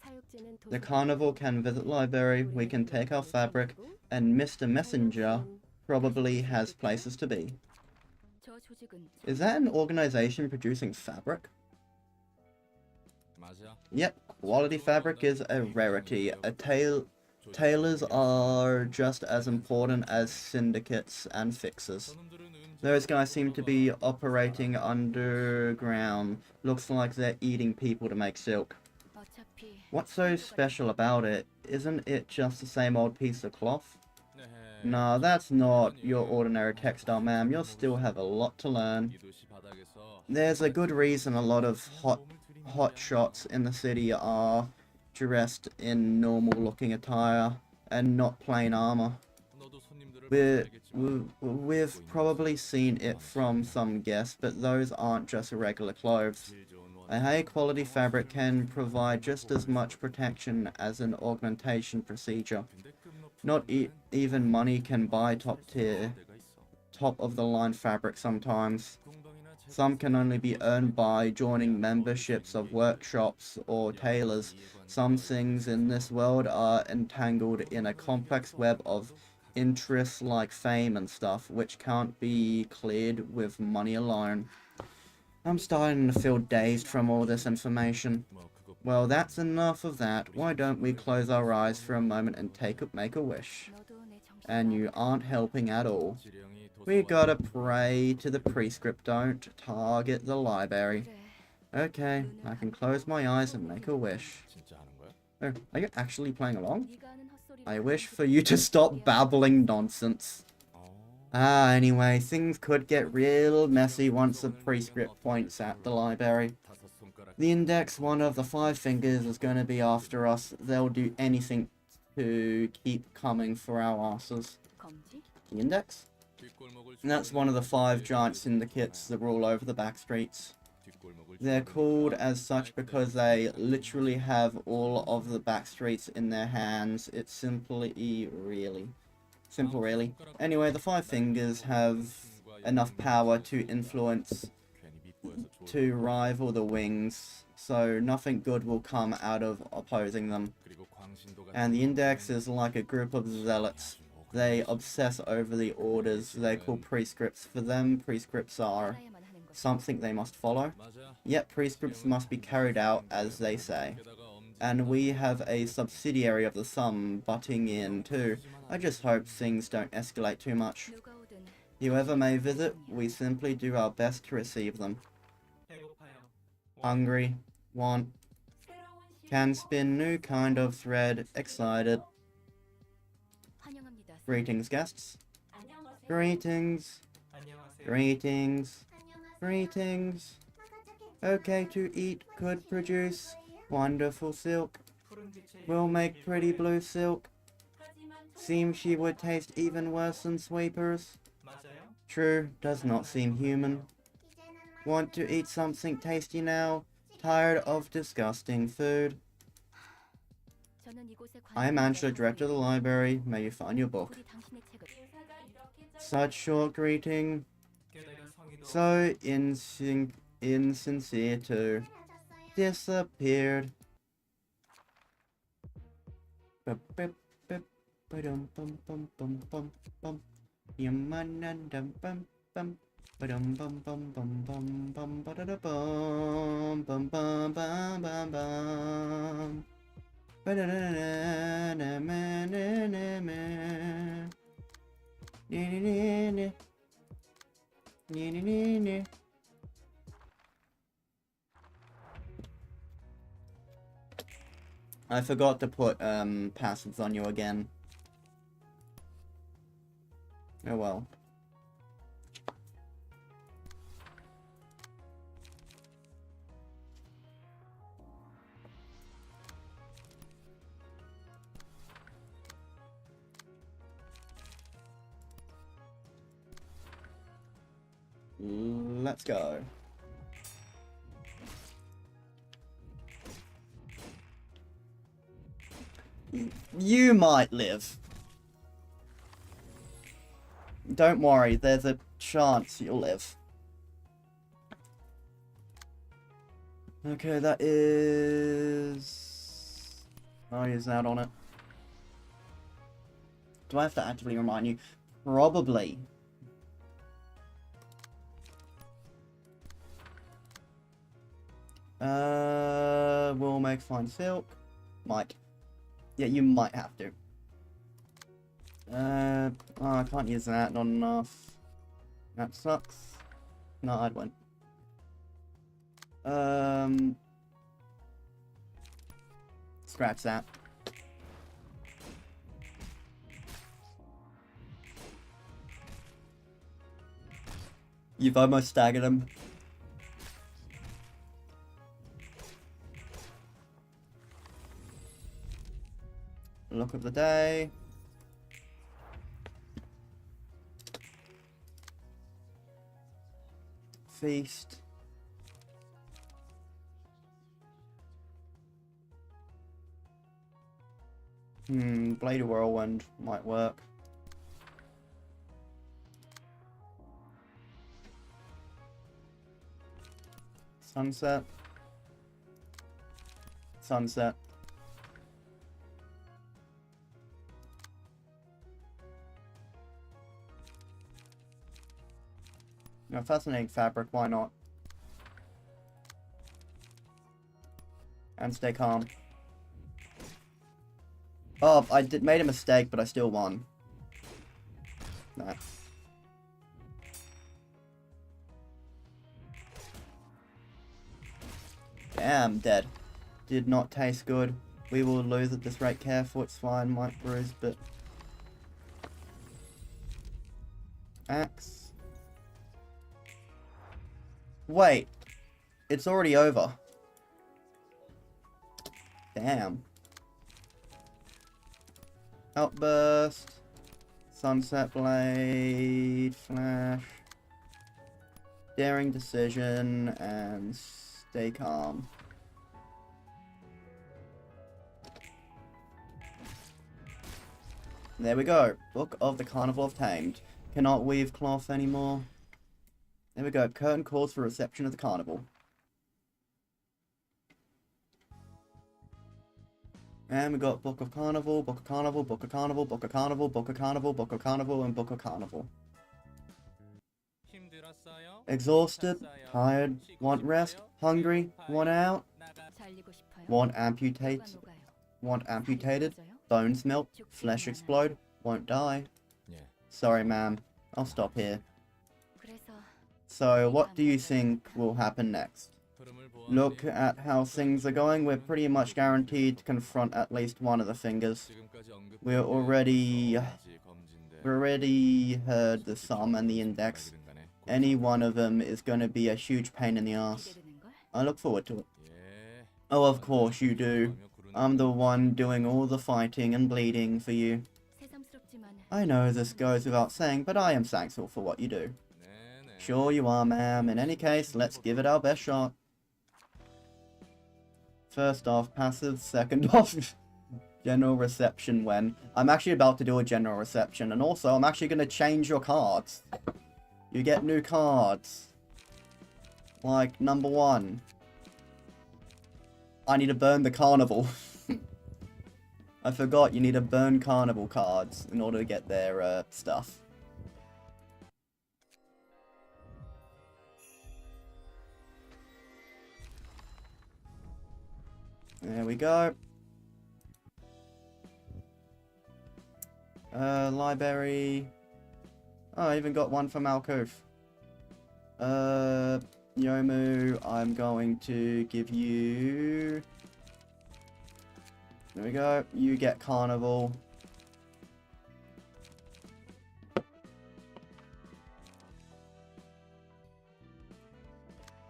The carnival can visit library, we can take our fabric, and Mr. Messenger probably has places to be. Is that an organization producing fabric? Yep, quality fabric is a rarity. Tailors are just as important as syndicates and fixers. Those guys seem to be operating underground. Looks like they're eating people to make silk. What's so special about it? Isn't it just the same old piece of cloth? Nah, that's not your ordinary textile, ma'am. You'll still have a lot to learn. There's a good reason a lot of hot shots in the city are dressed in normal looking attire and not plain armor. We've probably seen it from some guests, but those aren't just regular clothes. A high quality fabric can provide just as much protection as an augmentation procedure. Not even money can buy top of the line fabric sometimes. Some can only be earned by joining memberships of workshops or tailors. Some things in this world are entangled in a complex web of interests like fame and stuff, which can't be cleared with money alone. I'm starting to feel dazed from all this information. Well, that's enough of that. Why don't we close our eyes for a moment and make a wish? And you aren't helping at all. We gotta pray to the prescript, don't target the library. Okay, I can close my eyes and make a wish. Oh, are you actually playing along? I wish for you to stop babbling nonsense. Anyway, things could get real messy once the prescript points at the library. The index, one of the 5 fingers, is going to be after us. They'll do anything to keep coming for our asses. The index? And that's one of the 5 giant syndicates that rule over the back streets. They're called as such because they literally have all of the back streets in their hands. It's simple really. Anyway, the 5 fingers have enough power to influence to rival the wings, so nothing good will come out of opposing them. And the index is like a group of zealots. They obsess over the orders they call prescripts. For them, prescripts are something they must follow, yet prescripts must be carried out as they say. And we have a subsidiary of the sum butting in too. I just hope things don't escalate too much. Whoever may visit, we simply do our best to receive them. Hungry, want, can spin new kind of thread, excited. Greetings, guests. Greetings. Greetings. Greetings. Okay to eat, could produce wonderful silk. Will make pretty blue silk. Seems she would taste even worse than sweepers. True, does not seem human. Want to eat something tasty now? Tired of disgusting food? I am Angela, director of the library. May you find your book. Such short greeting. So insincere too. Disappeared. I forgot to put passives on you again. Oh well. Let's go. You might live. Don't worry, there's a chance you'll live. Okay, that is... I'll use that on it. Do I have to actively remind you? Probably. We'll make fine silk. Might. Yeah, you might have to. Oh, I can't use that, not enough. That sucks. No, I'd win. Scratch that. You've almost staggered him. Look of the day. Feast. Blade of Whirlwind might work. Sunset. Sunset. Fascinating fabric, why not? And stay calm. Oh, I made a mistake, but I still won. Nah. Damn, dead. Did not taste good. We will lose at this rate. Careful, it's fine, might bruise, but... Axe. Wait. It's already over. Damn. Outburst. Sunset Blade. Flash. Daring Decision. And stay calm. There we go. Book of the Carnival of Tamed. Cannot weave cloth anymore. There we go. Curtain calls for reception of the carnival. And we got Book of Carnival, Book of Carnival, Book of Carnival, Book of Carnival, Book of Carnival, Book of Carnival, and Book of Carnival. Exhausted, tired, want rest, hungry, want out, want amputated, bones melt, flesh explode, won't die. Sorry, ma'am. I'll stop here. So, what do you think will happen next? Look at how things are going. We're pretty much guaranteed to confront at least one of the fingers. We already heard the thumb and the index. Any one of them is going to be a huge pain in the ass. I look forward to it. Oh, of course you do. I'm the one doing all the fighting and bleeding for you. I know this goes without saying, but I am thankful for what you do. Sure you are, ma'am. In any case, let's give it our best shot. First off, passive. Second off, general reception when. I'm actually about to do a general reception, and also I'm actually going to change your cards. You get new cards. Like, number 1. I need to burn the carnival. I forgot you need to burn carnival cards in order to get their stuff. There we go. Library. Oh, I even got one from Alcove. Yomu, I'm going to give you... There we go. You get Carnival.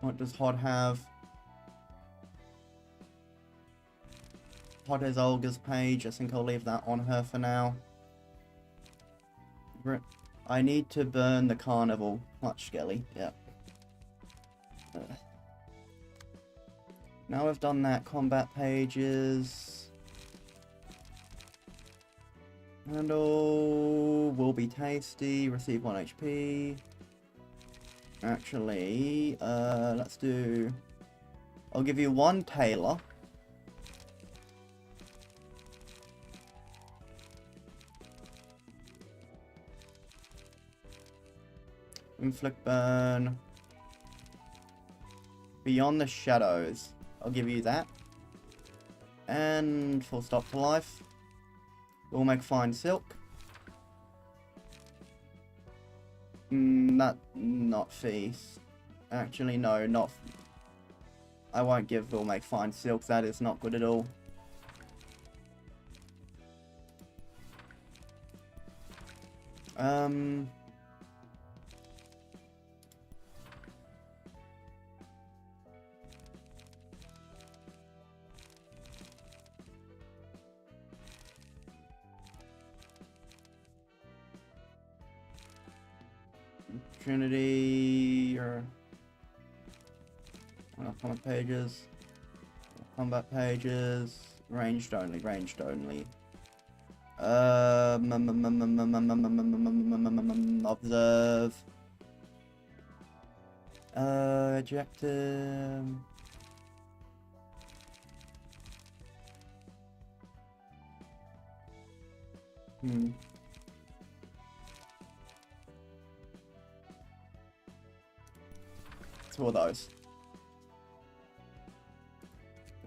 What does Hod have? Hod has Olga's page. I think I'll leave that on her for now. I need to burn the Carnival. clutchskelly. Yep. Now I've done that, combat pages. Handle will be tasty. Receive 1 HP. Actually, let's do... I'll give you 1 Tailor. Inflict burn. Beyond the Shadows. I'll give you that. And full stop to life. We'll make fine silk. Not feast. Actually, no, not... I won't give will make fine silk. That is not good at all. Trinity, or combat pages, ranged only, observe, ejected, Two of those.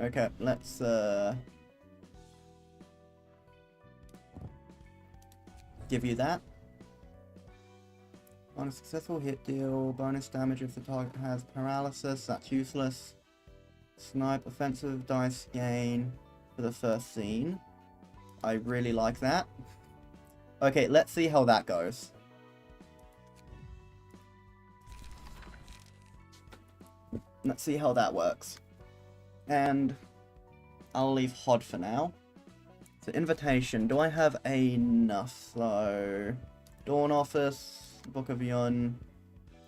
Okay, let's give you that. On a successful hit deal, bonus damage if the target has paralysis, that's useless. Snipe offensive dice gain for the first scene. I really like that. Okay, let's see how that goes. Let's see how that works. And I'll leave HOD for now. So invitation, do I have enough? So Dawn Office, Book of Yun,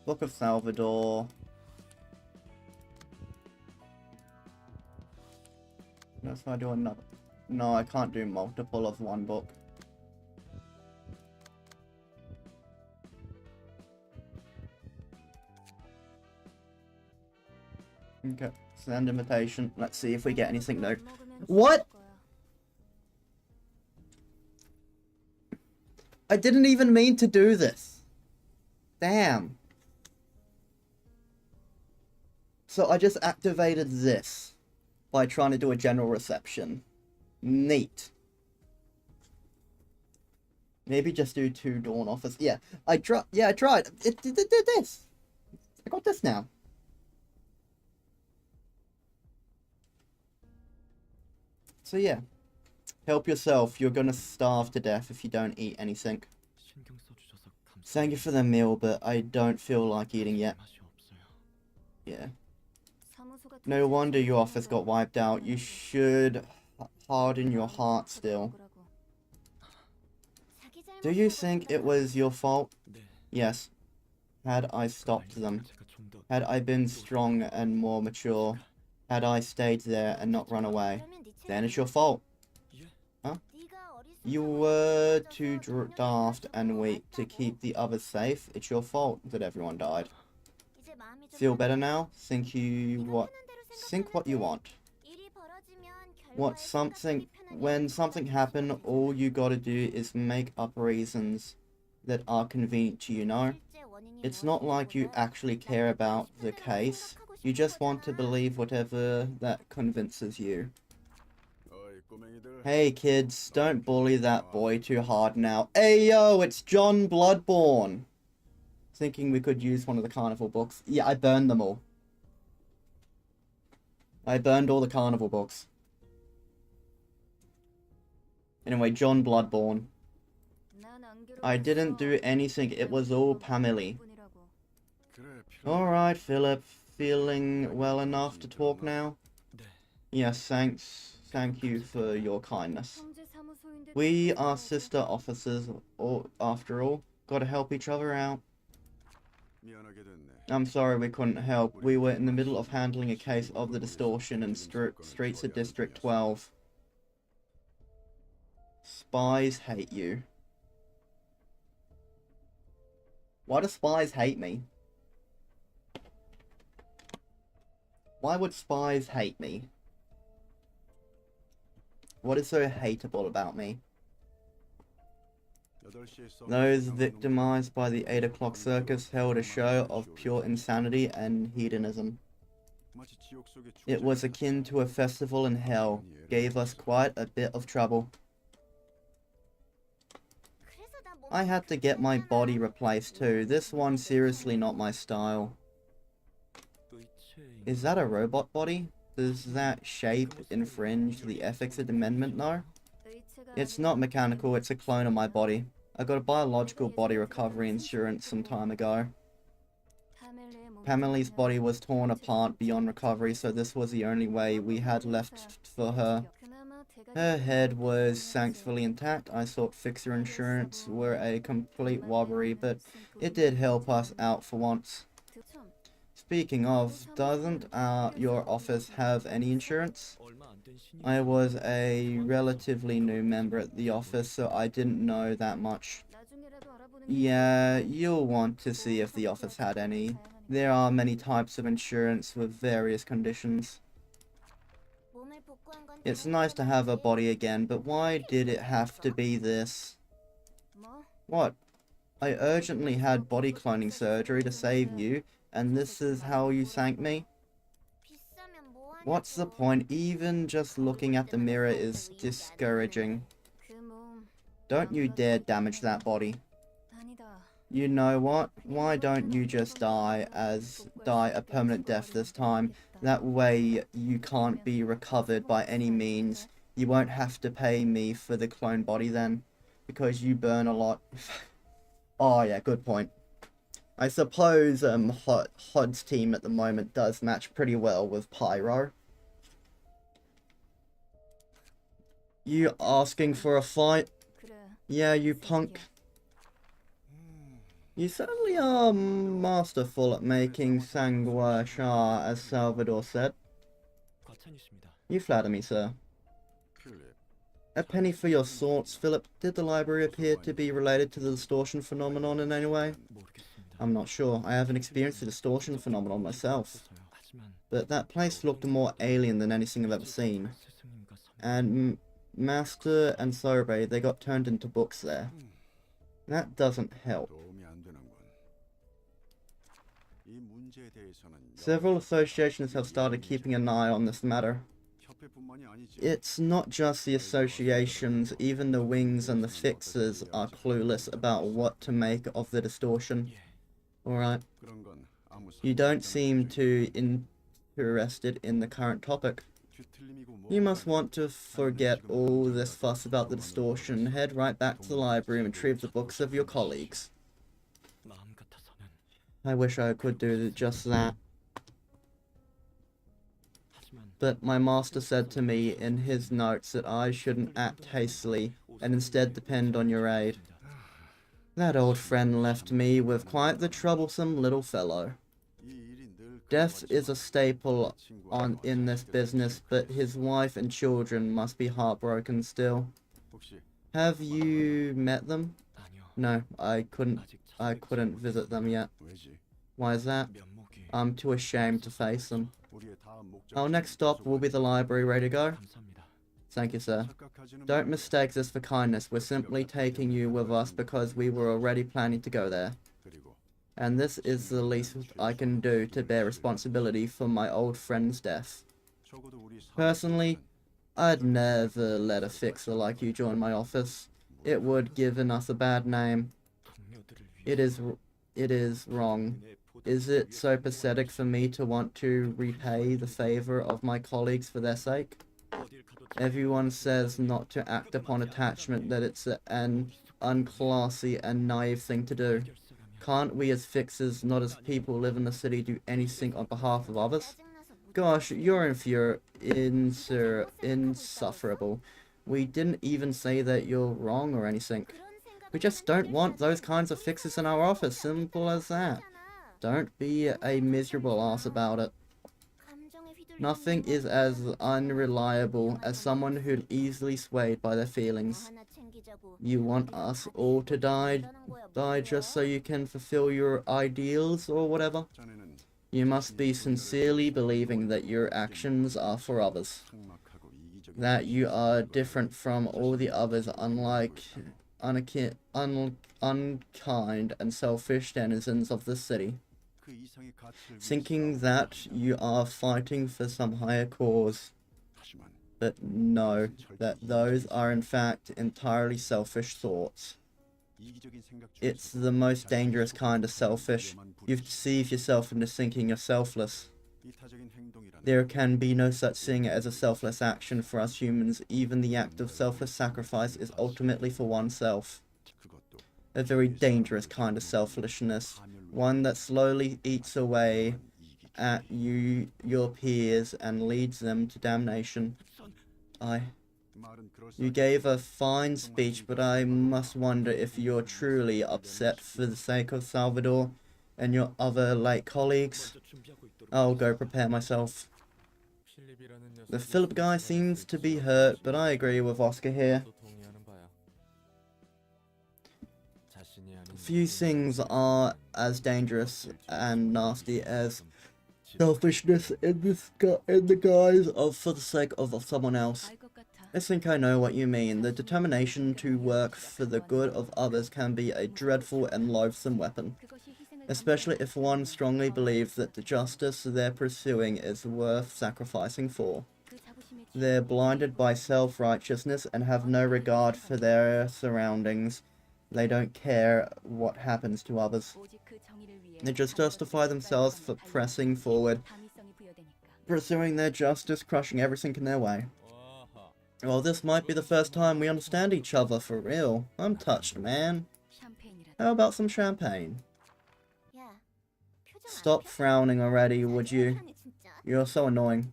Book of Salvador. That's if I do another. No, I can't do multiple of one book. Okay, send invitation. Let's see if we get anything though. What? I didn't even mean to do this. Damn. So I just activated this by trying to do a general reception. Neat. Maybe just do 2 Dawn Office. Yeah, I tried. Yeah, I tried. It did this. I got this now. So yeah, help yourself. You're gonna starve to death if you don't eat anything. Thank you for the meal, but I don't feel like eating yet. Yeah. No wonder your office got wiped out. You should harden your heart still. Do you think it was your fault? Yes. Had I stopped them. Had I been strong and more mature. Had I stayed there and not run away. Then it's your fault. Huh? You were too daft and weak to keep the others safe. It's your fault that everyone died. Feel better now? Think what you want. When something happened, all you gotta do is make up reasons that are convenient to you, no? It's not like you actually care about the case. You just want to believe whatever that convinces you. Hey kids, don't bully that boy too hard now. Hey yo, it's John Bloodborne. Thinking we could use one of the carnival books. Yeah, I burned them all. I burned all the carnival books. Anyway, John Bloodborne. I didn't do anything, it was all Pamely. Alright, Philip. Feeling well enough to talk now? Yes, thanks. Thank you for your kindness. We are sister officers, after all. Gotta help each other out. I'm sorry we couldn't help. We were in the middle of handling a case of the distortion in streets of District 12. Spies hate you. Why do spies hate me? Why would spies hate me? What is so hateable about me? Those victimized by the 8 o'clock circus held a show of pure insanity and hedonism. It was akin to a festival in hell, gave us quite a bit of trouble. I had to get my body replaced too. This one's seriously not my style. Is that a robot body? Does that shape infringe the ethics amendment though? It's not mechanical, it's a clone of my body. I got a biological body recovery insurance some time ago. Pamela's body was torn apart beyond recovery, so this was the only way we had left for her. Her head was thankfully intact. I thought fixer insurance were a complete robbery, but it did help us out for once. Speaking of, doesn't your office have any insurance? I was a relatively new member at the office, so I didn't know that much. Yeah, you'll want to see if the office had any. There are many types of insurance with various conditions. It's nice to have a body again, but why did it have to be this? What? I urgently had body cloning surgery to save you, and this is how you thank me? What's the point? Even just looking at the mirror is discouraging. Don't you dare damage that body. You know what? Why don't you just die a permanent death this time? That way you can't be recovered by any means. You won't have to pay me for the clone body then, because you burn a lot. Oh yeah, good point. I suppose HOD's team at the moment does match pretty well with Pyro. You asking for a fight? Yeah, you punk. You certainly are masterful at making sang-wah sha, as Salvador said. You flatter me, sir. A penny for your thoughts, Philip. Did the library appear to be related to the distortion phenomenon in any way? I'm not sure. I haven't experienced the distortion phenomenon myself. But that place looked more alien than anything I've ever seen. And Master and Sorbet, they got turned into books there. That doesn't help. Several associations have started keeping an eye on this matter. It's not just the associations, even the wings and the fixers are clueless about what to make of the distortion. Alright. You don't seem too interested in the current topic. You must want to forget all this fuss about the distortion, head right back to the library and retrieve the books of your colleagues. I wish I could do just that. But my master said to me in his notes that I shouldn't act hastily and instead depend on your aid. That old friend left me with quite the troublesome little fellow. Death is a staple in this business, but his wife and children must be heartbroken still. Have you met them? No, I couldn't visit them yet. Why is that? I'm too ashamed to face them. Our next stop will be the library. Ready to go? Thank you, sir. Don't mistake this for kindness. We're simply taking you with us because we were already planning to go there. And this is the least I can do to bear responsibility for my old friend's death. Personally, I'd never let a fixer like you join my office. It would give us a bad name. It is wrong. Is it so pathetic for me to want to repay the favor of my colleagues for their sake? Everyone says not to act upon attachment, that it's an unclassy and naive thing to do. Can't we as fixers, not as people who live in the city, do anything on behalf of others? Gosh, you're insufferable. We didn't even say that you're wrong or anything. We just don't want those kinds of fixers in our office, simple as that. Don't be a miserable ass about it. Nothing is as unreliable as someone who's easily swayed by their feelings. You want us all to die just so you can fulfill your ideals or whatever? You must be sincerely believing that your actions are for others. That you are different from all the others, unlike unkind and selfish denizens of the city. Thinking that you are fighting for some higher cause. But no, that those are in fact entirely selfish thoughts. It's the most dangerous kind of selfish. You deceive yourself into thinking you're selfless. There can be no such thing as a selfless action for us humans. Even the act of selfless sacrifice is ultimately for oneself. A very dangerous kind of selfishness. One that slowly eats away at your peers, and leads them to damnation. You gave a fine speech, but I must wonder if you're truly upset for the sake of Salvador and your other late colleagues. I'll go prepare myself. The Philip guy seems to be hurt, but I agree with Oscar here. Few things are as dangerous and nasty as selfishness in the guise of for the sake of someone else. I think I know what you mean. The determination to work for the good of others can be a dreadful and loathsome weapon. especially if one strongly believes that the justice they're pursuing is worth sacrificing for. They're blinded by self-righteousness and have no regard for their surroundings. They don't care what happens to others. They just justify themselves for pressing forward, pursuing their justice, crushing everything in their way. Well, this might be the first time we understand each other for real. I'm touched, man. How about some champagne? Stop frowning already, would you? You're so annoying.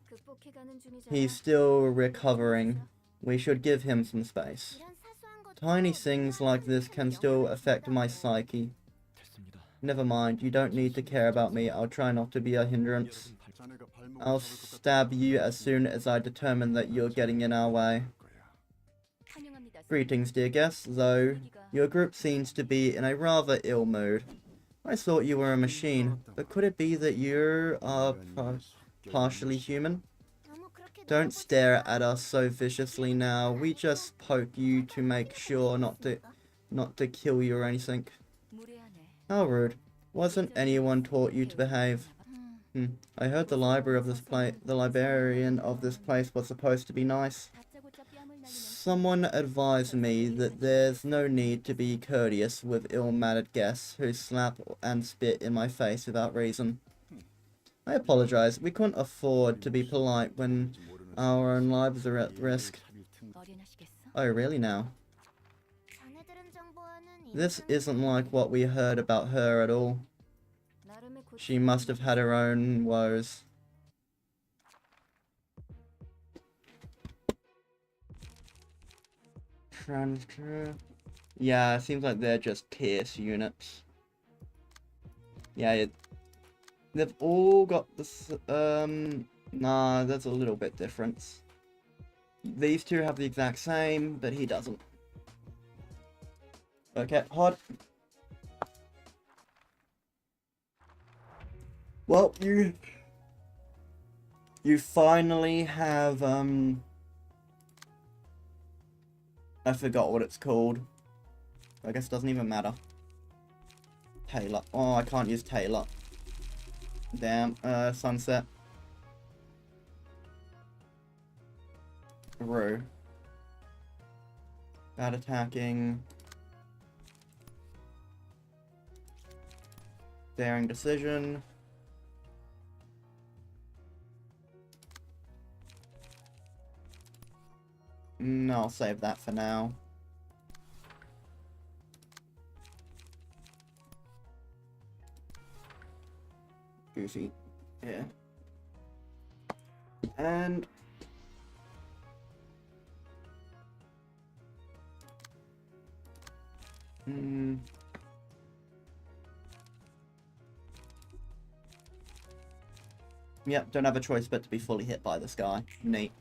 He's still recovering. We should give him some space. Tiny things like this can still affect my psyche. Never mind, you don't need to care about me. I'll try not to be a hindrance. I'll stab you as soon as I determine that you're getting in our way. Greetings, dear guests, though your group seems to be in a rather ill mood. I thought you were a machine, but could it be that you're partially human? Don't stare at us so viciously now. We just poke you to make sure not to kill you or anything. How rude. Wasn't anyone taught you to behave? I heard the librarian of this place was supposed to be nice. Someone advised me that there's no need to be courteous with ill-mannered guests who slap and spit in my face without reason. I apologize. We couldn't afford to be polite when our own lives are at risk. Oh, really now? This isn't like what we heard about her at all. She must have had her own woes. Transfer. Yeah, it seems like they're just Pierce units. Yeah, they've all got this. Nah, there's a little bit difference. These two have the exact same, but he doesn't. Okay, hot. Well, you finally have I forgot what it's called. I guess it doesn't even matter. Taylor. Oh, I can't use Taylor. Damn. Sunset. Rue. Bad attacking. Daring decision. No, I'll save that for now. Goofy. Yeah. And... Yep, don't have a choice but to be fully hit by this guy. Neat.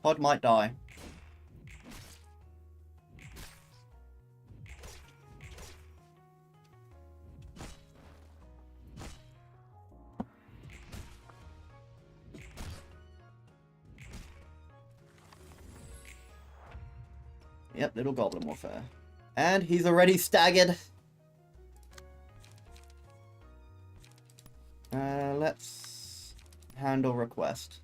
Pod might die. Yep, little goblin warfare. And he's already staggered. Let's handle request.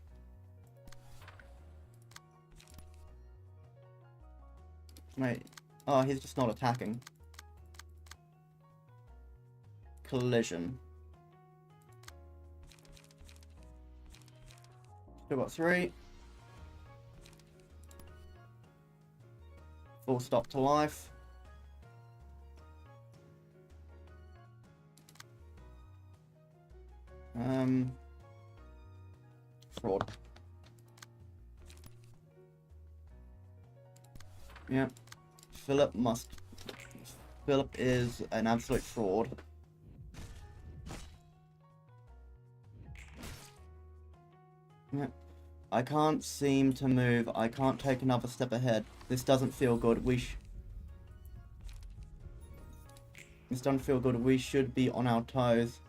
Wait. Oh, he's just not attacking. Collision. 2/3. Full stop to life. Fraud. Yeah. Philip is an absolute fraud. Yeah. I can't seem to move. I can't take another step ahead. This doesn't feel good. This doesn't feel good. We should be on our toes.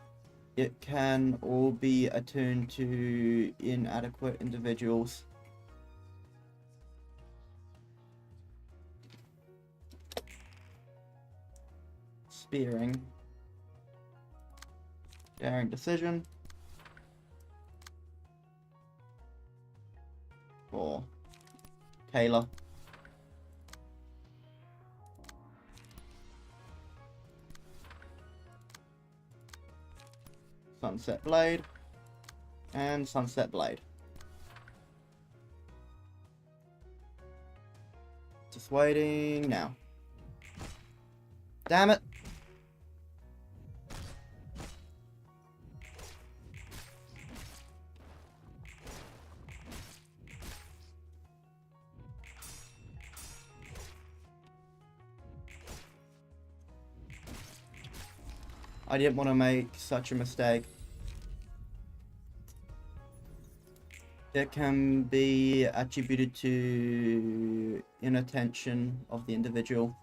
It can all be attuned to inadequate individuals. spearing. Daring decision. For Taylor. Sunset Blade. And Sunset Blade. Just waiting now. Damn it! I didn't want to make such a mistake. It can be attributed to inattention of the individual.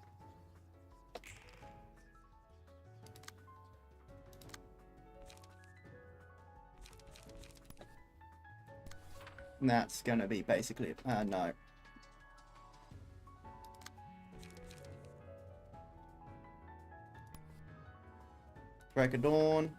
And that's gonna be basically, no. Break of Dawn.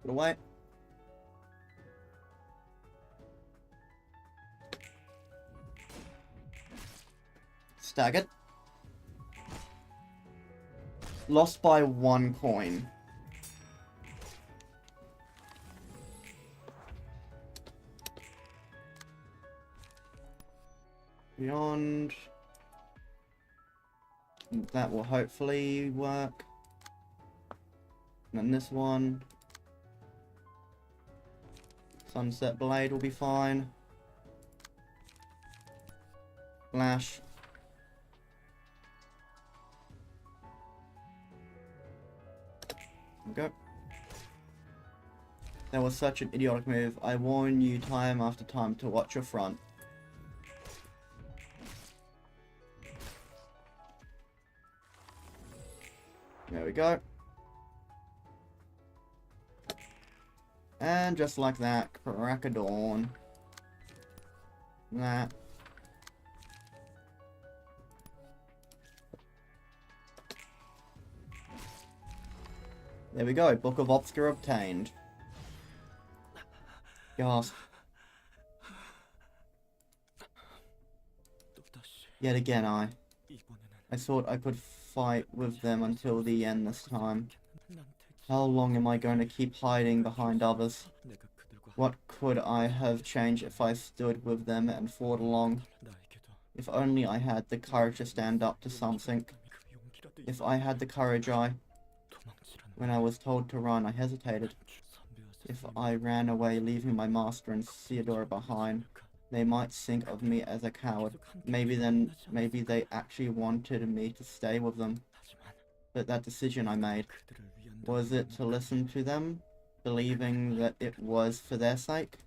Put away. Staggered. Lost by 1 coin. Beyond. That will hopefully work. And then this one. Sunset Blade will be fine. Flash. There we go. That was such an idiotic move. I warn you time after time to watch your front. There we go. And just like that, crack of dawn. That. There we go, Book of Obscure obtained. Gasp. Yet again, I thought I could fight with them until the end this time. How long am I going to keep hiding behind others? What could I have changed if I stood with them and fought along? If only I had the courage to stand up to something. If I had the courage, when I was told to run, I hesitated. If I ran away, leaving my master and Theodora behind, they might think of me as a coward. Maybe they actually wanted me to stay with them. But that decision I made, was it to listen to them, believing that it was for their sake?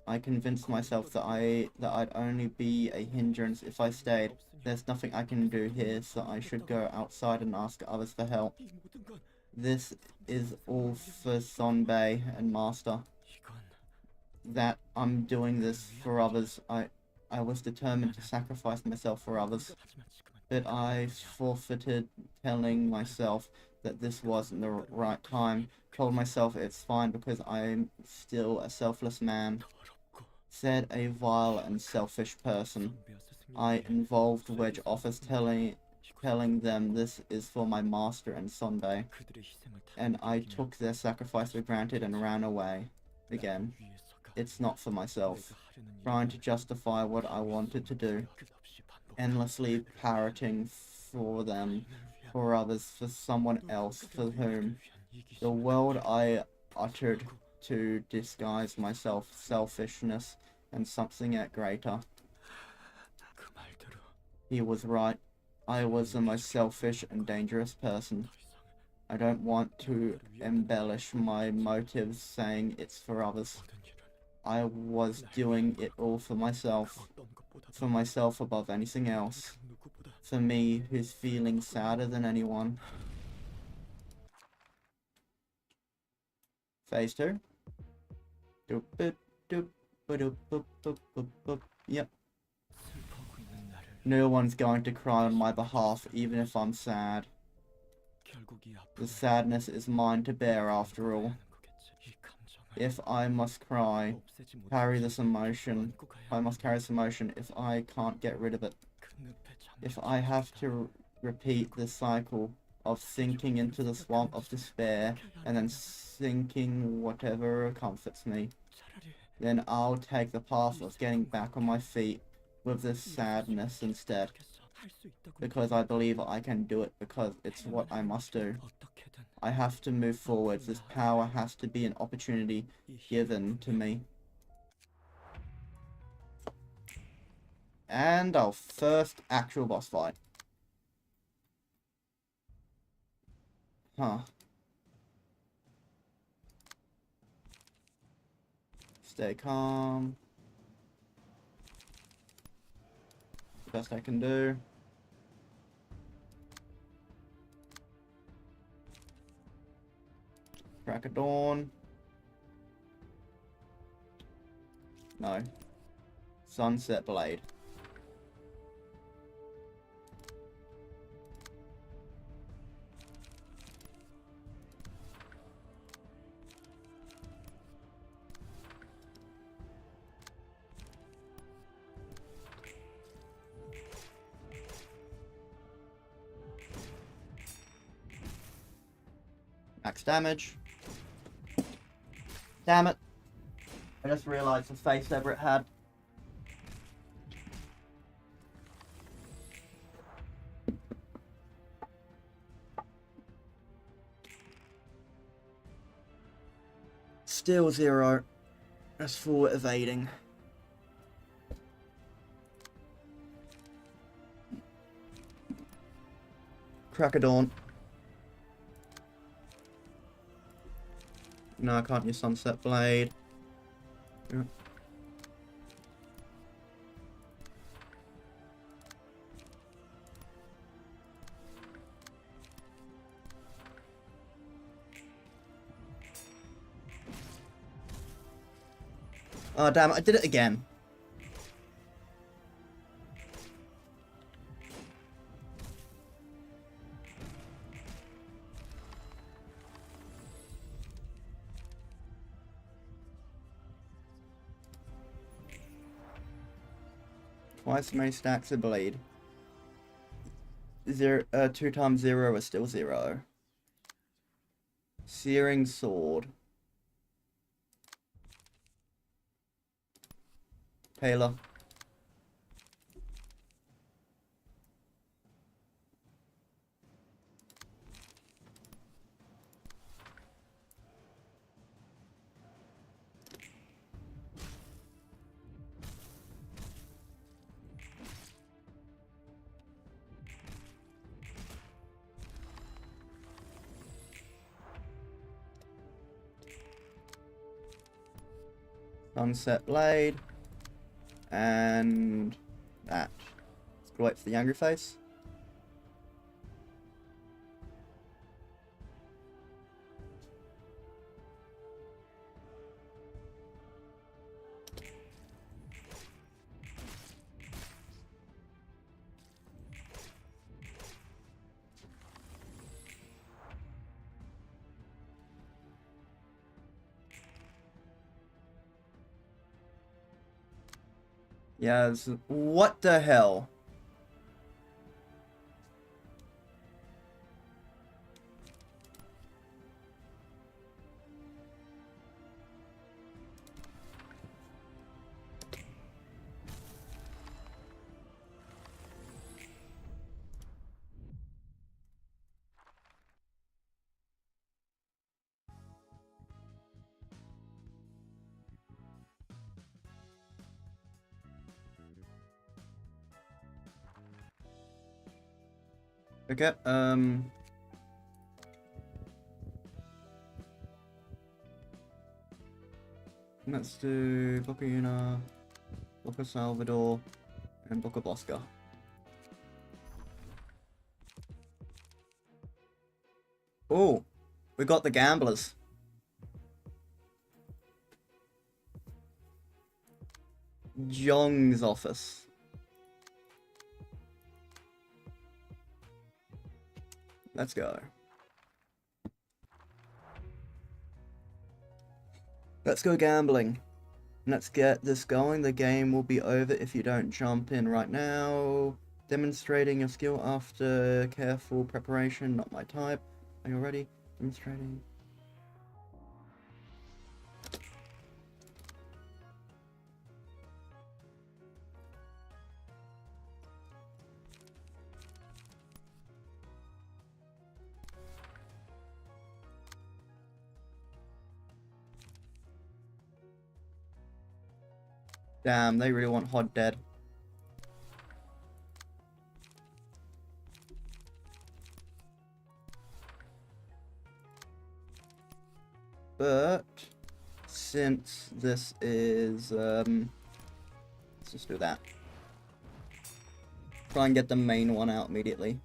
I convinced myself that I'd only be a hindrance if I stayed. There's nothing I can do here, so I should go outside and ask others for help. This is all for Sonbei and Master. That I'm doing this for others. I was determined to sacrifice myself for others. But I forfeited telling myself that this wasn't the right time. Told myself it's fine because I'm still a selfless man. Said a vile and selfish person. I involved Wedge Office telling them this is for my master and Sonbei. And I took their sacrifice for granted and ran away. Again. It's not for myself. Trying to justify what I wanted to do. Endlessly parroting for them, for others, for someone else, for whom. The word I uttered to disguise my selfishness and something yet greater. He was right. I was the most selfish and dangerous person. I don't want to embellish my motives saying it's for others. I was doing it all for myself above anything else. For me, who's feeling sadder than anyone. Phase 2. Doop, boop, doop, ba-doop, boop, boop, boop, boop. Yep. No one's going to cry on my behalf, even if I'm sad. The sadness is mine to bear, after all. If I must cry, carry this emotion. I must carry this emotion if I can't get rid of it. If I have to repeat the cycle of sinking into the swamp of despair and then sinking whatever comforts me, then I'll take the path of getting back on my feet with this sadness instead. Because I believe I can do it, because it's what I must do. I have to move forward. This power has to be an opportunity given to me. And our first actual boss fight. Huh. Stay calm. Best I can do. Crack of dawn. No. Sunset blade. Max damage. Damn it. I just realised the face Everett had. Still 0. That's for evading. Crack of dawn. No, I can't use Sunset Blade. Yeah. Oh, damn it, I did it again. Twice as many stacks of blade. 2 times 0 is still 0. Searing sword. Paler. Sunset blade. And that. Let's go wait for the angry face. Yes, what the hell? Okay, let's do Boca Una, Boca Salvador, and Boca Bosca. Oh, we got the gamblers. Jong's office. Let's go. Let's go gambling. Let's get this going. The game will be over if you don't jump in right now. Demonstrating your skill after careful preparation. Not my type. Are you ready? Demonstrating. Damn, they really want Hod dead. But since this is let's just do that. Try and get the main one out immediately.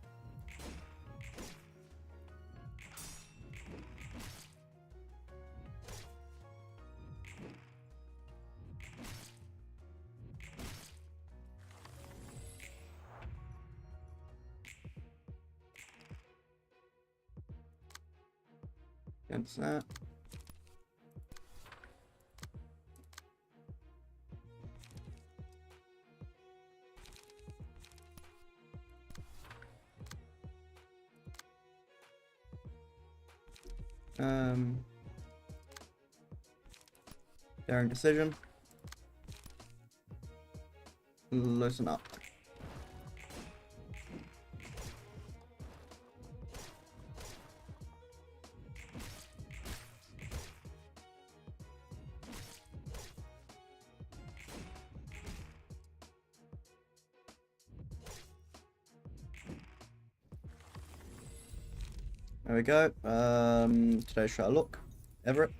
That's that. Daring decision. Listen up. There we go. Today's should I look? Everett.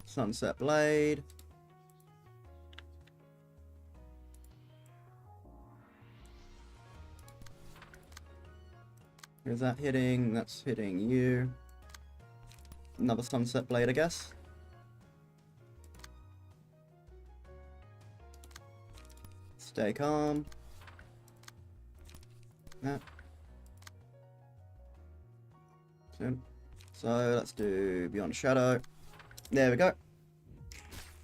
Sunset Blade. Is that hitting? That's hitting you. Another Sunset Blade, I guess. Stay calm. Yeah. So let's do Beyond Shadow. There we go.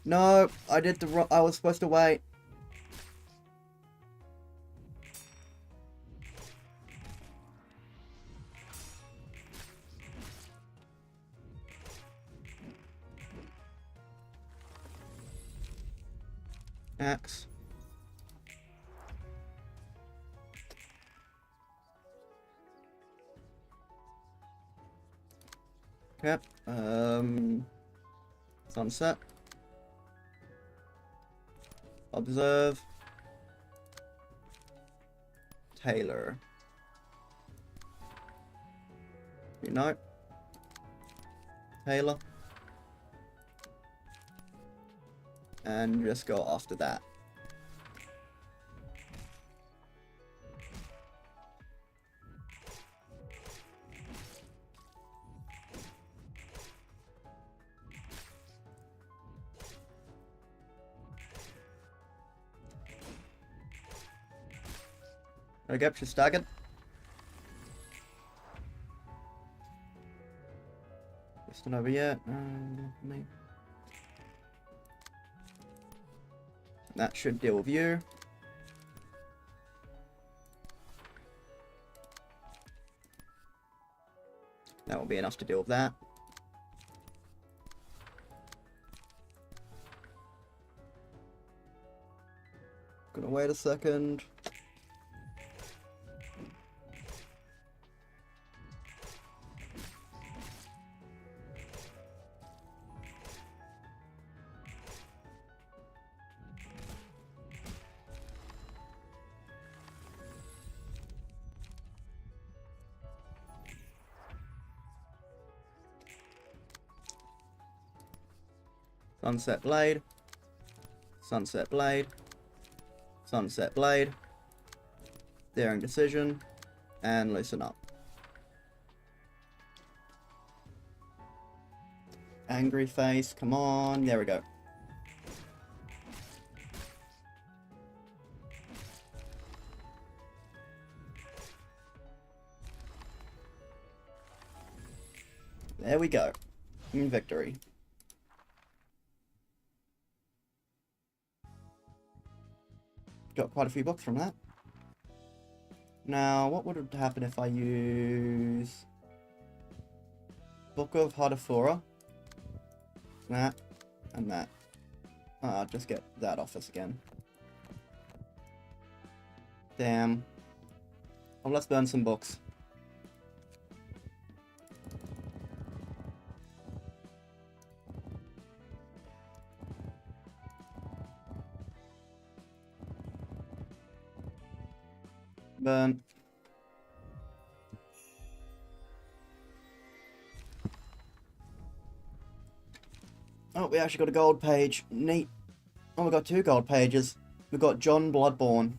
No, I did the wrong. I was supposed to wait. Axe. Okay. Sunset. Observe. Taylor. You know. Taylor. And just go after that. Okay, she's staggered. Just not over yet. That should deal with you. That will be enough to deal with that. Gonna wait a second. Sunset Blade. Sunset Blade. Sunset Blade. Daring Decision. And loosen up. Angry face, come on. There we go. There we go. Victory. Got quite a few books from that. Now, what would happen if I use Book of Hadafura? That and that. Just get that office again. Damn. Oh, let's burn some books. Burn. Oh, we actually got a gold page. Neat. Oh, we got 2 gold pages. We got John Bloodborne.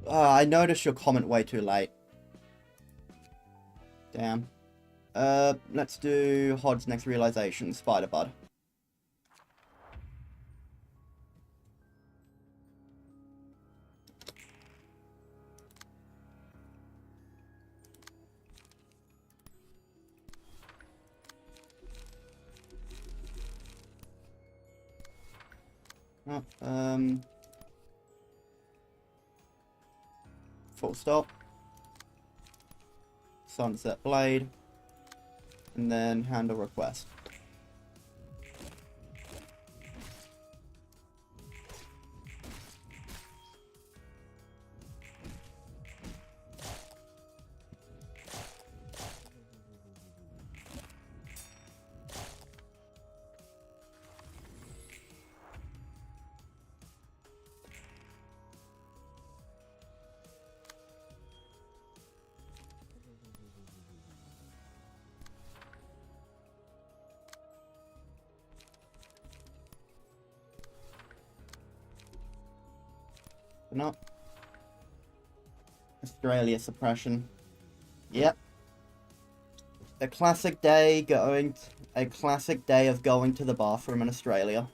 I noticed your comment way too late. Damn. Let's do Hod's next realization, Spider Bud. Oh, full stop. Sunset Blade. And then handle request. No. Australia suppression. Yep. A classic day of going to the bathroom in Australia.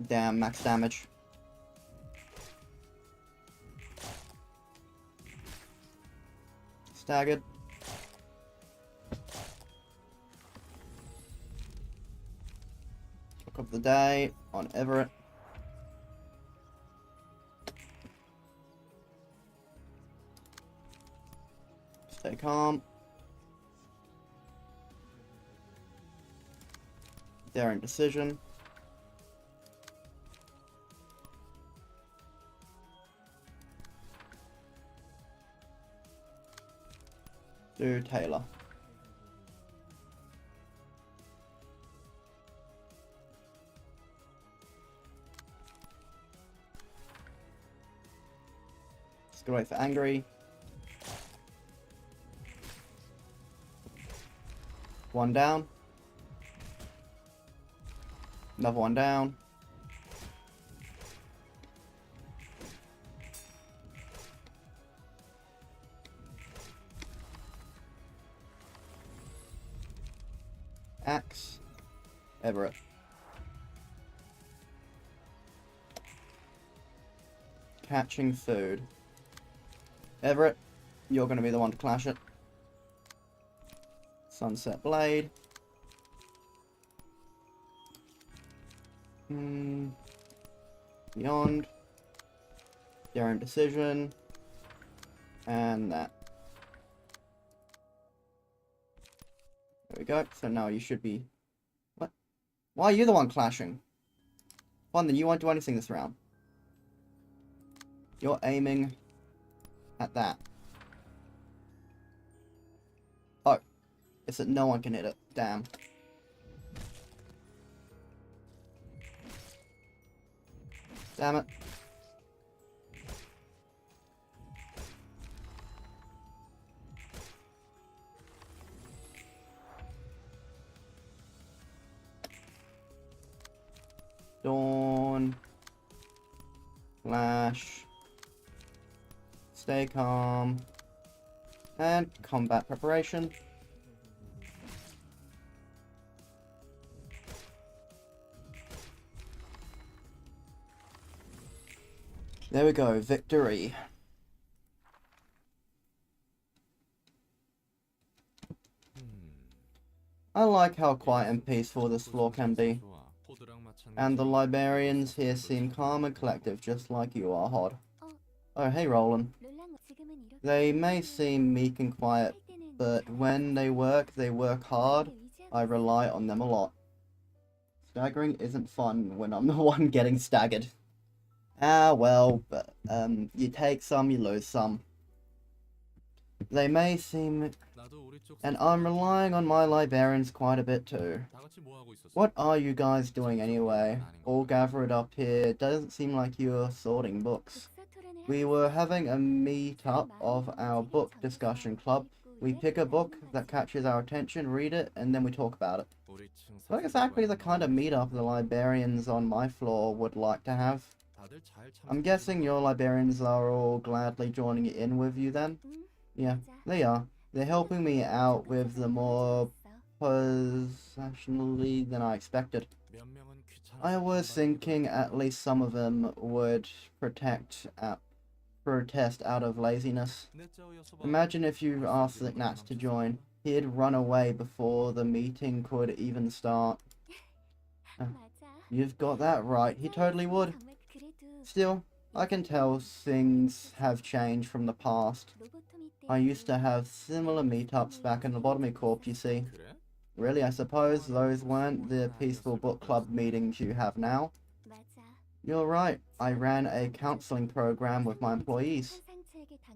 Damn, max damage. Staggered. Book of the day on Everett. Stay calm. Daring decision. Do Taylor. Let's go right for angry. One down. Another one down. Axe. Everett. Catching food. Everett, you're going to be the one to clash it. Sunset Blade. Beyond. Daring decision. And that. There we go. So now you should be... What? Why are you the one clashing? Fine, then you won't do anything this round. You're aiming at that. Oh. It's that no one can hit it. Damn. Damn it. Flash. Stay calm. And combat preparation. There we go, victory. I like how quiet and peaceful this floor can be. And the librarians here seem calm and collective, just like you are, Hod. Oh, hey, Roland. They may seem meek and quiet, but when they work hard. I rely on them a lot. Staggering isn't fun when I'm the one getting staggered. Ah, well, but, you take some, you lose some. They may seem... And I'm relying on my librarians quite a bit too. What are you guys doing anyway? All gathered up here, doesn't seem like you're sorting books. We were having a meet-up of our book discussion club. We pick a book that catches our attention, read it, and then we talk about it. Not exactly the kind of meet-up the librarians on my floor would like to have. I'm guessing your librarians are all gladly joining in with you then? Yeah, they are. They're helping me out with the more professionally than I expected. I was thinking at least some of them would protest out of laziness. Imagine if you asked Ignatz to join. He'd run away before the meeting could even start. You've got that right, he totally would. Still, I can tell things have changed from the past. I used to have similar meetups back in the Lobotomy Corp, you see. Really, I suppose those weren't the peaceful book club meetings you have now. You're right, I ran a counseling program with my employees.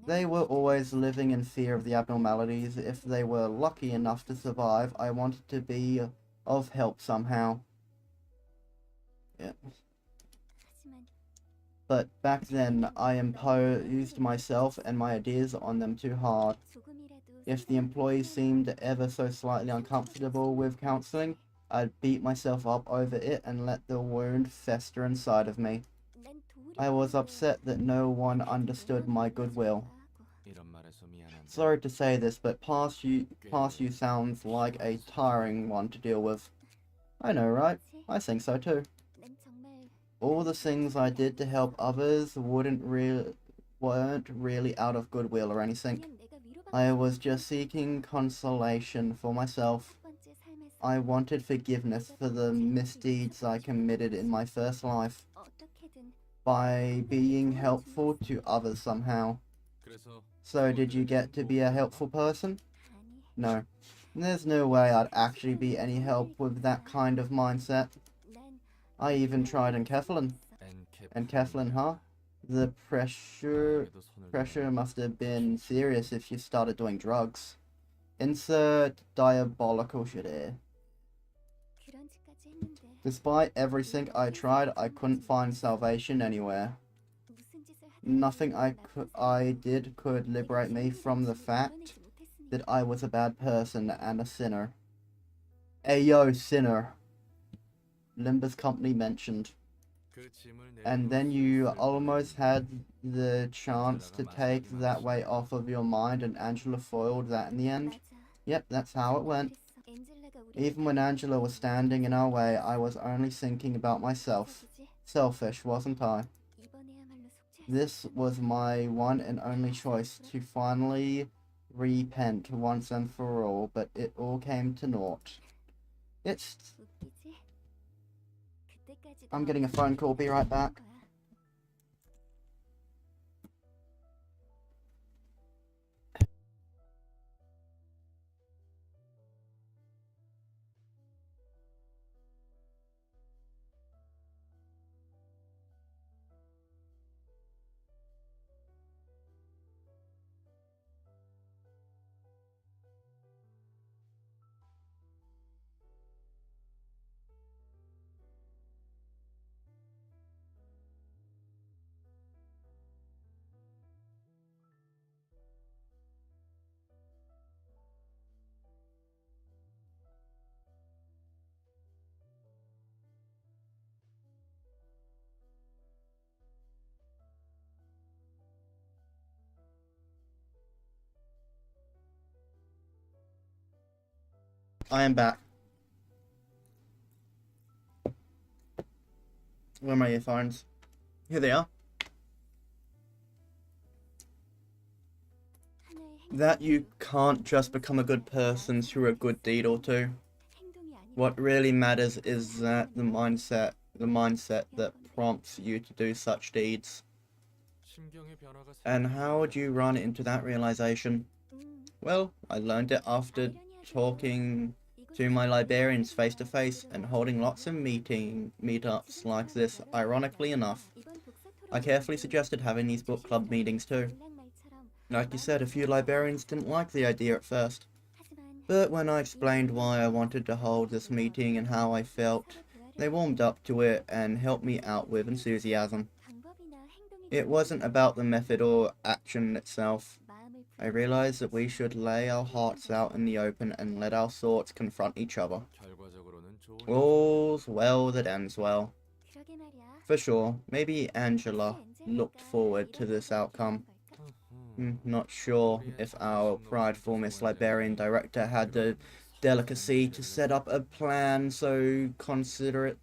They were always living in fear of the abnormalities. If they were lucky enough to survive, I wanted to be of help somehow. Yeah. But back then, I imposed myself and my ideas on them too hard. If the employees seemed ever so slightly uncomfortable with counseling, I'd beat myself up over it and let the wound fester inside of me. I was upset that no one understood my goodwill. Sorry to say this, but past you sounds like a tiring one to deal with. I know, right? I think so too. All the things I did to help others weren't really out of goodwill or anything. I was just seeking consolation for myself. I wanted forgiveness for the misdeeds I committed in my first life by being helpful to others somehow. So did you get to be a helpful person? No. There's no way I'd actually be any help with that kind of mindset. I even tried in Keflin. And Keflin, huh? The pressure must have been serious if you started doing drugs. Insert diabolical shit here. Despite everything I tried, I couldn't find salvation anywhere. Nothing I did could liberate me from the fact that I was a bad person and a sinner. Ayo, sinner. Limbus Company mentioned. And then you almost had the chance to take that weight off of your mind, and Angela foiled that in the end. Yep, that's how it went. Even when Angela was standing in our way, I was only thinking about myself. Selfish, wasn't I? This was my one and only choice, to finally repent once and for all, but it all came to naught. I'm getting a phone call, be right back. I am back. Where are my earphones? Here they are. That you can't just become a good person through a good deed or two. What really matters is that the mindset that prompts you to do such deeds. And how would you run into that realization? Well, I learned it after talking to my librarians face to face and holding lots of meetups like this. Ironically enough, I carefully suggested having these book club meetings too. Like you said, a few librarians didn't like the idea at first. But when I explained why I wanted to hold this meeting and how I felt, they warmed up to it and helped me out with enthusiasm. It wasn't about the method or action itself. I realized that we should lay our hearts out in the open and let our thoughts confront each other. All's well that ends well. For sure, maybe Angela looked forward to this outcome. Not sure if our prideful Miss Librarian Director had the delicacy to set up a plan so considerate.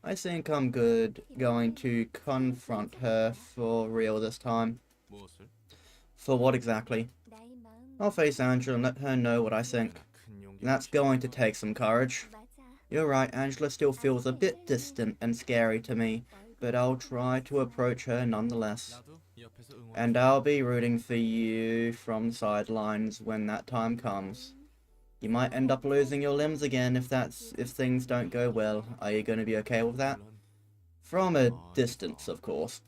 I think I'm going to confront her for real this time. For what exactly? I'll face Angela and let her know what I think. That's going to take some courage. You're right, Angela still feels a bit distant and scary to me, but I'll try to approach her nonetheless. And I'll be rooting for you from the sidelines when that time comes. You might end up losing your limbs again if things don't go well. Are you going to be okay with that? From a distance, of course.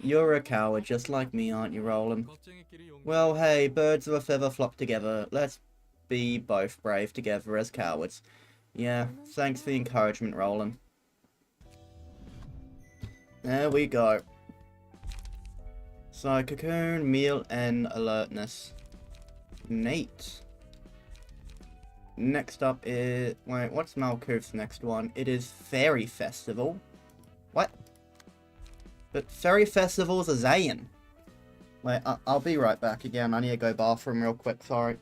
You're a coward just like me, aren't you, Roland? Well, hey, birds of a feather flock together. Let's be both brave together as cowards. Yeah, thanks for the encouragement, Roland. There we go. So, cocoon, meal, and alertness. Neat. Next up is... Wait, what's Malkuth's next one? It is Fairy Festival. What? But Fairy Festival's a Zayn. Wait, I'll be right back again. I need to go bathroom real quick, sorry.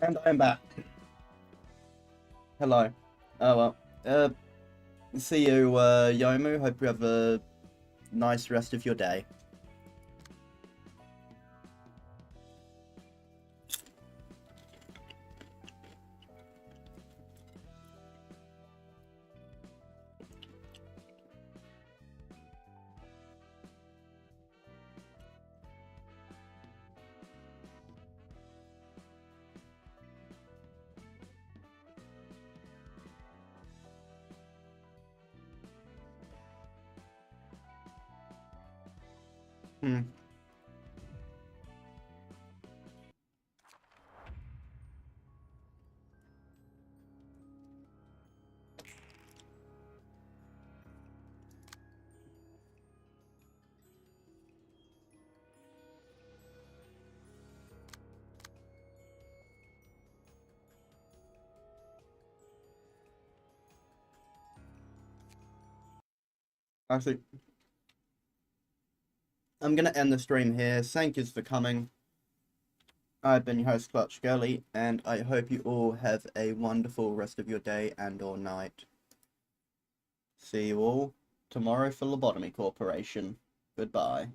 And I am back. Hello. Oh well. See you, Yomu. Hope you have a nice rest of your day. Hmm. Actually, I'm gonna end the stream here. Thank you for coming. I've been your host, clutchskelly, and I hope you all have a wonderful rest of your day and or night. See you all tomorrow for Lobotomy Corporation. Goodbye.